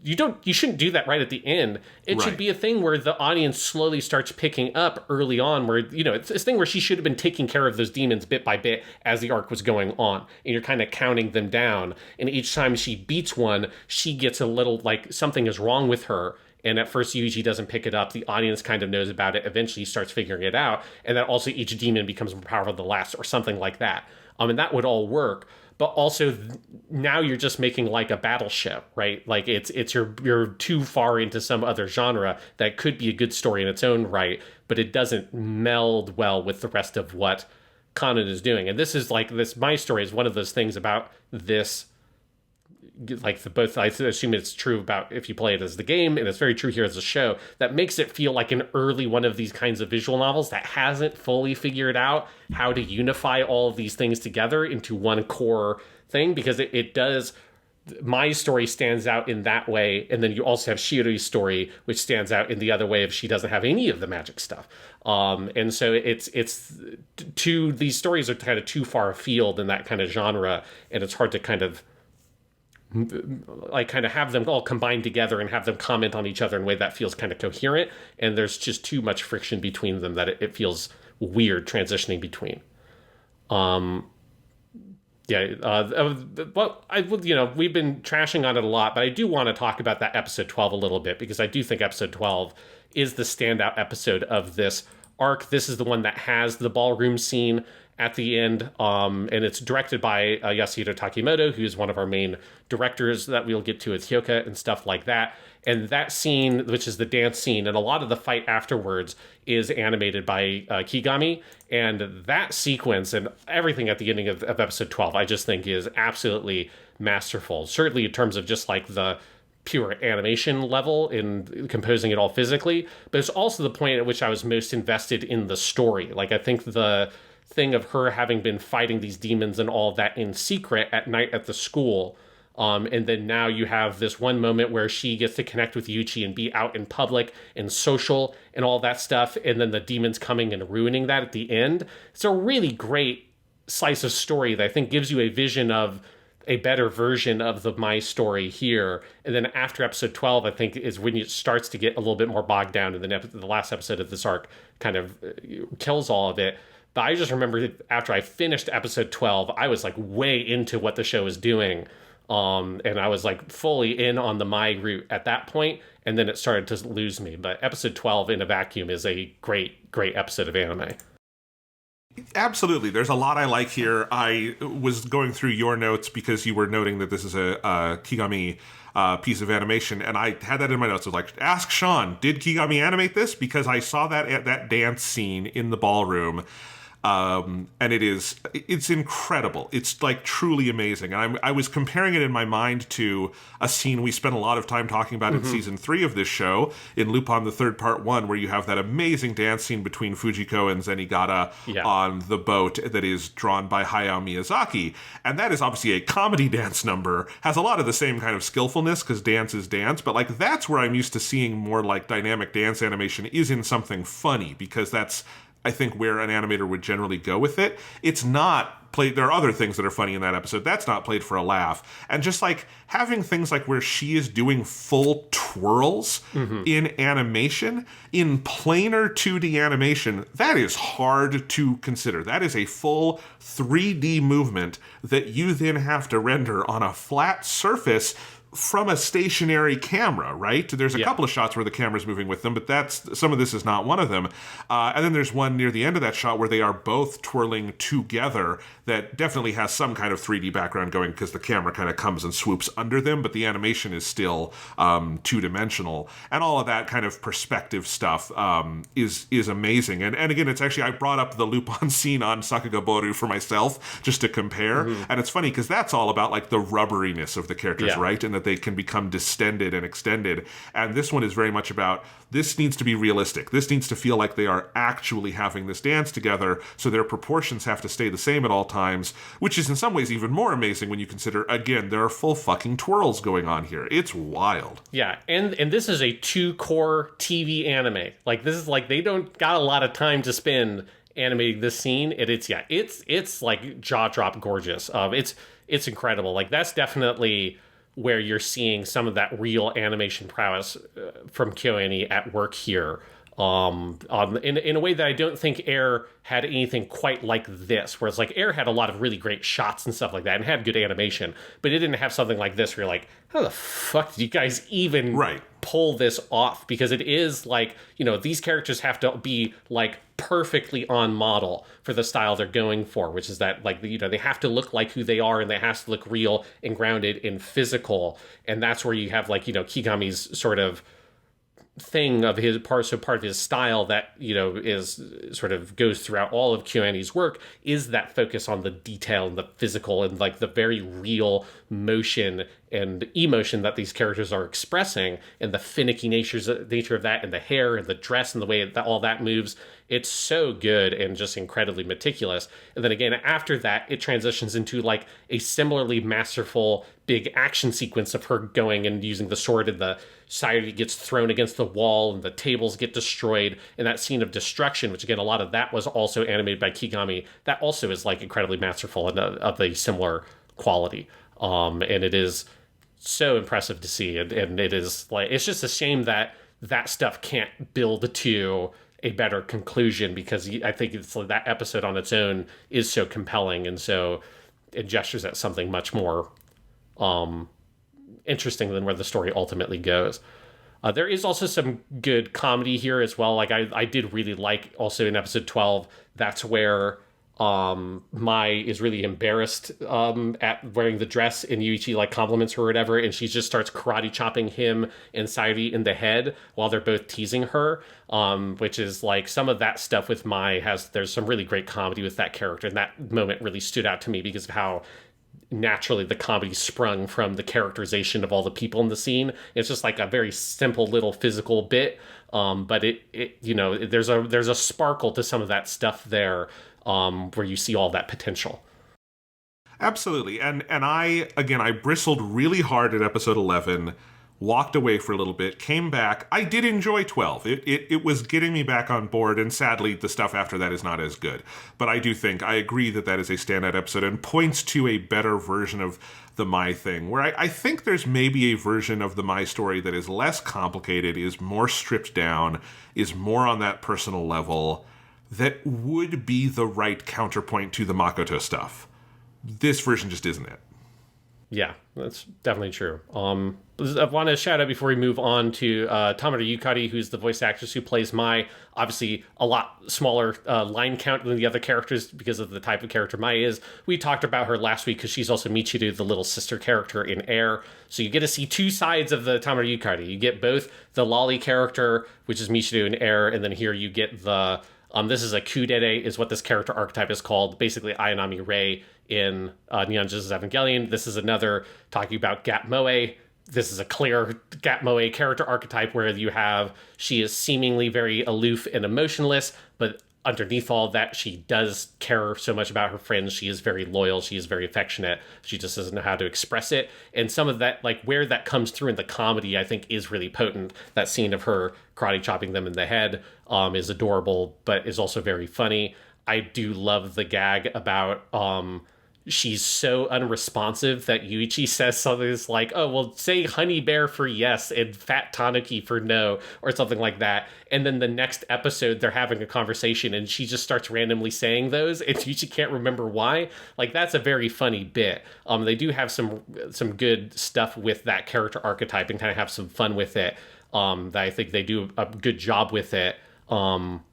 You shouldn't do that right at the end. It should be a thing where the audience slowly starts picking up early on, where, you know, it's this thing where she should have been taking care of those demons bit by bit as the arc was going on. And you're kind of counting them down. And each time she beats one, she gets a little, like, something is wrong with her. And at first, Yuji doesn't pick it up. The audience kind of knows about it. Eventually, starts figuring it out. And then also each demon becomes more powerful than the last, or something like that. And that would all work. But also now you're just making, like, a battleship, right? Like, you're too far into some other genre that could be a good story in its own right, but it doesn't meld well with the rest of what Kanon is doing. And this is, like, my story is one of those things about this, like, both, I assume it's true about if you play it as the game, and it's very true here as a show, that makes it feel like an early one of these kinds of visual novels that hasn't fully figured out how to unify all of these things together into one core thing, because it does. My story stands out in that way, and then you also have Shiori's story, which stands out in the other way if she doesn't have any of the magic stuff. And so these stories are kind of too far afield in that kind of genre, and it's hard to kind of have them all combined together and have them comment on each other in a way that feels kind of coherent, and there's just too much friction between them that it feels weird transitioning between. We've been trashing on it a lot, but I do want to talk about that episode 12 a little bit, because I do think episode 12 is the standout episode of this arc. This is the one that has the ballroom scene at the end, and it's directed by Yasuhiro Takimoto, who's one of our main directors that we'll get to with Hyoka and stuff like that. And that scene, which is the dance scene, and a lot of the fight afterwards is animated by Kigami. And that sequence and everything at the ending of episode 12, I just think is absolutely masterful. Certainly in terms of just, like, the pure animation level in composing it all physically, but it's also the point at which I was most invested in the story. Like, I think the thing of her having been fighting these demons and all of that in secret at night at the school, And then now you have this one moment where she gets to connect with Yuichi and be out in public and social and all that stuff. And then the demons coming and ruining that at the end. It's a really great slice of story that I think gives you a vision of a better version of my story here. And then after episode 12, I think is when it starts to get a little bit more bogged down. And then the last episode of this arc kind of kills all of it. But I just remember that after I finished episode 12, I was like way into what the show was doing. And I was like fully in on the Mai route at that point, and then it started to lose me. But episode 12 in a vacuum is a great, great episode of anime. Absolutely. There's a lot I like here. I was going through your notes because you were noting that this is a Kigami piece of animation, and I had that in my notes. I was like, ask Sean, did Kigami animate this? Because I saw that dance scene in the ballroom. And it's incredible. It's like truly amazing. And I was comparing it in my mind to a scene we spent a lot of time talking about in season 3 of this show, in Lupin the Third Part 1, where you have that amazing dance scene between Fujiko and Zenigata on the boat that is drawn by Hayao Miyazaki. And that is obviously a comedy dance number, has a lot of the same kind of skillfulness because dance is dance, but like that's where I'm used to seeing more like dynamic dance animation is in something funny, because that's I think where an animator would generally go with it. It's not played. There are other things that are funny in that episode. That's not played for a laugh. And just like having things like where she is doing full twirls in animation, in planar 2D animation, that is hard to consider. That is a full 3D movement that you then have to render on a flat surface from a stationary camera, right? There's a couple of shots where the camera's moving with them, but some of this is not one of them. And then there's one near the end of that shot where they are both twirling together that definitely has some kind of 3D background going because the camera kind of comes and swoops under them, but the animation is still two-dimensional. And all of that kind of perspective stuff is amazing. And again, it's actually, I brought up the Lupin scene on Sakagoboru for myself just to compare. And it's funny because that's all about like the rubberiness of the characters, right? And that they can become distended and extended. And this one is very much about, this needs to be realistic. This needs to feel like they are actually having this dance together, so their proportions have to stay the same at all times, which is in some ways even more amazing when you consider, again, there are full fucking twirls going on here. It's wild. Yeah, and this is a 2-core TV anime. Like, this is like, they don't got a lot of time to spend animating this scene. It's like jaw-drop gorgeous. It's incredible. Like, that's definitely where you're seeing some of that real animation prowess from KyoAni at work here. In a way that I don't think Air had anything quite like this, whereas like Air had a lot of really great shots and stuff like that and had good animation, but it didn't have something like this where you're like, how the fuck did you guys even pull this off? Because it is like, you know, these characters have to be like perfectly on model for the style they're going for, which is that, like, you know, they have to look like who they are and they have to look real and grounded and physical. And that's where you have, like, you know, Kigami's sort of thing of his part of his style that, you know, is sort of goes throughout all of KyoAni's work, is that focus on the detail and the physical and like the very real motion and emotion that these characters are expressing, and the finicky nature of that, and the hair and the dress and the way that all that moves. It's so good and just incredibly meticulous. And then again, after that, it transitions into like a similarly masterful big action sequence of her going and using the sword, and the Sayuri gets thrown against the wall and the tables get destroyed, and that scene of destruction, which again, a lot of that was also animated by Kigami, that also is like incredibly masterful and of a similar quality. And it is so impressive to see. And it is like, it's just a shame that that stuff can't build to a better conclusion, because I think it's like that episode on its own is so compelling, and so it gestures at something much more interesting than where the story ultimately goes. There is also some good comedy here as well. Like I did really like also in episode 12, that's where Mai is really embarrassed at wearing the dress, and Yuichi like compliments her or whatever, and she just starts karate chopping him and Sayuri in the head while they're both teasing her, which is like some of that stuff with Mai there's some really great comedy with that character, and that moment really stood out to me because of how naturally the comedy sprung from the characterization of all the people in the scene. It's just like a very simple little physical bit, but it you know, there's a sparkle to some of that stuff there, where you see all that potential. Absolutely. And I bristled really hard at episode 11, walked away for a little bit, came back. I did enjoy 12. It was getting me back on board, and sadly, the stuff after that is not as good. But I agree that is a standout episode and points to a better version of the Mai thing, where I think there's maybe a version of the Mai story that is less complicated, is more stripped down, is more on that personal level, that would be the right counterpoint to the Makoto stuff. This version just isn't it. Yeah, that's definitely true. I want to shout out before we move on to Tamara Yukari, who's the voice actress who plays Mai. Obviously, a lot smaller line count than the other characters because of the type of character Mai is. We talked about her last week because she's also Michiru, the little sister character in Air. So you get to see two sides of the Tamara Yukari. You get both the lolly character, which is Michiru in Air, and then here you get the... this is a kudere, is what this character archetype is called. Basically, Ayanami Rei in Neon Genesis Evangelion. This is another talking about Gap Moe. This is a clear Gap Moe character archetype where she is seemingly very aloof and emotionless, but underneath all that, she does care so much about her friends. She is very loyal. She is very affectionate. She just doesn't know how to express it. And some of that, like where that comes through in the comedy, I think is really potent. That scene of her karate chopping them in the head is adorable, but is also very funny. I do love the gag about she's so unresponsive that Yuichi says something like, oh, well, say honey bear for yes and fat tanuki for no, or something like that. And then the next episode, they're having a conversation and she just starts randomly saying those and Yuichi can't remember why. Like, that's a very funny bit. They do have some good stuff with that character archetype and kind of have some fun with it. That I think they do a good job with it.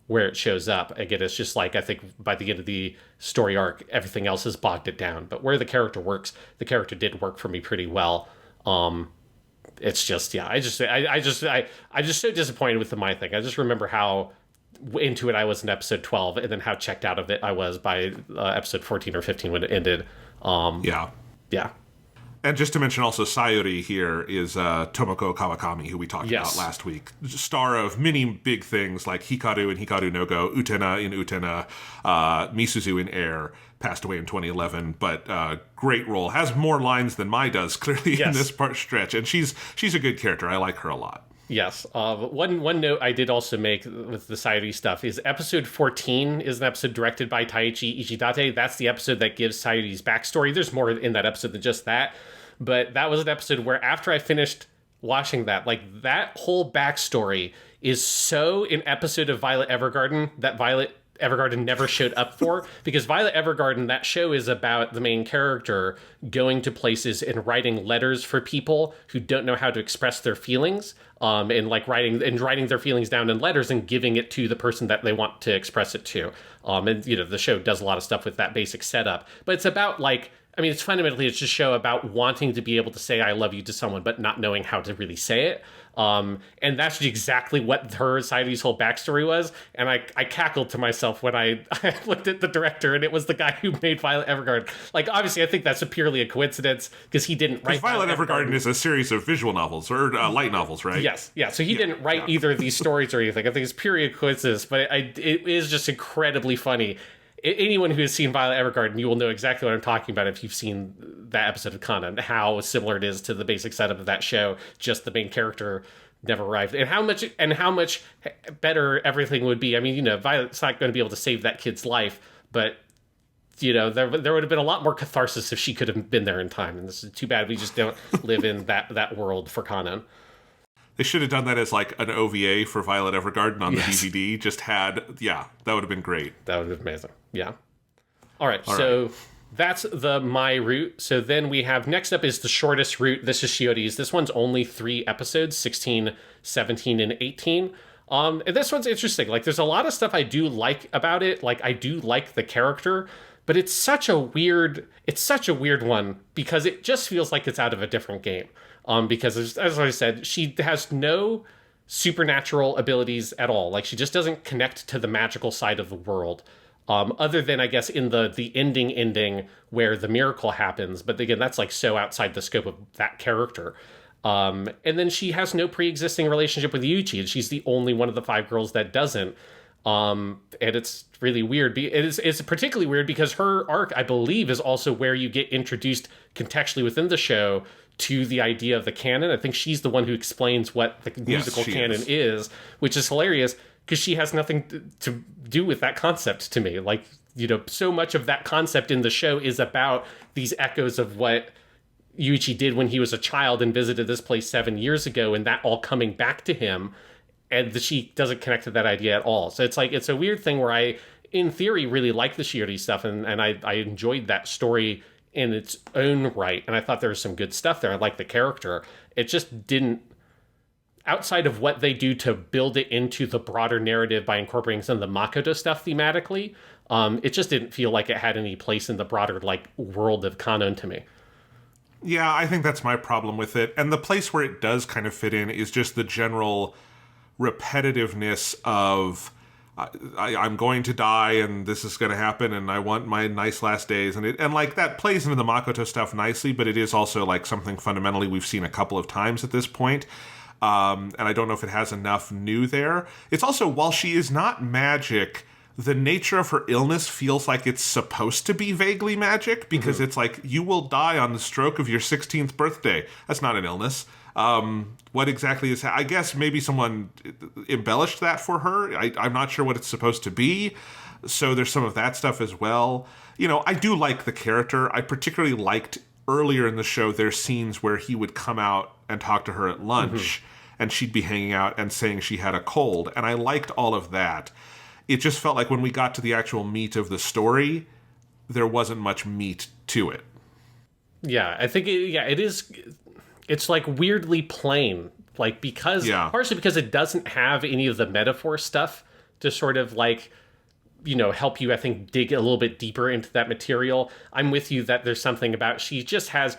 Where it shows up. Again, it's just like, I think by the end of the story arc, everything else has bogged it down. But where the character works, the character did work for me pretty well. It's just, yeah, I just so disappointed with the Mai thing. I just remember how into it I was in episode 12 and then how checked out of it I was by episode 14 or 15 when it ended. Yeah. And just to mention also, Sayuri here is Tomoko Kawakami, who we talked about last week. Star of many big things like Hikaru and Hikaru no Go, Utena in Utena, Misuzu in Air, passed away in 2011, but great role. Has more lines than Mai does, clearly, in this stretch. And she's a good character. I like her a lot. Yes. One note I did also make with the Sayuri stuff is episode 14 is an episode directed by Taichi Ishidate. That's the episode that gives Sayuri's backstory. There's more in that episode than just that. But that was an episode where after I finished watching that, like that whole backstory is so an episode of Violet Evergarden that Violet Evergarden never showed up for, because Violet Evergarden, that show is about the main character going to places and writing letters for people who don't know how to express their feelings, and like writing their feelings down in letters and giving it to the person that they want to express it to. And the show does a lot of stuff with that basic setup, but it's about it's fundamentally it's just a show about wanting to be able to say I love you to someone, but not knowing how to really say it. And that's exactly what her Sayuri's whole backstory was. And I cackled to myself when I looked at the director, and it was the guy who made Violet Evergarden. Like, obviously, I think that's purely a coincidence because he didn't write. Violet Evergarden is a series of visual novels or light novels, right? Yes, yeah. So he didn't write either of these stories or anything. I think it's purely a coincidence, but it is just incredibly funny. Anyone who has seen Violet Evergarden, you will know exactly what I'm talking about if you've seen that episode of Kanon, how similar it is to the basic setup of that show, just the main character never arrived. And how much better everything would be. I mean, Violet's not going to be able to save that kid's life, but there would have been a lot more catharsis if she could have been there in time. And this is too bad we just don't live in that world for Kanon. They should have done that as like an OVA for Violet Evergarden on the DVD. That would have been great. That would have been amazing. Yeah. All right. That's the Mai route. So then we have, next up is the shortest route. This is Shiori's. This one's only 3 episodes, 16, 17, and 18. And this one's interesting. Like, there's a lot of stuff I do like about it. Like, I do like the character, but it's such a weird one because it just feels like it's out of a different game. Because as I said, she has no supernatural abilities at all. Like, she just doesn't connect to the magical side of the world. Other than, I guess, in the ending where the miracle happens. But again, that's like so outside the scope of that character. And then she has no pre-existing relationship with Yuichi, and she's the only one of the 5 girls that doesn't. And it's really weird. It's particularly weird because her arc, I believe, is also where you get introduced contextually within the show to the idea of the canon. I think she's the one who explains what the musical canon is, which is hilarious because she has nothing to do with that concept to me. Like, you know, so much of that concept in the show is about these echoes of what Yuichi did when he was a child and visited this place 7 years ago, and that all coming back to him. And she doesn't connect to that idea at all. So it's like, it's a weird thing where I, in theory, really like the Shiori stuff, and I enjoyed that story in its own right, and I thought there was some good stuff there. I liked the character. It just didn't, outside of what they do to build it into the broader narrative by incorporating some of the Makoto stuff thematically, it just didn't feel like it had any place in the broader, like, world of Kanon to me. Yeah, I think that's my problem with it. And the place where it does kind of fit in is just the general repetitiveness of I'm going to die and this is going to happen and I want my nice last days, and like that plays into the Makoto stuff nicely, but it is also like something fundamentally we've seen a couple of times at this point. And I don't know if it has enough new there. It's also, while she is not magic, the nature of her illness feels like it's supposed to be vaguely magic, because it's like, you will die on the stroke of your 16th birthday. That's not an illness. What exactly is... I guess maybe someone embellished that for her. I'm not sure what it's supposed to be. So there's some of that stuff as well. You know, I do like the character. I particularly liked earlier in the show their scenes where he would come out and talk to her at lunch, and she'd be hanging out and saying she had a cold. And I liked all of that. It just felt like when we got to the actual meat of the story, there wasn't much meat to it. Yeah, I think it is... It's like weirdly plain, like partially because it doesn't have any of the metaphor stuff to sort of like, you know, help you, I think, dig a little bit deeper into that material. I'm with you that there's something about she just has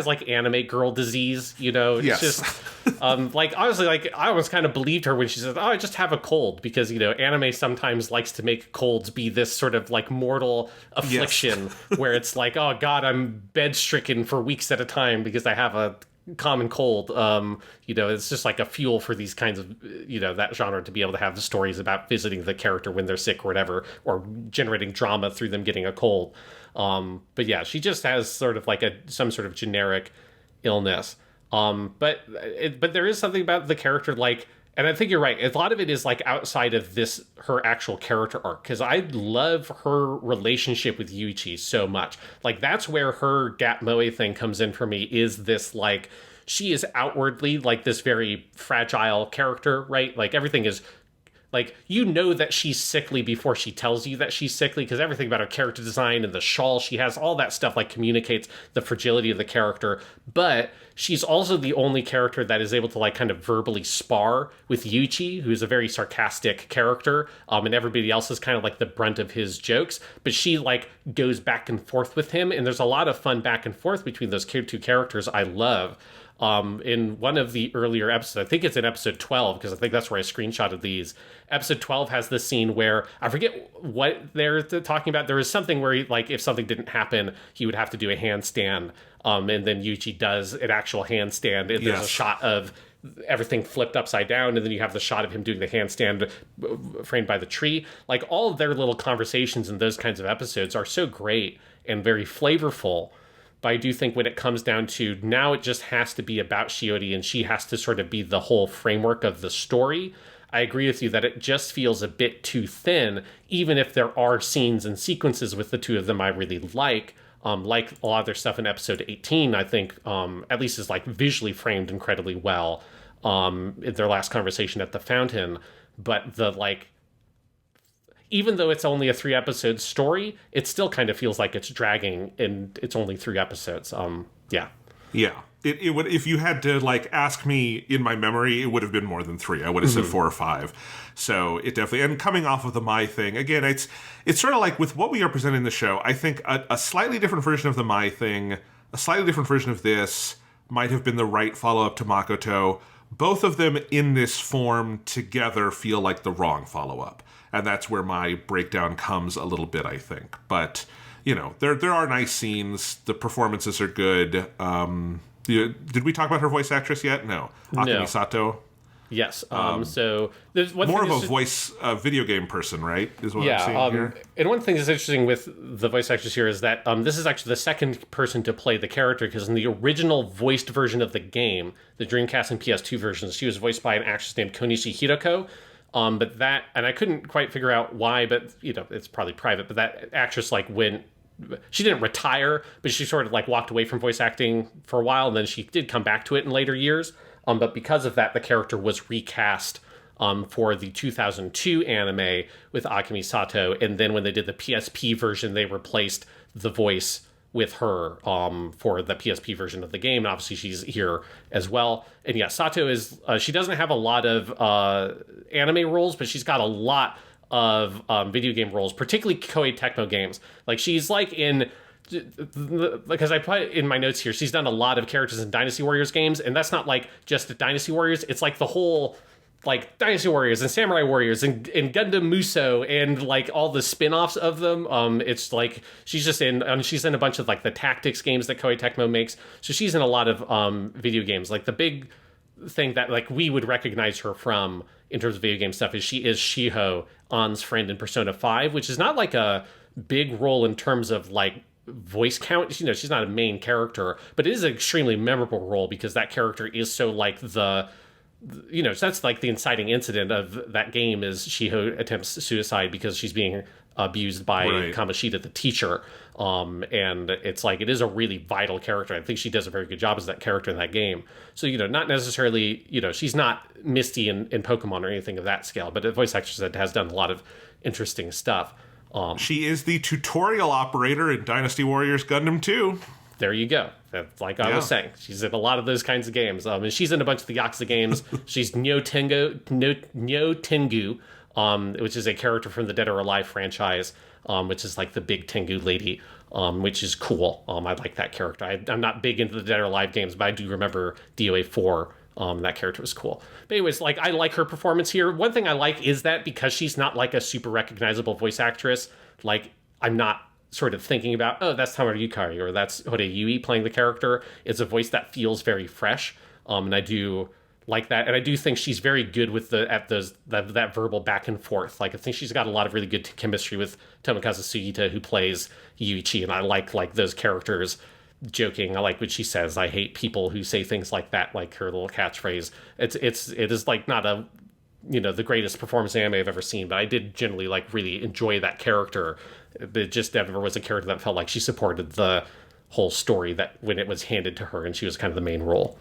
like anime girl disease, you know. It's just like, honestly, like I almost kind of believed her when she said, "Oh, I just have a cold," because, you know, anime sometimes likes to make colds be this sort of like mortal affliction where it's like, "Oh God, I'm bed stricken for weeks at a time because I have a common cold." You know, it's just like a fuel for these kinds of, you know, that genre to be able to have the stories about visiting the character when they're sick or whatever, or generating drama through them getting a cold. But yeah, she just has sort of like some sort of generic illness. But there is something about the character, like, and I think you're right, a lot of it is like outside of her actual character arc, because I love her relationship with Yuichi so much. Like, that's where her Gat Moe thing comes in for me, is this, like, she is outwardly like this very fragile character, right? Like, everything is, like, you know that she's sickly before she tells you that she's sickly, because everything about her character design and the shawl she has, all that stuff, like, communicates the fragility of the character. But she's also the only character that is able to, like, kind of verbally spar with Yuichi, who's a very sarcastic character, and everybody else is kind of like the brunt of his jokes. But she, like, goes back and forth with him, and there's a lot of fun back and forth between those two characters I love. In one of the earlier episodes, I think it's in episode 12, because I think that's where I screenshotted these. Episode 12 has this scene where, I forget what they're talking about. There was something where, like, if something didn't happen, he would have to do a handstand. And then Yuichi does an actual handstand. And there's a shot of everything flipped upside down, and then you have the shot of him doing the handstand framed by the tree. Like, all of their little conversations in those kinds of episodes are so great and very flavorful. But I do think when it comes down to now, it just has to be about Shiori, and she has to sort of be the whole framework of the story. I agree with you that it just feels a bit too thin, even if there are scenes and sequences with the two of them I really like. Like a lot of their stuff in episode 18, I think, at least is like visually framed incredibly well in their last conversation at the fountain. But the, like, even though it's only a 3-episode story, it still kind of feels like it's dragging, and it's only 3 episodes. Yeah. It would, if you had to, like, ask me in my memory, it would have been more than 3. I would have said 4 or 5. So it definitely, and coming off of the Mai thing, again, it's sort of like with what we are presenting in the show. I think a slightly different version of the Mai thing, a slightly different version of this, might have been the right follow-up to Makoto. Both of them in this form together feel like the wrong follow-up. And that's where my breakdown comes a little bit, I think. But, you know, there are nice scenes. The performances are good. Did we talk about her voice actress yet? No. Akemi Sato. Yes. So there's one More thing of a that's voice video game person, right? Is what I'm seeing here. And one thing that's interesting with the voice actors here is that this is actually the second person to play the character, because in the original voiced version of the game, the Dreamcast and PS2 versions, she was voiced by an actress named Konishi Hiroko. But that, and I couldn't quite figure out why, but it's probably private. But that actress she didn't retire, but she sort of walked away from voice acting for a while, and then she did come back to it in later years. But because of that, the character was recast for the 2002 anime with Akemi Sato, and then when they did the PSP version, they replaced the voice with her for the PSP version of the game, and obviously she's here as well. And yeah, Sato is she doesn't have a lot of anime roles, but she's got a lot of video game roles, particularly Koei Tecmo games. She's in, because I put in my notes here, she's done a lot of characters in Dynasty Warriors games, and that's not just Dynasty Warriors, it's the whole Dynasty Warriors and Samurai Warriors and Gundam Muso and all the spin-offs of them. It's she's just she's in a bunch of the tactics games that Koei Tecmo makes, so she's in a lot of video games. The big thing that we would recognize her from in terms of video game stuff is she is Shiho, Ann's friend in Persona 5, which is not a big role in terms of voice count. She's not a main character, but it is an extremely memorable role because that character is so so that's the inciting incident of that game is Shiho attempts suicide because she's being abused by Kamoshida, the teacher. And it's it is a really vital character. I think she does a very good job as that character in that game. So, not necessarily, she's not Misty in Pokemon or anything of that scale, but a voice actress that has done a lot of interesting stuff. She is the tutorial operator in Dynasty Warriors Gundam 2. There you go. That's I was saying. She's in a lot of those kinds of games. And she's in a bunch of the Yakuza games. She's Nyo Tengu, which is a character from the Dead or Alive franchise, which is the big Tengu lady, which is cool. I like that character. I'm not big into the Dead or Alive games, but I do remember DOA 4. That character was cool. But anyways, I like her performance here. One thing I like is that because she's not a super recognizable voice actress, I'm not sort of thinking about, oh, that's Tamaru Yukari or that's Hode Yui playing the character. It's a voice that feels very fresh, and I do like that. And I do think she's very good with that verbal back and forth. I think she's got a lot of really good chemistry with Tomokazu Sugita, who plays Yuichi, and I like those characters joking. I like what she says. I hate people who say things like that, her little catchphrase. It is not a the greatest performance anime I've ever seen, but I did generally really enjoy that character. It just never was a character that felt like she supported the whole story that when it was handed to her and she was kind of the main role.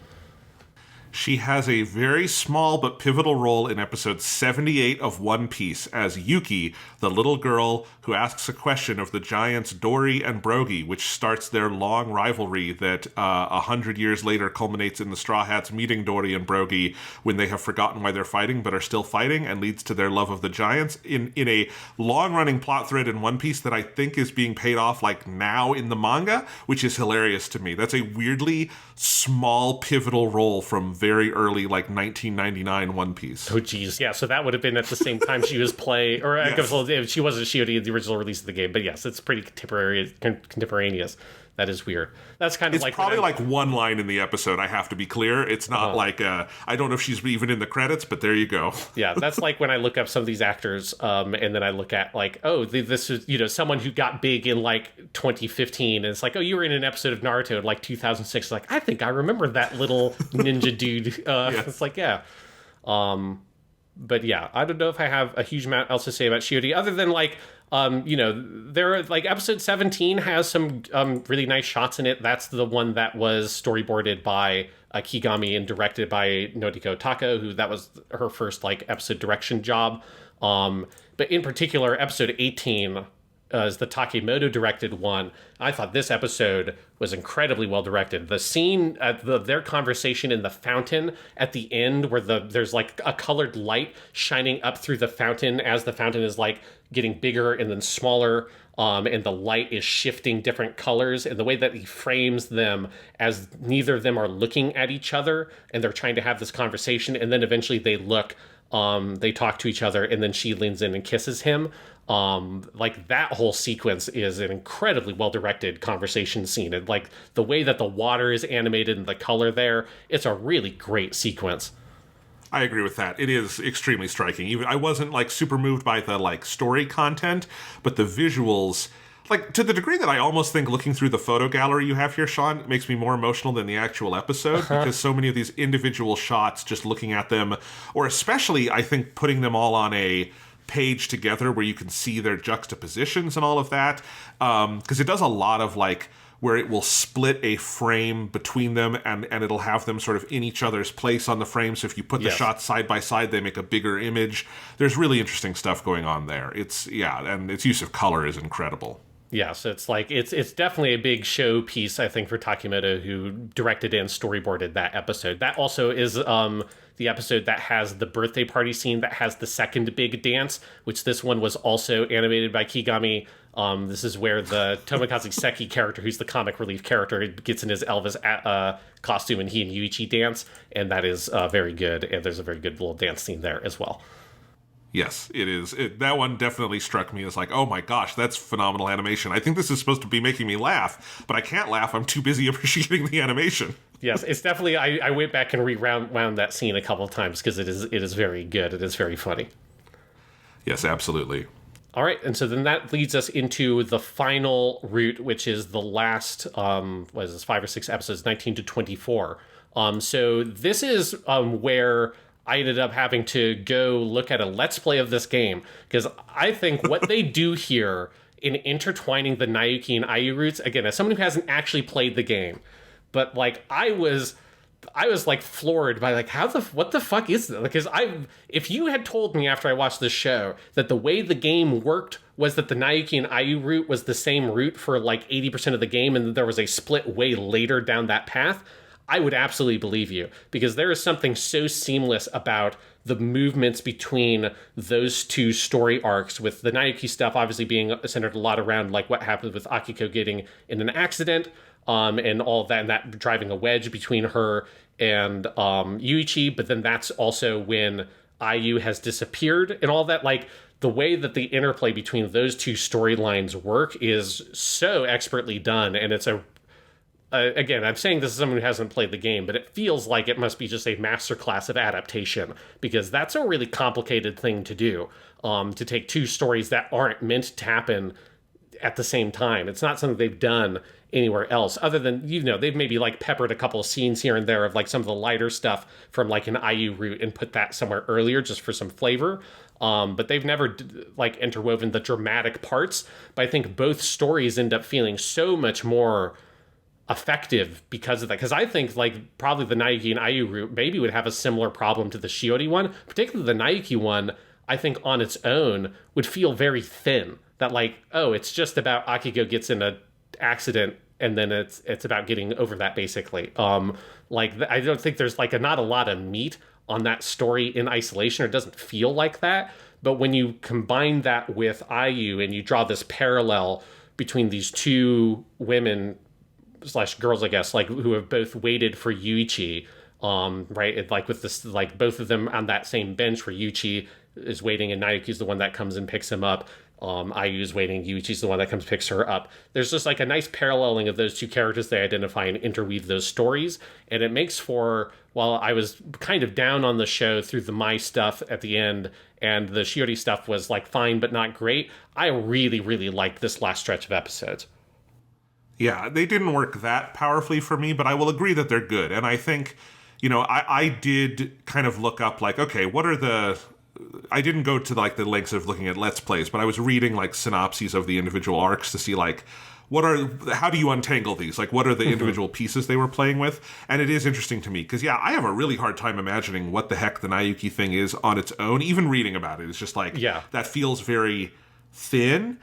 She has a very small but pivotal role in episode 78 of One Piece as Yuki, the little girl who asks a question of the giants Dory and Brogy, which starts their long rivalry that 100 years later culminates in the Straw Hats meeting Dory and Brogy when they have forgotten why they're fighting but are still fighting, and leads to their love of the giants in a long-running plot thread in One Piece that I think is being paid off now in the manga, which is hilarious to me. That's a weirdly small pivotal role from very early 1999 One Piece. Oh geez, yeah. So that would have been at the same time she was playing, or I guess she wasn't Shiori in the original release of the game. But yes, it's pretty contemporaneous. That is weird. That's kind of it's probably one line in the episode. I have to be clear. It's not I don't know if she's even in the credits, but there you go. Yeah, that's when I look up some of these actors, and then I look at this is someone who got big in 2015, and it's oh, you were in an episode of Naruto in 2006. I think I remember that little ninja dude. Yes. It's yeah. But yeah, I don't know if I have a huge amount else to say about Shiori other than there are episode 17 has some really nice shots in it. That's the one that was storyboarded by Kigami and directed by Noriko Tako, who that was her first episode direction job. But in particular, episode 18 is the Takemoto directed one. I thought this episode was incredibly well directed. The scene at their conversation in the fountain at the end, where there's a colored light shining up through the fountain as the fountain is getting bigger and then smaller, and the light is shifting different colors, and the way that he frames them as neither of them are looking at each other and they're trying to have this conversation, and then eventually they look, they talk to each other, and then she leans in and kisses him. That whole sequence is an incredibly well-directed conversation scene. And the way that the water is animated and the color there, it's a really great sequence. I agree with that. It is extremely striking. Even I wasn't like super moved by the like story content, but the visuals, like to the degree that I almost think looking through the photo gallery you have here, Sean, makes me more emotional than the actual episode because so many of these individual shots, just looking at them, or especially I think putting them all on a page together where you can see their juxtapositions and all of that, because it does a lot of like where it will split a frame between them and it'll have them sort of in each other's place on the frame. So if you put the shots side by side, they make a bigger image. There's really interesting stuff going on there. And its use of color is incredible. Yeah, so it's like it's definitely a big show piece, I think, for Takimoto, who directed and storyboarded that episode. That also is the episode that has the birthday party scene that has the second big dance, which this one was also animated by Kigami. This is where the Tomokazu Seki character, who's the comic relief character, gets in his Elvis costume, and he and Yuichi dance, and that is very good. And there's a very good little dance scene there as well. Yes, it is. That one definitely struck me as like, oh my gosh, that's phenomenal animation. I think this is supposed to be making me laugh, but I can't laugh. I'm too busy appreciating the animation. Yes, it's definitely, I went back and rewound that scene a couple of times because it is very good. It is very funny. Yes, absolutely. All right, and so then that leads us into the final route, which is the last, 5 or 6 episodes, 19 to 24. So this is where I ended up having to go look at a Let's Play of this game, because I think what they do here in intertwining the Naoki and Ayu routes, again, as someone who hasn't actually played the game, but like I was like floored by like what the fuck is that? Because if you had told me after I watched this show that the way the game worked was that the Naoki and Ayu route was the same route for like 80% of the game, and there was a split way later down that path, I would absolutely believe you, because there is something so seamless about the movements between those two story arcs, with the Naoki stuff obviously being centered a lot around like what happened with Akiko getting in an accident, and all of that, and that driving a wedge between her and Yuichi, but then that's also when Ayu has disappeared and all that. Like, the way that the interplay between those two storylines work is so expertly done, and it's again, I'm saying this as someone who hasn't played the game, but it feels like it must be just a masterclass of adaptation, because that's a really complicated thing to do, to take two stories that aren't meant to happen at the same time. It's not something they've done anywhere else, other than, they've maybe like peppered a couple of scenes here and there of like some of the lighter stuff from like an Ayu route and put that somewhere earlier just for some flavor. But they've never like interwoven the dramatic parts. But I think both stories end up feeling so much more effective because of that. Because I think like probably the Naoki and Ayu route maybe would have a similar problem to the Shiori one. Particularly the Naoki one, I think on its own would feel very thin. That like, oh, it's just about Akiko gets in an accident and then it's about getting over that, basically. I don't think there's like not a lot of meat on that story in isolation, or it doesn't feel like that. But when you combine that with Ayu and you draw this parallel between these two women / girls, I guess, like who have both waited for Yuichi, right? It, like with this, like both of them on that same bench where Yuichi is waiting and Naoki's the one that comes and picks him up. Ayu's waiting, Yuichi's the one that comes picks her up. There's just like a nice paralleling of those two characters they identify and interweave those stories, and it makes for, while I was kind of down on the show through the Mai stuff at the end, and the Shiori stuff was like fine but not great, I really, really liked this last stretch of episodes. Yeah, they didn't work that powerfully for me, but I will agree that they're good. And I think, I did kind of look up like, okay, what are I didn't go to like the lengths of looking at Let's Plays, but I was reading like synopses of the individual arcs to see like, how do you untangle these? Like, what are the individual pieces they were playing with? And it is interesting to me because, I have a really hard time imagining what the heck the Naoki thing is on its own. Even reading about it, it's just like, that feels very thin.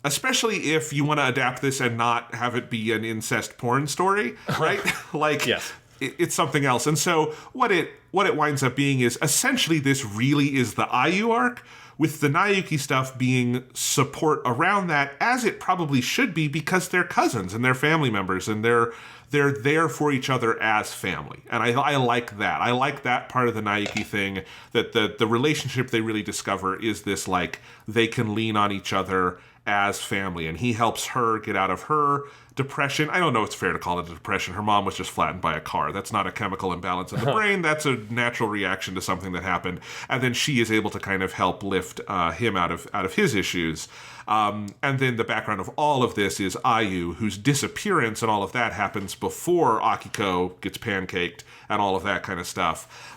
Especially if you want to adapt this and not have it be an incest porn story, right? Like, yes. It's something else. And so what it winds up being is essentially this really is the Ayu arc, with the Naoki stuff being support around that, as it probably should be, because they're cousins and they're family members and they're there for each other as family. And I like that. I like that part of the Naoki thing, that the relationship they really discover is this, like, they can lean on each other as family, and he helps her get out of her depression. I don't know if it's fair to call it a depression. Her mom was just flattened by a car. That's not a chemical imbalance in the brain. That's a natural reaction to something that happened. And then she is able to kind of help lift him out of his issues. And then the background of all of this is Ayu, whose disappearance and all of that happens before Akiko gets pancaked and all of that kind of stuff.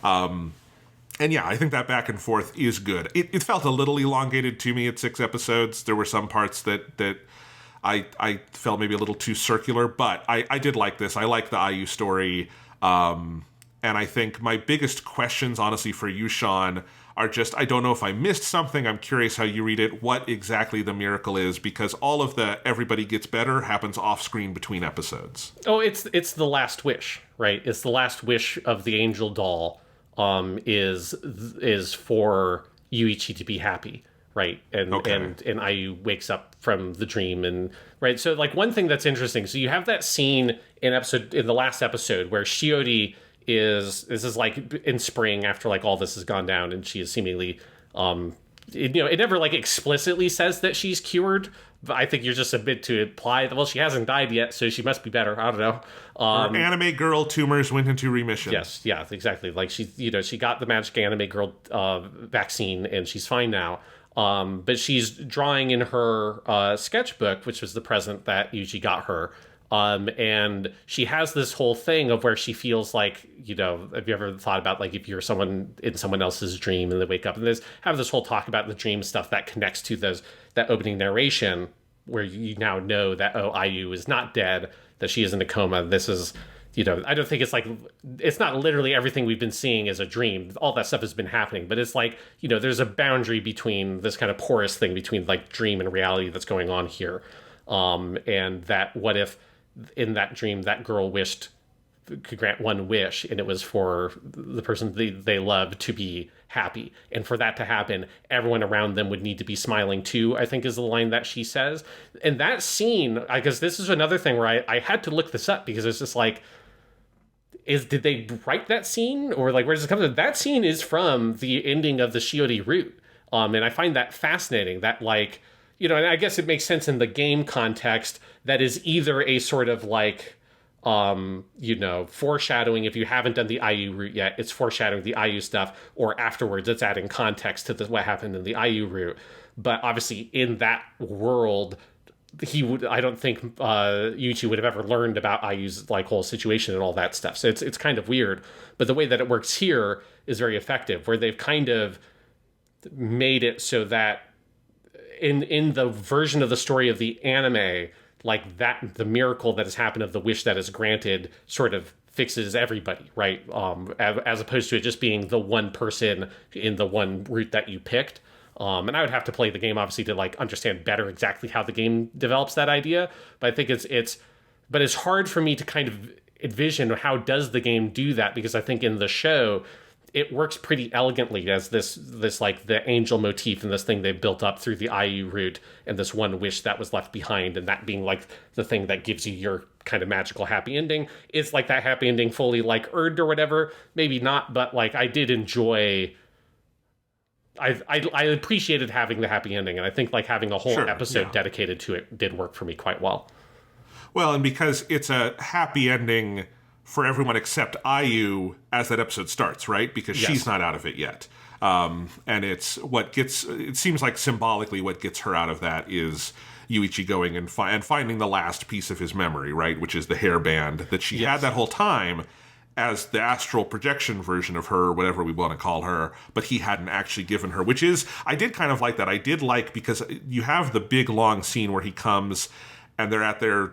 And yeah, I think that back and forth is good. It felt a little elongated to me at 6 episodes. There were some parts that I felt maybe a little too circular, but I did like this. I like the IU story. And I think my biggest questions, honestly, for you, Sean, are just, I don't know if I missed something. I'm curious how you read it, what exactly the miracle is, because all of the everybody gets better happens off screen between episodes. Oh, it's the last wish, right? It's the last wish of the angel doll. Is for Yuichi to be happy, right? And Ayu wakes up from the dream, and right. So like one thing that's interesting. So you have that scene in the last episode where Shiori this is like in spring after like all this has gone down, and she is seemingly it never like explicitly says that she's cured, but I think you're just a bit to imply that, well, she hasn't died yet, so she must be better. I don't know. Her anime girl tumors went into remission. Yes, yeah, exactly. Like she got the magic anime girl vaccine, and she's fine now. But she's drawing in her sketchbook, which was the present that Yuji got her. And she has this whole thing of where she feels like, have you ever thought about like if you're someone in someone else's dream and they wake up and have this whole talk about the dream stuff that connects to that opening narration where you now know that, oh, Ayu is not dead, that she is in a coma. This is, I don't think it's not literally everything we've been seeing as a dream. All that stuff has been happening, but it's like, there's a boundary between this kind of porous thing between like dream and reality that's going on here. And that what if, in that dream, that girl could grant one wish, and it was for the person they love to be happy. And for that to happen, everyone around them would need to be smiling too, I think is the line that she says. And that scene, because this is another thing where I had to look this up, because it's just like, did they write that scene? Or like, where does it come from? That scene is from the ending of the Shiori route. And I find that fascinating, that like, and I guess it makes sense in the game context that is either a sort of like, foreshadowing. If you haven't done the IU route yet, it's foreshadowing the IU stuff, or afterwards it's adding context to what happened in the IU route. But obviously in that world, I don't think Yuichi would have ever learned about IU's like whole situation and all that stuff. So it's kind of weird. But the way that it works here is very effective, where they've kind of made it so that in the version of the story of the anime, like that, the miracle that has happened of the wish that is granted sort of fixes everybody, right? As opposed to it just being the one person in the one route that you picked. And I would have to play the game, obviously, to like understand better exactly how the game develops that idea. But I think it's hard for me to kind of envision how does the game do that, because I think in the show, it works pretty elegantly as this like the angel motif and this thing they've built up through the IU route and this one wish that was left behind, and that being like the thing that gives you your kind of magical happy ending. Is like that happy ending fully like earned or whatever? Maybe not, but like I did enjoy. I appreciated having the happy ending, and I think like having a whole episode dedicated to it did work for me quite well. Well, and because it's a happy ending for everyone except IU as that episode starts, right? Because she's not out of it yet. And it seems like symbolically what gets her out of that is Yuichi going and finding the last piece of his memory, right? Which is the hairband that she had that whole time as the astral projection version of her, whatever we want to call her, but he hadn't actually given her, which is, I did kind of like that. I did like, because you have the big long scene where he comes and they're at their,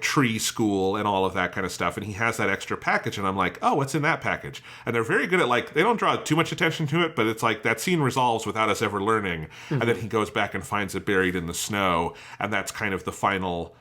tree school and all of that kind of stuff. And he has that extra package. And I'm like, oh, what's in that package? And they're very good at like, they don't draw too much attention to it, but it's like that scene resolves without us ever learning. Mm-hmm. And then he goes back and finds it buried in the snow. And that's kind of the final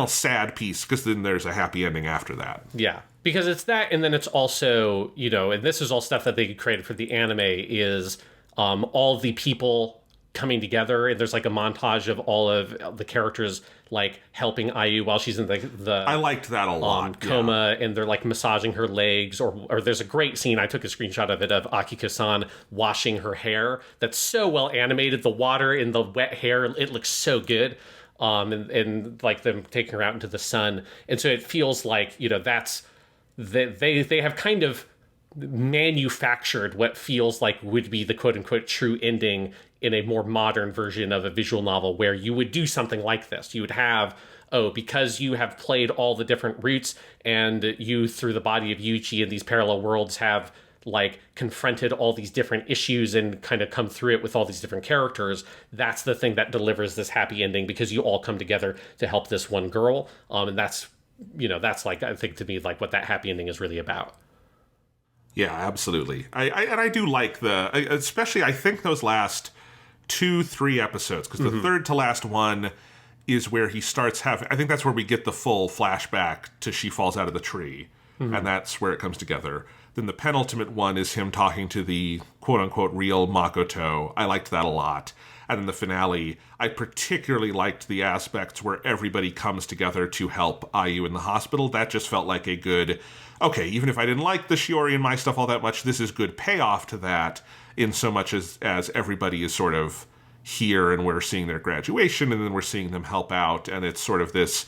sad piece, because then there's a happy ending after that. Yeah, because it's that. And then it's also, and this is all stuff that they created for the anime, is all the people coming together, and there's like a montage of all of the characters like helping Ayu while she's in the I liked that a lot. coma, and they're like massaging her legs, or there's a great scene, I took a screenshot of it, of Akiko-san washing her hair that's so well animated. The water in the wet hair, it looks so good. And like them taking her out into the sun, and so it feels like, you know, that's they have kind of manufactured what feels like would be the quote-unquote true ending in a more modern version of a visual novel, where you would do something like this. You would have, because you have played all the different routes, and you, through the body of Yuichi in these parallel worlds, have like confronted all these different issues and kind of come through it with all these different characters. That's the thing that delivers this happy ending, because you all come together to help this one girl. And that's, you know, that's like, I think to me, like what that happy ending is really about. Yeah, absolutely. I do like especially I think those last 2-3 episodes, because the third to last one is where he starts having, I think that's where we get the full flashback to she falls out of the tree. And that's where it comes together. Then the penultimate one is him talking to the quote-unquote real Makoto. I liked that a lot. And then the finale, I particularly liked the aspects where everybody comes together to help Ayu in the hospital. That just felt like a good, okay, even if I didn't like the Shiori and my stuff all that much, this is good payoff to that, in so much as everybody is sort of here, and we're seeing their graduation, and then we're seeing them help out. And it's sort of this,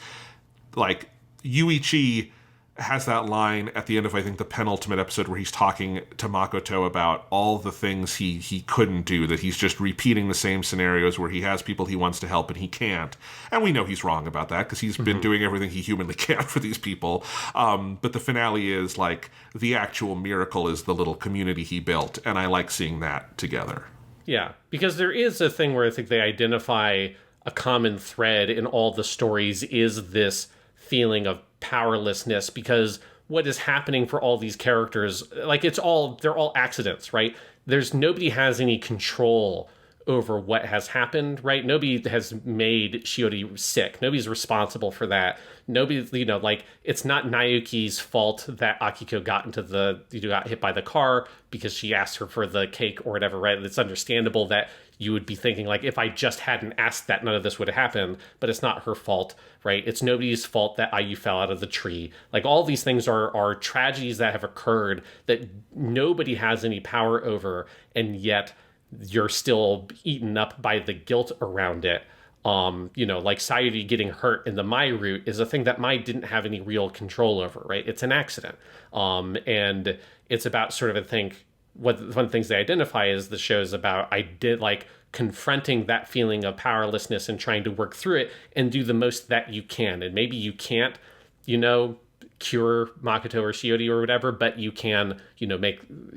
like, Yuichi has that line at the end of, I think, the penultimate episode, where he's talking to Makoto about all the things he couldn't do, that he's just repeating the same scenarios where he has people he wants to help and he can't. And we know he's wrong about that, because he's been doing everything he humanly can for these people. But the finale is like, the actual miracle is the little community he built, and I like seeing that together. Yeah, because there is a thing where I think they identify a common thread in all the stories, is this feeling of powerlessness, because what is happening for all these characters, like they're all accidents, right? Nobody has any control over what has happened, right? Nobody has made Shiori sick. Nobody's responsible for that. Nobody, you know, like, it's not Nayuki's fault that Akiko got hit by the car because she asked her for the cake or whatever, right? It's understandable that you would be thinking, like, if I just hadn't asked that, none of this would have happened, but it's not her fault, right? It's nobody's fault that Ayu fell out of the tree. Like, all these things are tragedies that have occurred that nobody has any power over, and yet you're still eaten up by the guilt around it. You know, like Sayuri getting hurt in the Mai route is a thing that Mai didn't have any real control over, right? It's an accident. And it's about sort of, I think, one of the things they identify is the show's about, confronting that feeling of powerlessness and trying to work through it and do the most that you can. And maybe you can't, you know, cure Makoto or Shiori or whatever, but you can, you know,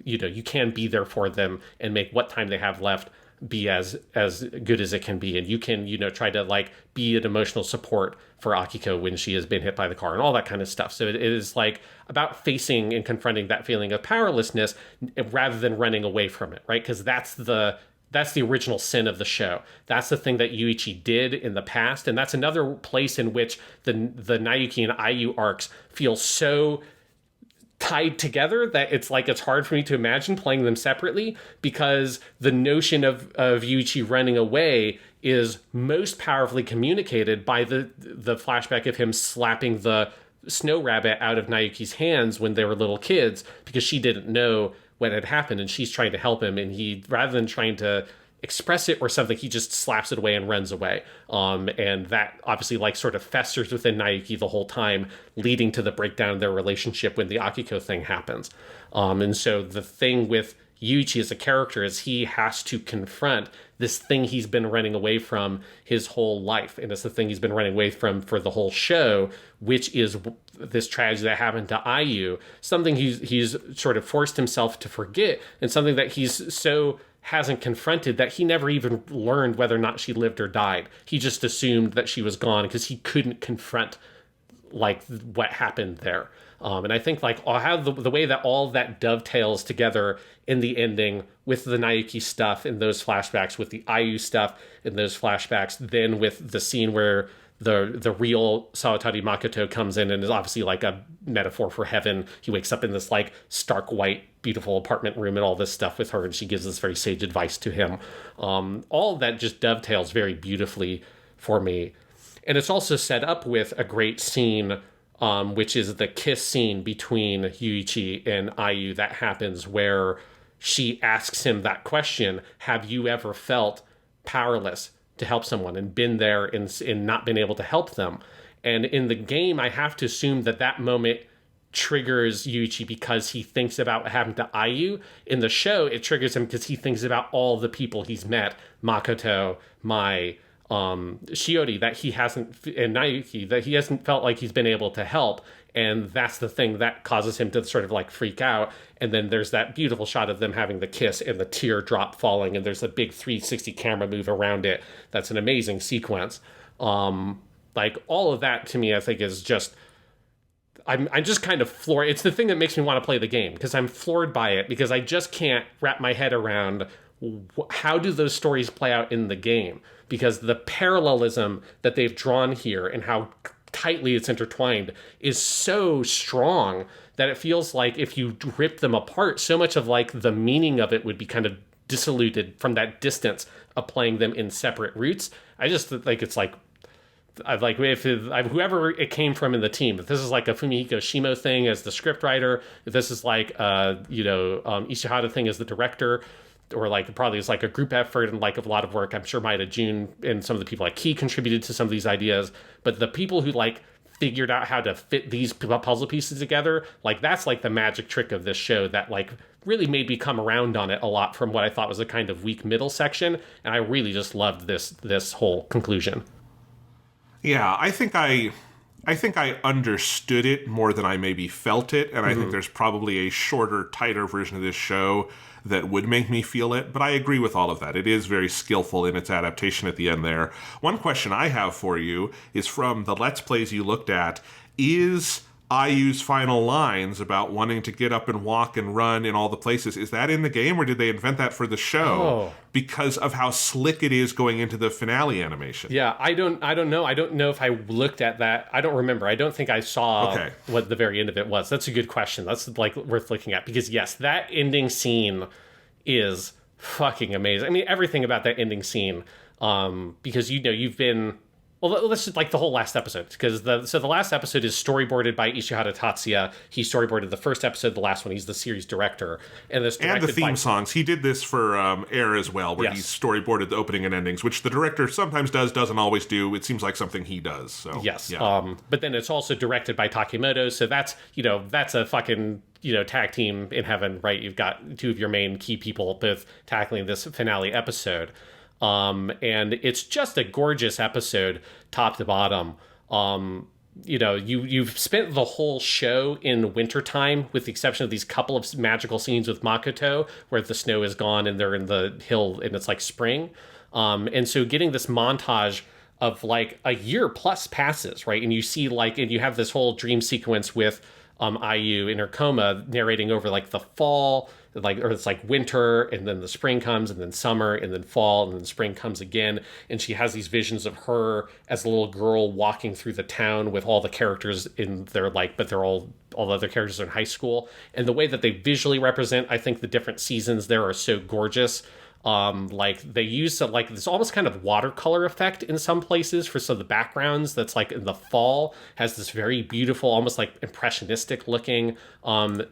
you can be there for them and make what time they have left be as good as it can be. And you can, you know, try to like be an emotional support for Akiko when she has been hit by the car and all that kind of stuff. So it is like about facing and confronting that feeling of powerlessness rather than running away from it, right? Because that's the original sin of the show. That's the thing that Yuichi did in the past. And that's another place in which the Nayuki and Ayu arcs feel so tied together that it's hard for me to imagine playing them separately, because the notion of Yuichi running away is most powerfully communicated by the flashback of him slapping the snow rabbit out of Nayuki's hands when they were little kids, because she didn't know what had happened and she's trying to help him, and he, rather than trying to express it or something, he just slaps it away and runs away. And that obviously like sort of festers within Nayuki the whole time, leading to the breakdown of their relationship when the Akiko thing happens. And so the thing with Yuichi as a character is he has to confront this thing he's been running away from his whole life. And it's the thing he's been running away from for the whole show, which is this tragedy that happened to Ayu, something he's sort of forced himself to forget, and something that he's so hasn't confronted that he never even learned whether or not she lived or died. He just assumed that she was gone because he couldn't confront like what happened there. And I think like I'll have the way that all of that dovetails together in the ending with the Nayuki stuff in those flashbacks, with the Ayu stuff in those flashbacks, then with the scene where the real Sawatari Makoto comes in and is obviously like a metaphor for heaven. He wakes up in this like stark white, beautiful apartment room and all this stuff with her, and she gives this very sage advice to him. All of that just dovetails very beautifully for me. And it's also set up with a great scene, which is the kiss scene between Yuichi and Ayu that happens where she asks him that question, have you ever felt powerless to help someone and been there and not been able to help them? And in the game, I have to assume that moment triggers Yuichi because he thinks about what happened to Ayu. In the show, it triggers him because he thinks about all the people he's met, Makoto, Mai, Shiori, that he hasn't, and Naoki, that he hasn't felt like he's been able to help. And that's the thing that causes him to sort of like freak out. And then there's that beautiful shot of them having the kiss and the teardrop falling, and there's a big 360 camera move around it. That's an amazing sequence. Like all of that to me, I think is just, I'm just kind of floored. It's the thing that makes me want to play the game, because I'm floored by it, because I just can't wrap my head around how do those stories play out in the game, because the parallelism that they've drawn here and how tightly it's intertwined is so strong that it feels like if you rip them apart, so much of like the meaning of it would be kind of diluted from that distance of playing them in separate routes. I just think it's like, I've like, whoever it came from in the team, if this is like a Fumihiko Shimo thing as the scriptwriter, if this is like Ishihara thing as the director, or like probably it's like a group effort and like a lot of work. I'm sure Maeda Jun and some of the people like Key contributed to some of these ideas, but the people who like figured out how to fit these puzzle pieces together, like that's like the magic trick of this show that like really made me come around on it a lot from what I thought was a kind of weak middle section. And I really just loved this whole conclusion. Yeah, I think I understood it more than I maybe felt it, and I think there's probably a shorter, tighter version of this show that would make me feel it, but I agree with all of that. It is very skillful in its adaptation at the end there. One question I have for you is from the Let's Plays you looked at. Is Ayu's final lines about wanting to get up and walk and run in all the places, is that in the game, or did they invent that for the show because of how slick it is going into the finale animation? Yeah, I don't know. I don't know if I looked at that. I don't remember. I don't think I saw what the very end of it was. That's a good question. That's like worth looking at, because yes, that ending scene is fucking amazing. I mean, everything about that ending scene, because you've been... Well, this is like the whole last episode, because the last episode is storyboarded by Ishihara Tatsuya. He storyboarded the first episode, the last one. He's the series director, and the theme songs. He did this for Air as well, where he storyboarded the opening and endings, which the director sometimes does, doesn't always do. It seems like something he does. So yes, yeah. But then it's also directed by Takemoto, so that's a fucking tag team in heaven, right? You've got two of your main key people both tackling this finale episode. And it's just a gorgeous episode, top to bottom. You've spent the whole show in wintertime, with the exception of these couple of magical scenes with Makoto, where the snow is gone and they're in the hill and it's like spring. And so getting this montage of like a year plus passes, right? And you see and you have this whole dream sequence with Ayu in her coma narrating over like the fall, or it's like winter, and then the spring comes, and then summer, and then fall, and then spring comes again, and she has these visions of her as a little girl walking through the town with all the characters in their but they're all the other characters are in high school, and the way that they visually represent, I think the different seasons there are so gorgeous. They use this almost kind of watercolor effect in some places for some of the backgrounds. That's like in the fall has this very beautiful, almost like impressionistic looking autumn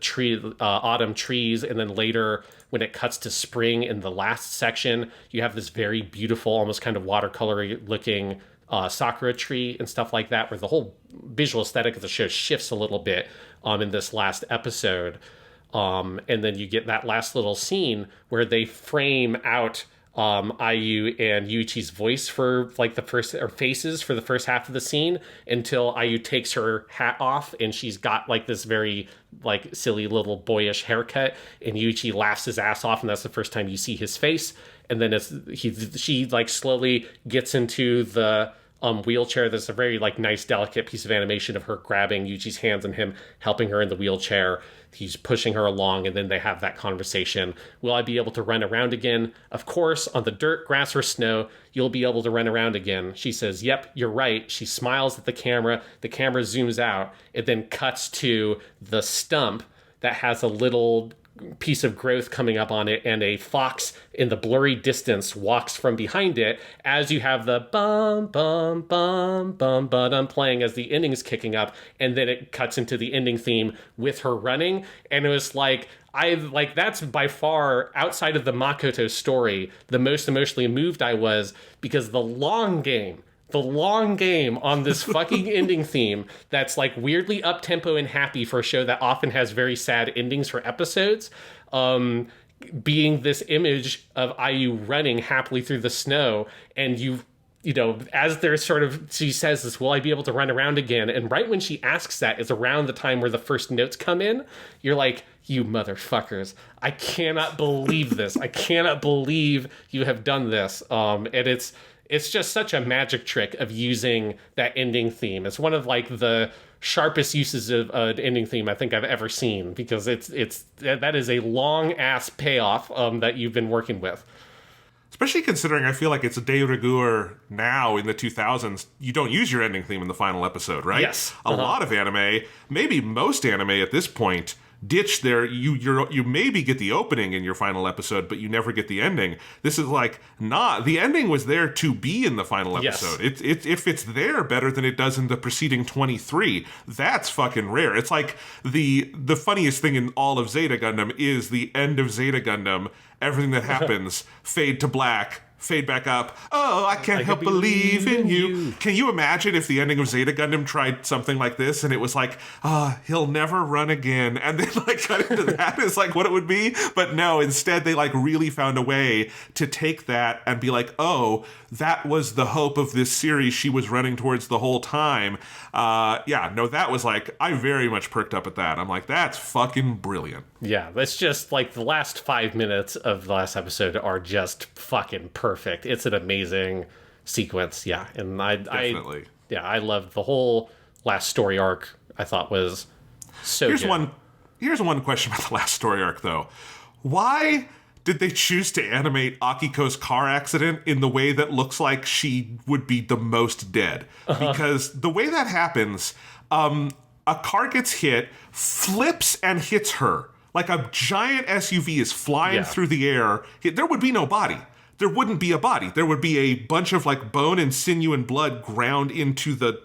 trees, and then later when it cuts to spring in the last section, you have this very beautiful, almost kind of watercolor looking sakura tree and stuff like that, where the whole visual aesthetic of the show shifts a little bit in this last episode. And then you get that last little scene where they frame out Ayu and Yuichi's voice for like the first, or faces for the first half of the scene, until Ayu takes her hat off and she's got like this very like silly little boyish haircut, and Yuichi laughs his ass off, and that's the first time you see his face. And then she like slowly gets into the wheelchair. There's a very like nice, delicate piece of animation of her grabbing Yuji's hands and him helping her in the wheelchair. He's pushing her along, and then they have that conversation. Will I be able to run around again? Of course, on the dirt, grass, or snow, you'll be able to run around again. She says, yep, you're right. She smiles at the camera. The camera zooms out. It then cuts to the stump that has a little piece of growth coming up on it, and a fox in the blurry distance walks from behind it as you have the bum bum bum bum bum playing as the ending's kicking up, and then it cuts into the ending theme with her running. And it was like, that's by far, outside of the Makoto story, the most emotionally moved I was, because the long game on this fucking ending theme that's like weirdly up-tempo and happy for a show that often has very sad endings for episodes, being this image of IU running happily through the snow, and you know, as they're sort of, she says this, will I be able to run around again? And right when she asks that is around the time where the first notes come in. You're like, you motherfuckers, I cannot believe this. I cannot believe you have done this. And it's just such a magic trick of using that ending theme. It's one of like the sharpest uses of an ending theme I think I've ever seen, because that is a long ass payoff that you've been working with. Especially considering I feel like it's a de rigueur now in the 2000s. You don't use your ending theme in the final episode, right? Yes. A lot of anime, maybe most anime at this point, ditch there. You maybe get the opening in your final episode, but you never get the ending. This is like, the ending was there to be in the final episode. Yes. If it's there better than it does in the preceding 23, that's fucking rare. It's like the funniest thing in all of Zeta Gundam is the end of Zeta Gundam. Everything that happens, fade to black, fade back up. Oh, I can't help believe in you. Can you imagine if the ending of Zeta Gundam tried something like this and it was like, he'll never run again, and then like cut into that is like what it would be? But no, instead they like really found a way to take that and be like, oh, that was the hope of this series she was running towards the whole time. That was like, I very much perked up at that. I'm like, that's fucking brilliant. Yeah, that's just like the last 5 minutes of the last episode are just fucking perfect. It's an amazing sequence. Yeah, and Definitely. I loved the whole last story arc. I thought was so good. Here's one question about the last story arc, though. Why did they choose to animate Akiko's car accident in the way that looks like she would be the most dead? Because the way that happens, a car gets hit, flips and hits her. Like a giant SUV is flying through the air. There would be no body. There wouldn't be a body. There would be a bunch of like bone and sinew and blood ground into the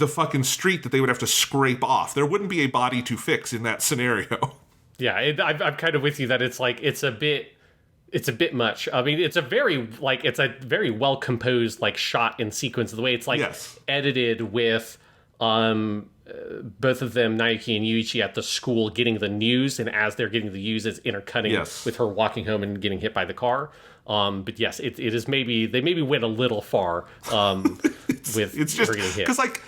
fucking street that they would have to scrape off. There wouldn't be a body to fix in that scenario. Yeah, I'm kind of with you that it's like it's a bit much. I mean, it's a very well composed like shot in sequence. The way it's like edited with both of them, Naoki and Yuichi, at the school getting the news, and as they're getting the news, it's intercutting with her walking home and getting hit by the car. But yes, it is maybe they went a little far with it's just her getting hit. Because like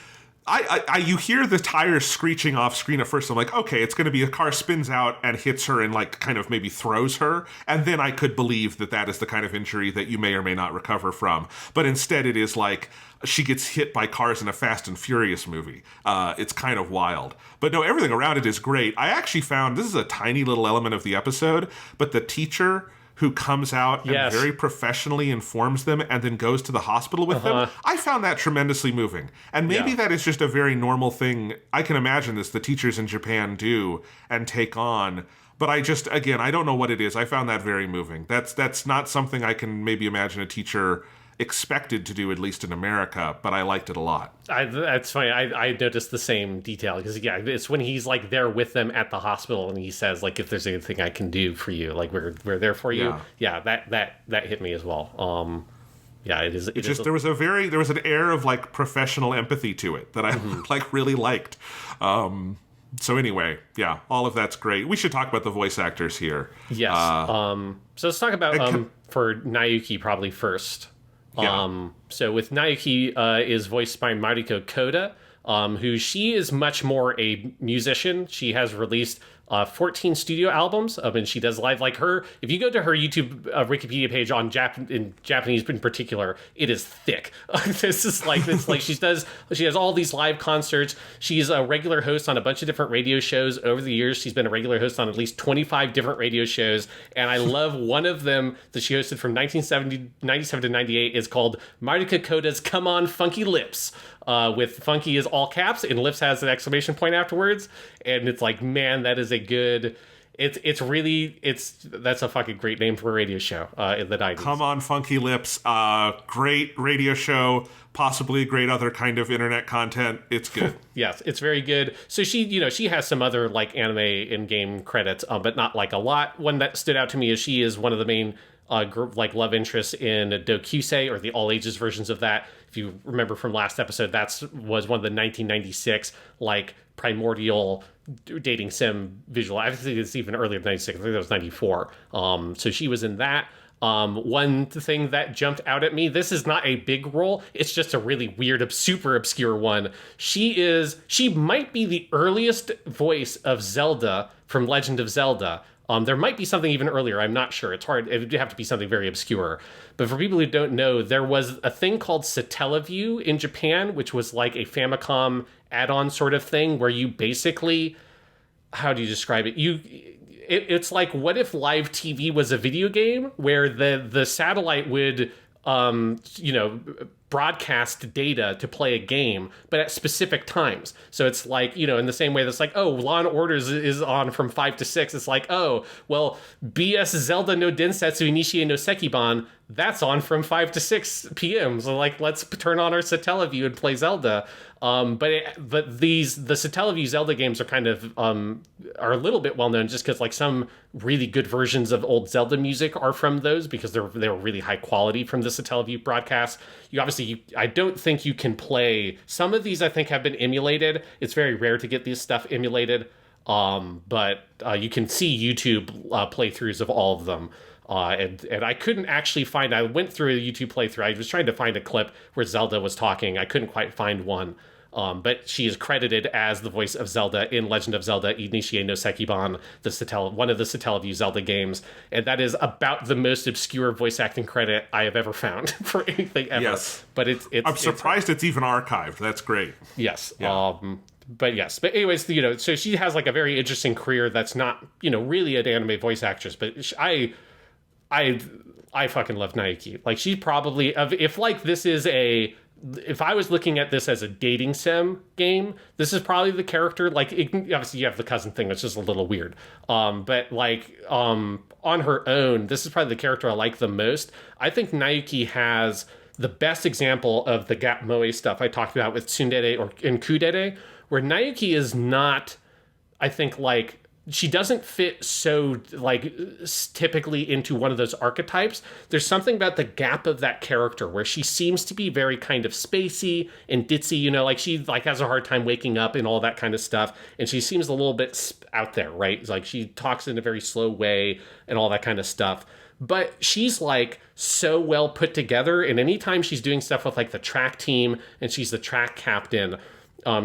you hear the tires screeching off screen at first. I'm like, okay, it's going to be a car spins out and hits her and like kind of maybe throws her. And then I could believe that is the kind of injury that you may or may not recover from. But instead it is like she gets hit by cars in a Fast and Furious movie. It's kind of wild. But no, everything around it is great. I actually found, this is a tiny little element of the episode, but the teacher who comes out and very professionally informs them and then goes to the hospital with them. I found that tremendously moving. And maybe that is just a very normal thing. I can imagine this, the teachers in Japan do and take on. But I don't know what it is. I found that very moving. That's not something I can maybe imagine a teacher expected to do, at least in America, but I liked it a lot. That's funny. I noticed the same detail because it's when he's like there with them at the hospital and he says like, if there's anything I can do for you, like we're there for you. That hit me as well. It is. There was an air of like professional empathy to it that I like really liked. So anyway, all of that's great. We should talk about the voice actors here. Yes. So let's talk about for Naoki probably first. So with Naoki is voiced by Mariko Koda, who she is much more a musician. She has released 14 studio albums, and she does live, like her. If you go to her YouTube Wikipedia page on in Japanese in particular, it is thick. This is like, it's like she has all these live concerts. She's a regular host on a bunch of different radio shows over the years. She's been a regular host on at least 25 different radio shows, and I love one of them that she hosted from 1997 to 98 is called Marika Koda's Come On Funky Lips. With funky is all caps and lips has an exclamation point afterwards, and it's like, man, that is a good. That's a fucking great name for a radio show in the 90s. Come On Funky Lips, great radio show, possibly great other kind of internet content. It's good. Yes, it's very good. So she has some other like anime in-game credits, but not like a lot. One that stood out to me is she is one of the main like love interests in Dokusei, or the all ages versions of that. If you remember from last episode, was one of the 1996 like primordial dating sim visual. I think it's even earlier than 96. I think that was 94. So she was in that. One thing that jumped out at me, this is not a big role, it's just a really weird, super obscure one. She might be the earliest voice of Zelda from Legend of Zelda. There might be something even earlier. I'm not sure. It's hard. It would have to be something very obscure. But for people who don't know, there was a thing called Satellaview in Japan, which was like a Famicom add-on sort of thing where you basically, how do you describe it? It's like, what if live TV was a video game where the satellite would, broadcast data to play a game, but at specific times. So it's like, in the same way that's like, oh, Law and Order is on from 5 to 6. It's like, oh, well, BS Zelda no Densetsu Initiate no Sekiban, that's on from 5 to 6 p.m. So like, let's turn on our Satellaview and play Zelda. But the Satellaview Zelda games are kind of are a little bit well known just because like some really good versions of old Zelda music are from those, because they were really high quality from the Satellaview broadcast. I don't think you can play some of these. I think have been emulated. It's very rare to get this stuff emulated, but you can see YouTube playthroughs of all of them. And I couldn't actually find. I went through a YouTube playthrough. I was trying to find a clip where Zelda was talking. I couldn't quite find one. But she is credited as the voice of Zelda in Legend of Zelda Initiate no Sekiban, one of the Satellaview Zelda games, and that is about the most obscure voice acting credit I have ever found for anything ever. Yes, but I'm surprised it's even archived. That's great. Yes. Yeah. But anyways, so she has like a very interesting career that's not, really an anime voice actress, but I fucking love Naoki. Like, she probably, if I was looking at this as a dating sim game, this is probably the character. Like, obviously you have the cousin thing, that's just a little weird. But like, on her own, this is probably the character I like the most. I think Naoki has the best example of the gap moe stuff I talked about with tsundere and kudere, where Naoki is not, I think, like, she doesn't fit so like typically into one of those archetypes. There's something about the gap of that character where she seems to be very kind of spacey and ditzy, like she like has a hard time waking up and all that kind of stuff. And she seems a little bit out there, right? Like she talks in a very slow way and all that kind of stuff. But she's like so well put together. And anytime she's doing stuff with like the track team and she's the track captain,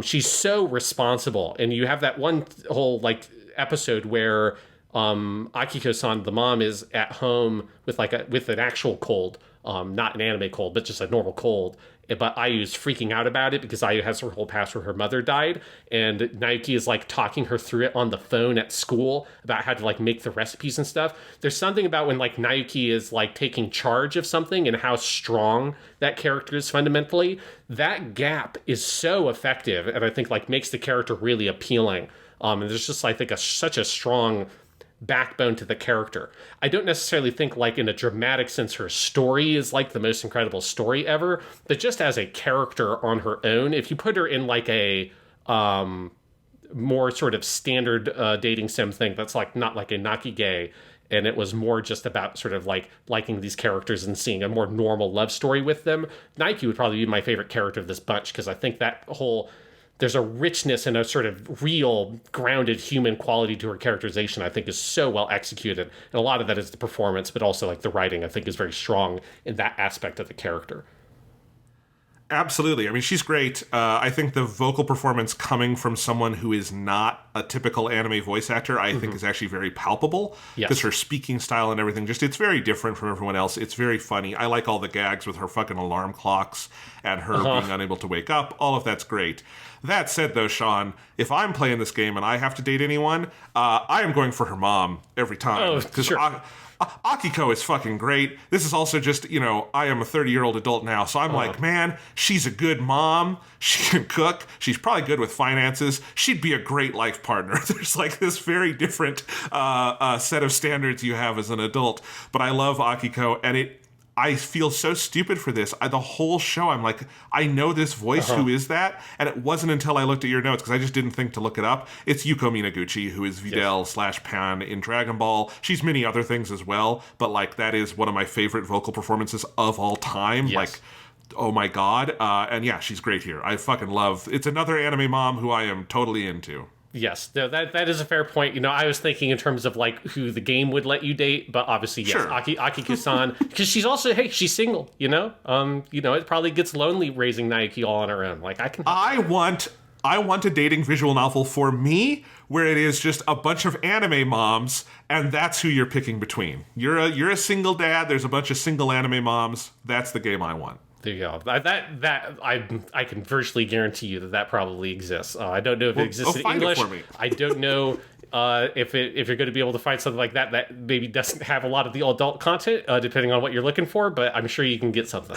she's so responsible. And you have that one whole like episode where Akiko-san, the mom, is at home with an actual cold, not an anime cold, but just a normal cold. But Ayu's freaking out about it because Ayu has her whole past where her mother died, and Naoki is like talking her through it on the phone at school about how to like make the recipes and stuff. There's something about when like Naoki is like taking charge of something and how strong that character is fundamentally. That gap is so effective, and I think like makes the character really appealing. And there's just, I think, such a strong backbone to the character. I don't necessarily think, like, in a dramatic sense, her story is, like, the most incredible story ever. But just as a character on her own, if you put her in, like, a more sort of standard dating sim thing that's, like, not like a Nakige, and it was more just about sort of, like, liking these characters and seeing a more normal love story with them, Nike would probably be my favorite character of this bunch, because I think that whole... There's a richness and a sort of real, grounded human quality to her characterization I think is so well executed. And a lot of that is the performance, but also like the writing I think is very strong in that aspect of the character. Absolutely. I mean, she's great. I think the vocal performance coming from someone who is not a typical anime voice actor, I think is actually very palpable. Yes. Because her speaking style and everything, it's very different from everyone else. It's very funny. I like all the gags with her fucking alarm clocks and her being unable to wake up. All of that's great. That said, though, Sean, if I'm playing this game and I have to date anyone, I am going for her mom every time. Oh, sure. Akiko is fucking great. This is also just, I am a 30-year-old adult now, so I'm like, man, she's a good mom. She can cook. She's probably good with finances. She'd be a great life partner. There's like this very different set of standards you have as an adult. But I love Akiko, and I feel so stupid for this. The whole show, I'm like, I know this voice. Who is that? And it wasn't until I looked at your notes, because I just didn't think to look it up. It's Yuko Minaguchi, who is Videl / Pan in Dragon Ball. She's many other things as well, but like that is one of my favorite vocal performances of all time. Yes. Like, oh my god. And yeah, she's great here. I fucking love. It's another anime mom who I am totally into. Yes, no, that is a fair point. I was thinking in terms of like who the game would let you date, but obviously, yes, Sure. Akiko-san, because she's also, she's single. It probably gets lonely raising Naoki all on her own. Like I want a dating visual novel for me where it is just a bunch of anime moms, and that's who you're picking between. You're a single dad. There's a bunch of single anime moms. That's the game I want. There you go. I can virtually guarantee you that probably exists. I don't know if it exists in English. It for me. I don't know if you're going to be able to find something like that maybe doesn't have a lot of the adult content, depending on what you're looking for. But I'm sure you can get something.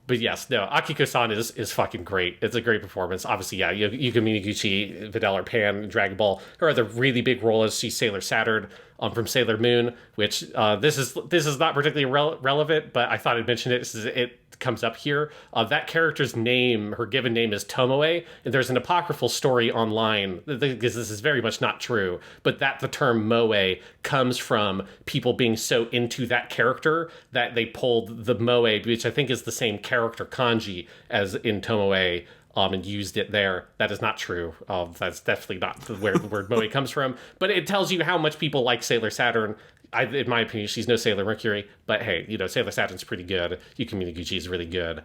But yes, no, Akiko-san is fucking great. It's a great performance. Obviously, yeah, Yuko Minaguchi, Videl or Pan, Dragon Ball. Her other really big role is she's Sailor Saturn from Sailor Moon, which this is not particularly relevant, but I thought I'd mention it. It comes up here. That character's name, her given name, is Tomoe, and there's an apocryphal story online, because this is very much not true, but that the term moe comes from people being so into that character that they pulled the moe, which I think is the same character kanji as in Tomoe, and used it there. That is not true. That's definitely not where the word moe comes from. But it tells you how much people like Sailor Saturn. In my opinion, she's no Sailor Mercury. But hey, Sailor Saturn's pretty good. Yuko Minaguchi is really good.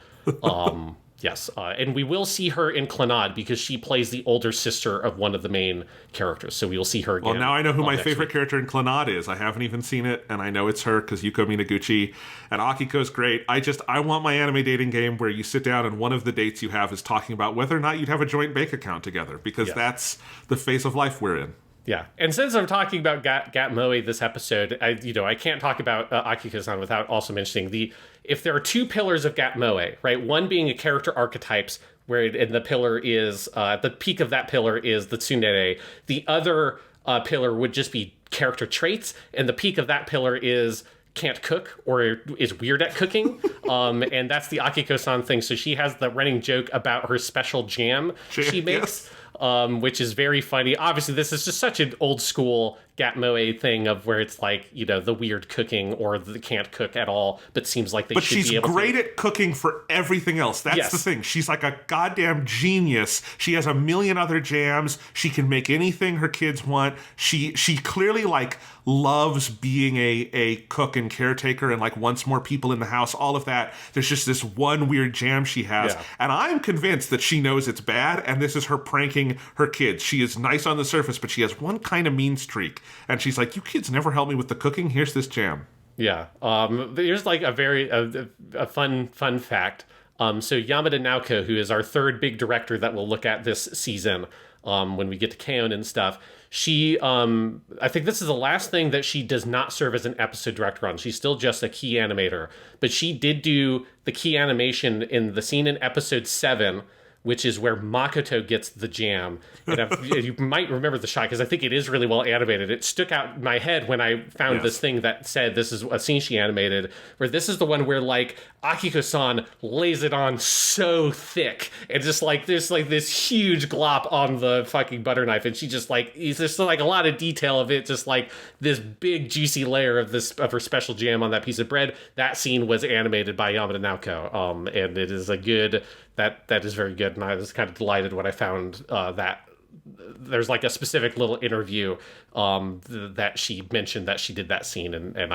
Yes, and we will see her in Clannad because she plays the older sister of one of the main characters. So we will see her again. Well, now I know who my favorite character in Clannad is. I haven't even seen it, and I know it's her because Yuko Minaguchi. And Akiko's great. I want my anime dating game where you sit down and one of the dates you have is talking about whether or not you'd have a joint bank account together, because that's the phase of life we're in. Yeah, and since I'm talking about Gat Moe this episode, I can't talk about Akiko-san without also mentioning if there are two pillars of Gat Moe, right? One being a character archetypes, and the pillar is the peak of that pillar is the tsundere. The other pillar would just be character traits, and the peak of that pillar is can't cook or is weird at cooking. And that's the Akiko-san thing. So she has the running joke about her special jam she makes. Yes. Which is very funny. Obviously, this is just such an old school Gat Moe thing of where it's like, the weird cooking or the can't cook at all, but seems like they should be able to. But she's great at cooking for everything else. That's the thing. She's like a goddamn genius. She has a million other jams. She can make anything her kids want. She clearly loves being a cook and caretaker and wants more people in the house, all of that. There's just this one weird jam she has. Yeah. And I'm convinced that she knows it's bad, and this is her pranking her kids. She is nice on the surface, but she has one kind of mean streak. And she's like, you kids never help me with the cooking. Here's this jam. Yeah. Here's a very a fun fact. So Yamada Naoko, who is our third big director that we'll look at this season, when we get to Kanon and stuff, she, I think this is the last thing that she does not serve as an episode director on. She's still just a key animator, but she did do the key animation in the scene in episode 7, which is where Makoto gets the jam. And you might remember the shot because I think it is really well animated. It stuck out in my head when I found this thing that said this is a scene she animated, where this is the one where Akiko-san lays it on so thick. And just there's this huge glop on the fucking butter knife. And she just there's a lot of detail of it, just this big juicy layer of her special jam on that piece of bread. That scene was animated by Yamada Naoko. And it is that is very good, and I was kind of delighted when I found that there's a specific little interview that she mentioned that she did that scene, and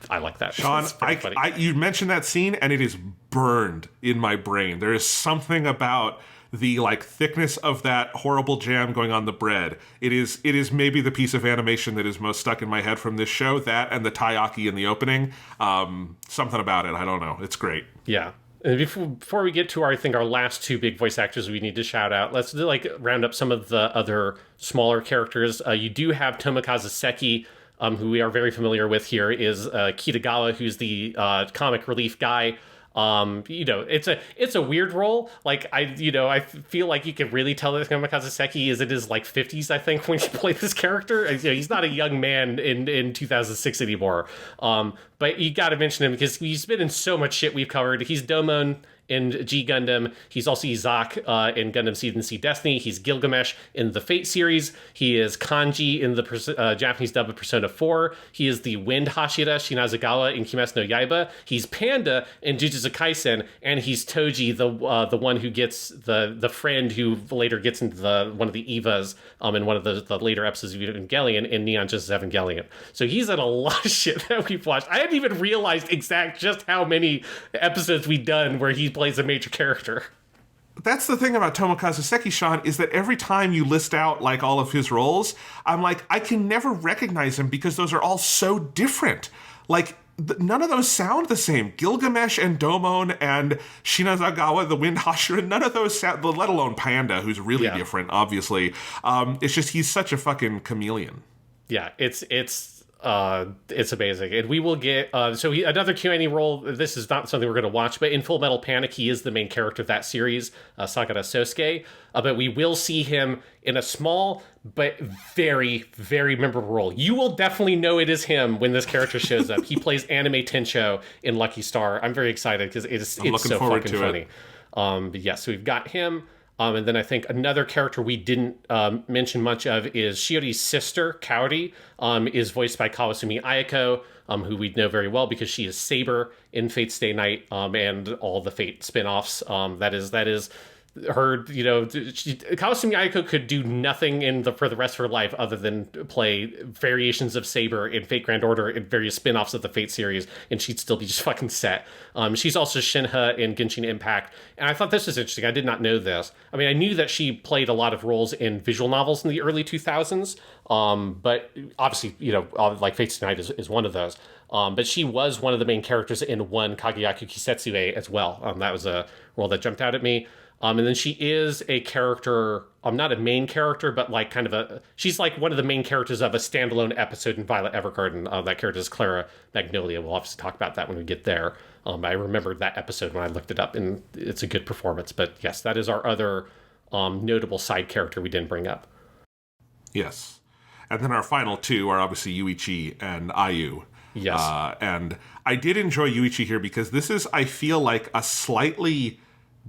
I like that. Sean, It's pretty funny. you mentioned that scene, and it is burned in my brain. There is something about the like thickness of that horrible jam going on the bread. It is maybe the piece of animation that is most stuck in my head from this show. That and the taiyaki in the opening. Something about it. I don't know. It's great. Yeah. And before we get to our last two big voice actors we need to shout out, let's round up some of the other smaller characters. You do have Tomokazu Seki, who we are very familiar with here, is Kitagawa, who's the comic relief guy. It's a weird role. I feel like you can really tell that Tomokazu Seki is in his 50s, I think, when he played this character. He's not a young man in 2006 anymore. But you got to mention him because he's been in so much shit we've covered. He's Domon in G Gundam. He's also Izak in Gundam Seed and Sea Destiny. He's Gilgamesh in the Fate series. He is Kanji in the Japanese dub of Persona 4. He is the Wind Hashira Shinazugawa in Kimetsu no Yaiba. He's Panda in Jujutsu Kaisen, and he's Toji, the one who gets the friend who later gets into one of the Evas in one of the later episodes of Evangelion in Neon Genesis Evangelion. So he's in a lot of shit that we've watched. I hadn't even realized just how many episodes we've done where he plays a major character. That's the thing about Tomokazu Seki, Sean, is that every time you list out all of his roles, I'm like, I can never recognize him because those are all so different. None of those sound the same. Gilgamesh and Domon and Shinazugawa, the Wind Hashira, none of those sound, let alone Panda, who's really different, obviously. It's just, he's such a fucking chameleon. Yeah, it's amazing. And we will get another Q&A role. This is not something we're going to watch, but in Full Metal Panic, he is the main character of that series, Sakura Sosuke. But we will see him in a small but very, very memorable role. You will definitely know it is him when this character shows up. He plays Anime Tencho in Lucky Star. I'm very excited because it's so fucking funny. But yeah, so we've got him. And then I think another character we didn't mention much of is Shiori's sister, Kaori, is voiced by Kawasumi Ayako, who we know very well because she is Saber in Fate Stay Night and all the Fate spin-offs. That is her, Kawasumi Ayako could do nothing for the rest of her life other than play variations of Saber in Fate Grand Order in various spin-offs of the Fate series, and she'd still be just fucking set. She's also Shinha in Genshin Impact, and I thought this was interesting. I did not know this. I mean, I knew that she played a lot of roles in visual novels in the early 2000s, but obviously, Fate Stay Night is one of those. But she was one of the main characters in one Kagyaku Kisetsue as well. That was a role that jumped out at me. And then she is a character, not a main character, but she's one of the main characters of a standalone episode in Violet Evergarden. That character is Clara Magnolia. We'll obviously talk about that when we get there. I remembered that episode when I looked it up, and it's a good performance. But yes, that is our other notable side character we didn't bring up. Yes. And then our final two are obviously Yuichi and Ayu. Yes. And I did enjoy Yuichi here because this is, I feel like, a slightly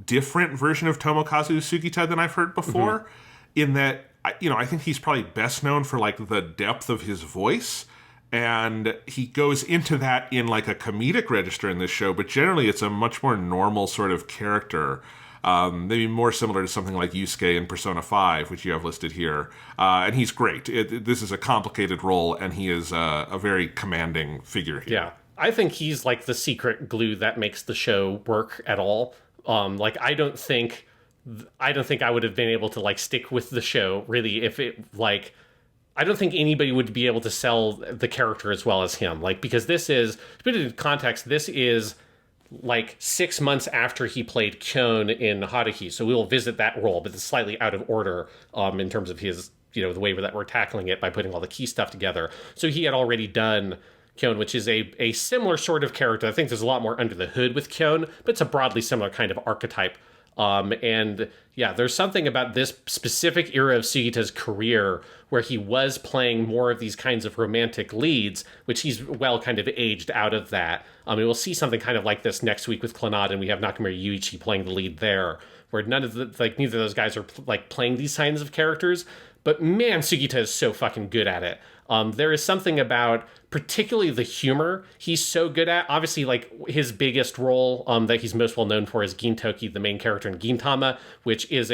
different version of Tomokazu Sugita than I've heard before, in that, I think he's probably best known for the depth of his voice, and he goes into that in a comedic register in this show, but generally it's a much more normal sort of character, maybe more similar to something like Yusuke in Persona 5, which you have listed here, and he's great. This is a complicated role, and he is a very commanding figure here. Yeah, I think he's the secret glue that makes the show work at all. I don't think I would have been able to stick with the show really if it I don't think anybody would be able to sell the character as well as him. Because this is, to put it in context, this is 6 months after he played Kyon in Haruhi. So we will visit that role, but it's slightly out of order in terms of his, the way that we're tackling it by putting all the key stuff together. So he had already done Kyon, which is a similar sort of character. I think there's a lot more under the hood with Kyon, but it's a broadly similar kind of archetype. And yeah, there's something about this specific era of Sugita's career where he was playing more of these kinds of romantic leads, which he's well kind of aged out of that. And we'll see something kind of like this next week with Clannad, and we have Nakamura Yuichi playing the lead there, where neither of those guys are playing these kinds of characters. But man, Sugita is so fucking good at it. There is something about particularly the humor he's so good at. Obviously, his biggest role that he's most well known for is Gintoki, the main character in Gintama, which is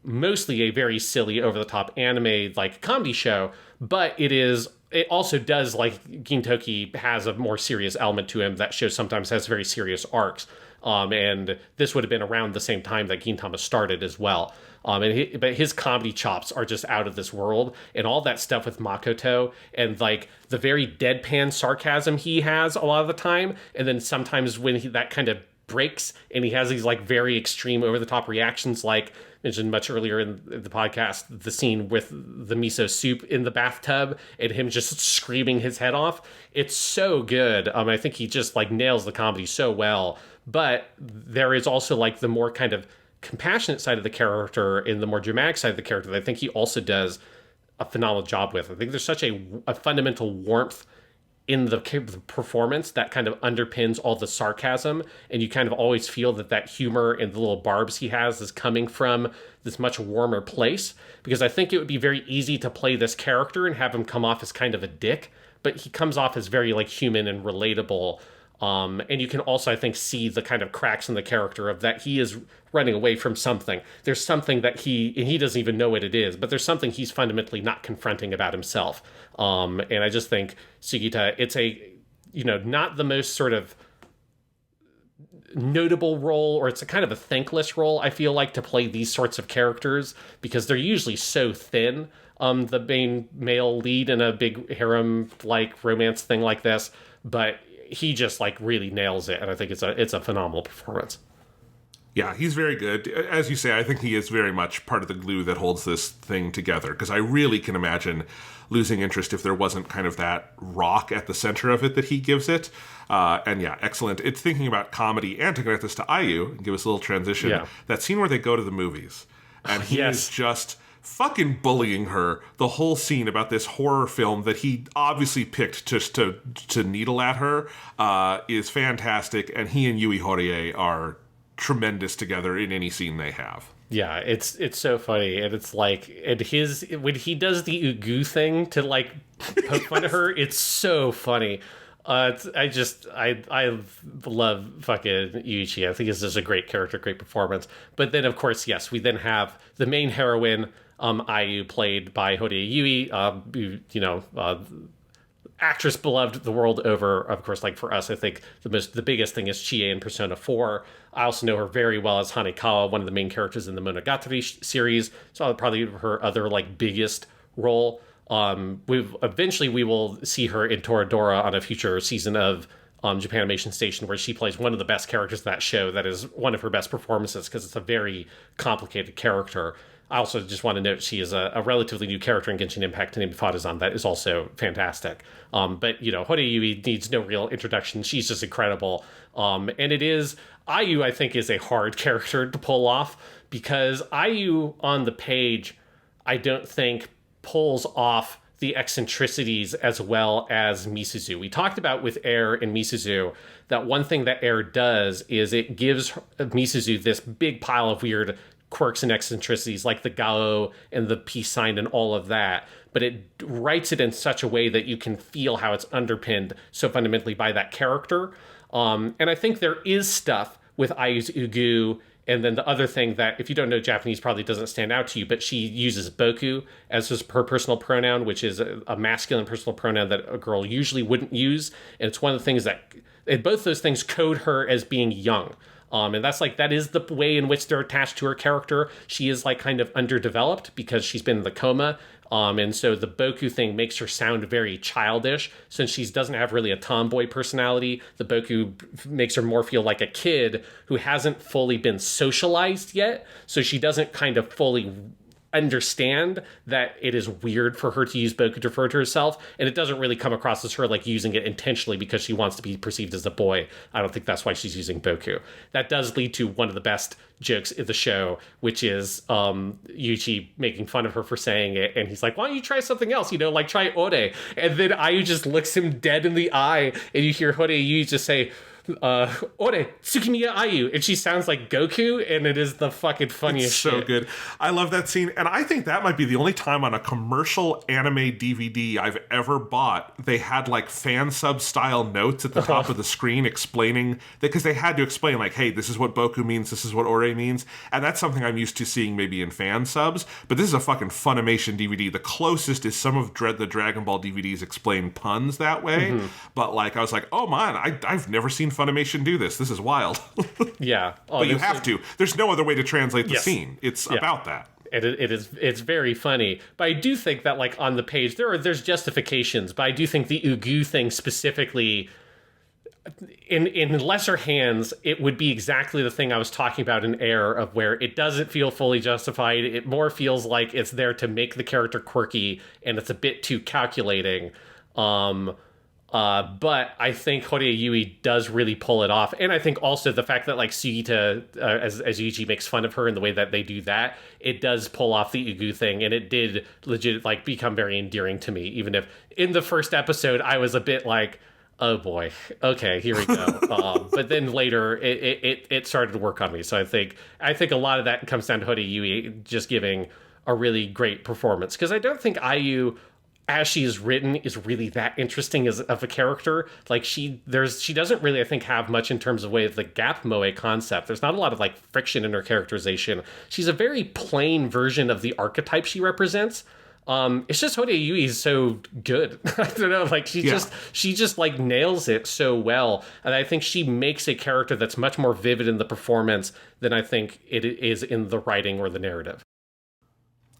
mostly a very silly, over-the-top anime comedy show, but it is it also does, like, Gintoki has a more serious element to him that show sometimes has very serious arcs. And this would have been around the same time that Gintama started as well. But his comedy chops are just out of this world, and all that stuff with Makoto and like the very deadpan sarcasm he has a lot of the time, and then sometimes when that kind of breaks and he has these like very extreme over the top reactions, like mentioned much earlier in the podcast, the scene with the miso soup in the bathtub and him just screaming his head off. It's so good. I think he just like nails the comedy so well. But there is also like the more kind of compassionate side of the character and the more dramatic side of the character that I think he also does a phenomenal job with. I think there's such a fundamental warmth in the performance that kind of underpins all the sarcasm, and you kind of always feel that humor and the little barbs he has is coming from this much warmer place, because I think it would be very easy to play this character and have him come off as kind of a dick, but he comes off as very like human and relatable. And you can also, I think, see the kind of cracks in the character of that he is running away from something. There's something that he doesn't even know what it is, but there's something he's fundamentally not confronting about himself. And I just think Sugita, it's not the most sort of notable role, or it's a kind of a thankless role, I feel like, to play these sorts of characters, because they're usually so thin. The main male lead in a big harem-like romance thing like this, but he just like really nails it, and I think it's a phenomenal performance. Yeah, he's very good. As you say, I think he is very much part of the glue that holds this thing together, because I really can imagine losing interest if there wasn't kind of that rock at the center of it that he gives it. And yeah, excellent. It's thinking about comedy, and to connect this to Ayu and give us a little transition, that scene where they go to the movies, and he is just fucking bullying her the whole scene about this horror film that he obviously picked just to needle at her is fantastic, and he and Yui Horie are tremendous together in any scene they have. Yeah, it's so funny, and it's like, and when he does the ugu thing to like poke fun at her, it's so funny. I love fucking Yuichi. I think it's just a great character, great performance. But then, of course, yes, we then have the main heroine, Ayu, played by Horie Yui, actress beloved the world over. Of course, like for us, I think the biggest thing is Chie in Persona 4. I also know her very well as Hanekawa, one of the main characters in the Monogatari series. So probably her other like biggest role. We will see her in Toradora on a future season of Japanimation Station, where she plays one of the best characters of that show. That is one of her best performances, because it's a very complicated character. I also just want to note she is a relatively new character in Genshin Impact named Fadazan that is also fantastic. But, Horie Yui needs no real introduction. She's just incredible. And it is, Ayu, I think, is a hard character to pull off, because Ayu on the page, I don't think pulls off the eccentricities as well as Misuzu. We talked about with Air and Misuzu that one thing that Air does is it gives Misuzu this big pile of weird quirks and eccentricities, like the Gao and the peace sign and all of that, but it writes it in such a way that you can feel how it's underpinned so fundamentally by that character. And I think there is stuff with Ayu's ugu. And then the other thing that, if you don't know Japanese, probably doesn't stand out to you, but she uses boku as her personal pronoun, which is a masculine personal pronoun that a girl usually wouldn't use. And it's one of the things that, and both those things code her as being young. And that is the way in which they're attached to her character. She is like kind of underdeveloped because she's been in the coma. And so the Boku thing makes her sound very childish. Since she doesn't have really a tomboy personality, the Boku makes her more feel like a kid who hasn't fully been socialized yet. So she doesn't kind of fully understand that it is weird for her to use Boku to refer to herself, and it doesn't really come across as her like using it intentionally because she wants to be perceived as a boy. I don't think that's why she's using Boku. That does lead to one of the best jokes in the show, which is Yuichi making fun of her for saying it, and he's like, why don't you try something else, like try ore, and then Ayu just looks him dead in the eye, and you hear Horie Yu just say, Ore, Tsukimiya Ayu. And she sounds like Goku, and it is the fucking funniest shit. So good. I love that scene. And I think that might be the only time on a commercial anime DVD I've ever bought they had like fan sub style notes at the top of the screen explaining, because they had to explain like, hey, this is what Boku means, this is what Ore means. And that's something I'm used to seeing maybe in fan subs. But this is a fucking Funimation DVD. The closest is some of the Dragon Ball DVDs explain puns that way. But like, I was like, oh man, I've never seen Funimation do this. This is wild. Yeah. Oh, but you have to. There's no other way to translate the Yes. scene. It's about that. It's very funny. But I do think that like on the page there's justifications, but I do think the Ugu thing specifically in lesser hands, it would be exactly the thing I was talking about in Air, of where it doesn't feel fully justified. It more feels like it's there to make the character quirky, and it's a bit too calculating. But I think Horia Yui does really pull it off. And I think also the fact that like Sugita, as Yuichi makes fun of her in the way that they do that, it does pull off the Ugu thing. And it did legit like become very endearing to me, even if in the first episode I was a bit like, oh boy, okay, here we go. But then later it started to work on me. So I think a lot of that comes down to Horia Yui just giving a really great performance. Because I don't think Ayu, as she is written, is really that interesting as of a character. Like she doesn't really, I think, have much in terms of way of the gap moe concept. There's not a lot of like friction in her characterization. She's a very plain version of the archetype she represents. It's just Horia Yui is so good. I don't know, like she just like nails it so well, and I think she makes a character that's much more vivid in the performance than I think it is in the writing or the narrative.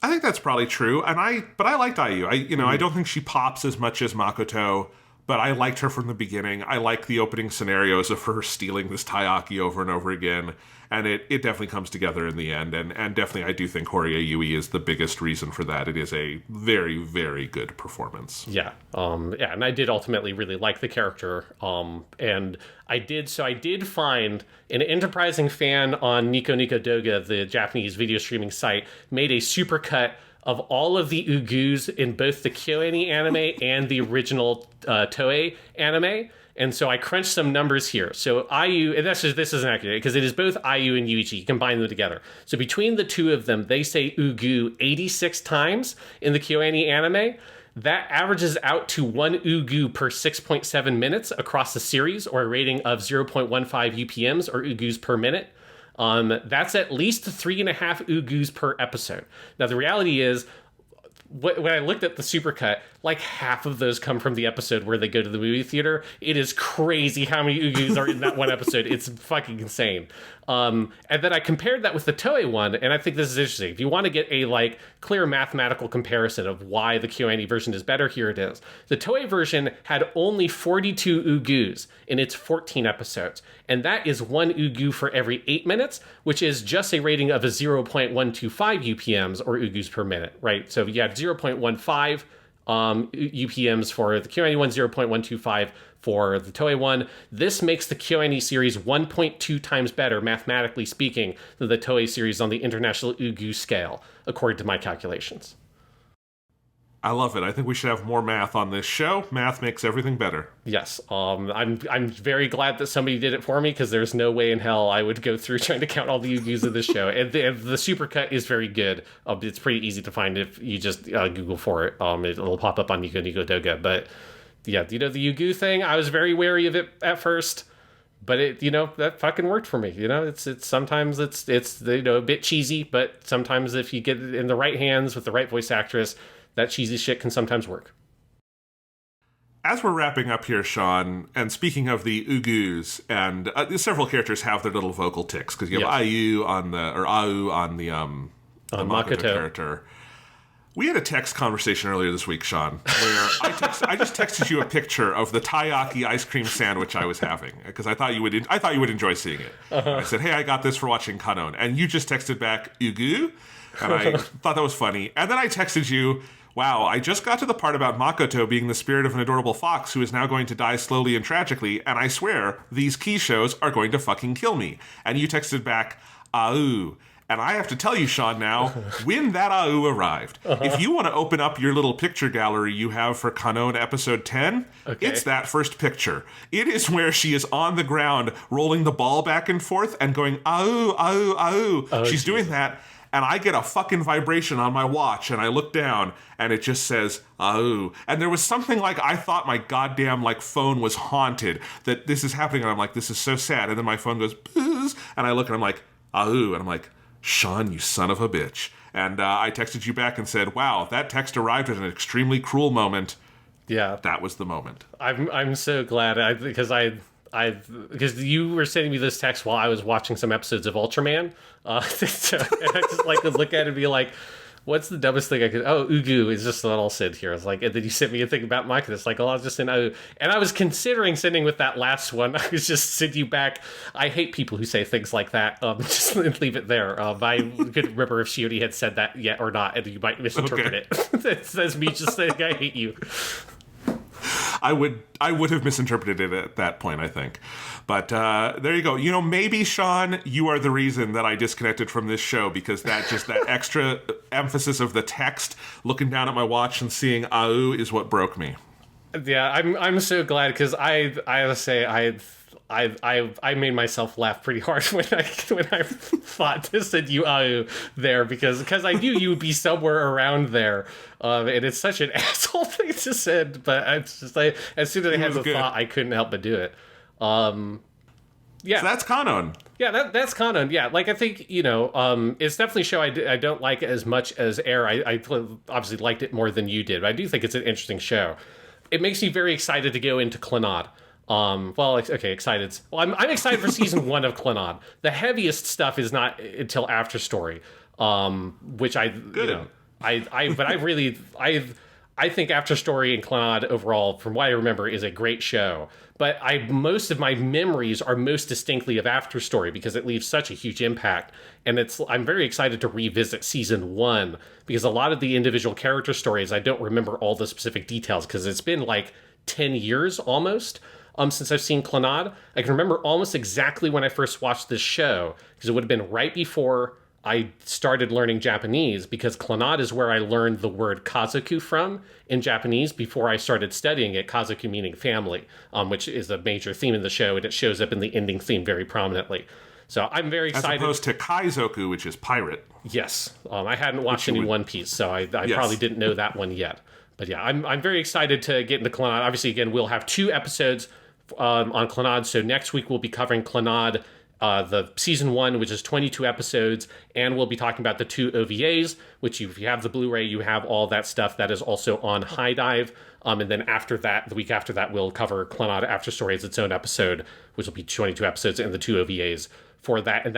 I think that's probably true, but I liked Ayu. I don't think she pops as much as Makoto, but I liked her from the beginning. I like the opening scenarios of her stealing this taiyaki over and over again, and it definitely comes together in the end. And definitely, I do think Horia Yui is the biggest reason for that. It is a very, very good performance. Yeah, and I did ultimately really like the character. And I did find an enterprising fan on Nico Nico Doga, the Japanese video streaming site, made a supercut of all of the Ugus in both the KyoAni anime and the original Toei anime. And so I crunched some numbers here. So Ayu, and this isn't accurate because it is both Ayu and Yuichi. You combine them together. So between the two of them, they say Ugu 86 times in the KyoAni anime. That averages out to one Ugu per 6.7 minutes across the series, or a rating of 0.15 UPMs or Ugus per minute. That's at least 3.5 Ugus per episode. Now, the reality is, when I looked at the supercut, like half of those come from the episode where they go to the movie theater. It is crazy how many Ugus are in that one episode. It's fucking insane. And then I compared that with the Toei one, and I think this is interesting. If you want to get a like clear mathematical comparison of why the KyoAni version is better, here it is. The Toei version had only 42 Ugus in its 14 episodes, and that is one Ugu for every 8 minutes, which is just a rating of a 0.125 UPMs or Ugus per minute, right? So you have 0.15 UPMs for the KyoAni one, 0.125 for the Toei one. This makes the KyoAni series 1.2 times better, mathematically speaking, than the Toei series on the International Ugu scale, according to my calculations. I love it. I think we should have more math on this show. Math makes everything better. Yes. I'm very glad that somebody did it for me, because there's no way in hell I would go through trying to count all the Ugus of this show. And the supercut is very good. It's pretty easy to find if you just Google for it. It'll pop up on Nico Nico Doga. But yeah, the Ugu thing, I was very wary of it at first. But it, that fucking worked for me. It's sometimes it's a bit cheesy, but sometimes if you get it in the right hands with the right voice actress, that cheesy shit can sometimes work. As we're wrapping up here, Sean, and speaking of the Ugus, and Several characters have their little vocal tics, because you have Ayu on the Makoto character. We had a text conversation earlier this week, Sean, where I just texted you a picture of the taiyaki ice cream sandwich I was having, because I thought you would enjoy seeing it. I said, hey, I got this for watching Kanon, and you just texted back, Ugu, and I thought that was funny. And then I texted you, wow, I just got to the part about Makoto being the spirit of an adorable fox who is now going to die slowly and tragically, and I swear, these Key shows are going to fucking kill me. And you texted back, Au. And I have to tell you, Sean, now, when that AU arrived, if you want to open up your little picture gallery you have for Kanon episode 10, it's that first picture. It is where she is on the ground rolling the ball back and forth and going, AU, AU, AU. She's Jesus. doing that. And I get a fucking vibration on my watch, and I look down, and it just says, AU. And there was something like, I thought my goddamn, phone was haunted, that this is happening, and I'm like, this is so sad. And then my phone goes, buzz, and I look, and I'm like, AU. And I'm like, Sean, you son of a bitch. And I texted you back and said, wow, that text arrived at an extremely cruel moment. Yeah. That was the moment. I'm so glad because you were sending me this text while I was watching some episodes of Ultraman. So, and I just would look at it and be like, what's the dumbest thing I could... Oh, Ugu is just what I'll send here. It's and then you sent me a thing about Mike, and it's oh, I'll just send... Oh. And I was considering sending with that last one. I was just send you back. I hate people who say things like that. Just leave it there. I couldn't remember if she already had said that yet or not, and you might misinterpret it. It says me just saying, I hate you. I would have misinterpreted it at that point, I think. But there you go. Maybe, Sean, you are the reason that I disconnected from this show, because that extra emphasis of the text, looking down at my watch and seeing AU is what broke me. Yeah, I'm so glad, because I have to say I made myself laugh pretty hard when I thought to send you AU there, because I knew you would be somewhere around there, and it's such an asshole thing to send, but it's just as soon as I had the thought, I couldn't help but do it. Yeah, so that's Kanon. Yeah, that's Kanon. Yeah, I think it's definitely a show I don't like as much as Air. I obviously liked it more than you did, but I do think it's an interesting show. It makes me very excited to go into Clannad. Excited. Well, I'm excited for season 1 of Clannad. The heaviest stuff is not until After Story, which I think After Story and Clannad overall, from what I remember, is a great show. But most of my memories are most distinctly of After Story, because it leaves such a huge impact. And I'm very excited to revisit season 1, because a lot of the individual character stories, I don't remember all the specific details, because it's been 10 years almost since I've seen Clannad. I can remember almost exactly when I first watched this show, because it would have been right before I started learning Japanese, because Clannad is where I learned the word kazoku from in Japanese before I started studying it, kazoku meaning family, which is a major theme in the show, and it shows up in the ending theme very prominently. So I'm very excited. As opposed to kaizoku, which is pirate. Yes. I hadn't watched any One Piece, so I probably didn't know that one yet. But yeah, I'm very excited to get into Clannad. Obviously, again, we'll have 2 episodes on Clannad. So next week we'll be covering Clannad, the season 1, which is 22 episodes, and we'll be talking about the 2 OVAs, which if you have the Blu-ray, you have all that stuff that is also on High Dive. And then after that, the week after that, we'll cover Clannad After Story as its own episode, which will be 22 episodes, and the 2 OVAs for that. And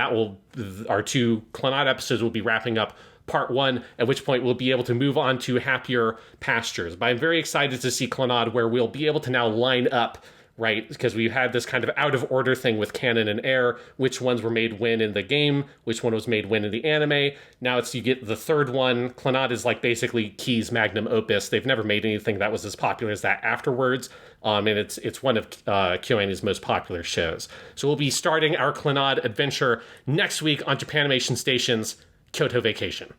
our 2 Clannad episodes will be wrapping up part 1, at which point we'll be able to move on to happier pastures. But I'm very excited to see Clannad, where we'll be able to now line up, right? Because we've had this kind of out of order thing with Kanon and Air, which ones were made when in the game, which one was made when in the anime. Now you get the third one. Clannad is basically Key's magnum opus. They've never made anything that was as popular as that afterwards. And it's one of KyoAni's most popular shows. So we'll be starting our Clannad adventure next week on Japanimation Station's Kyoto Vacation.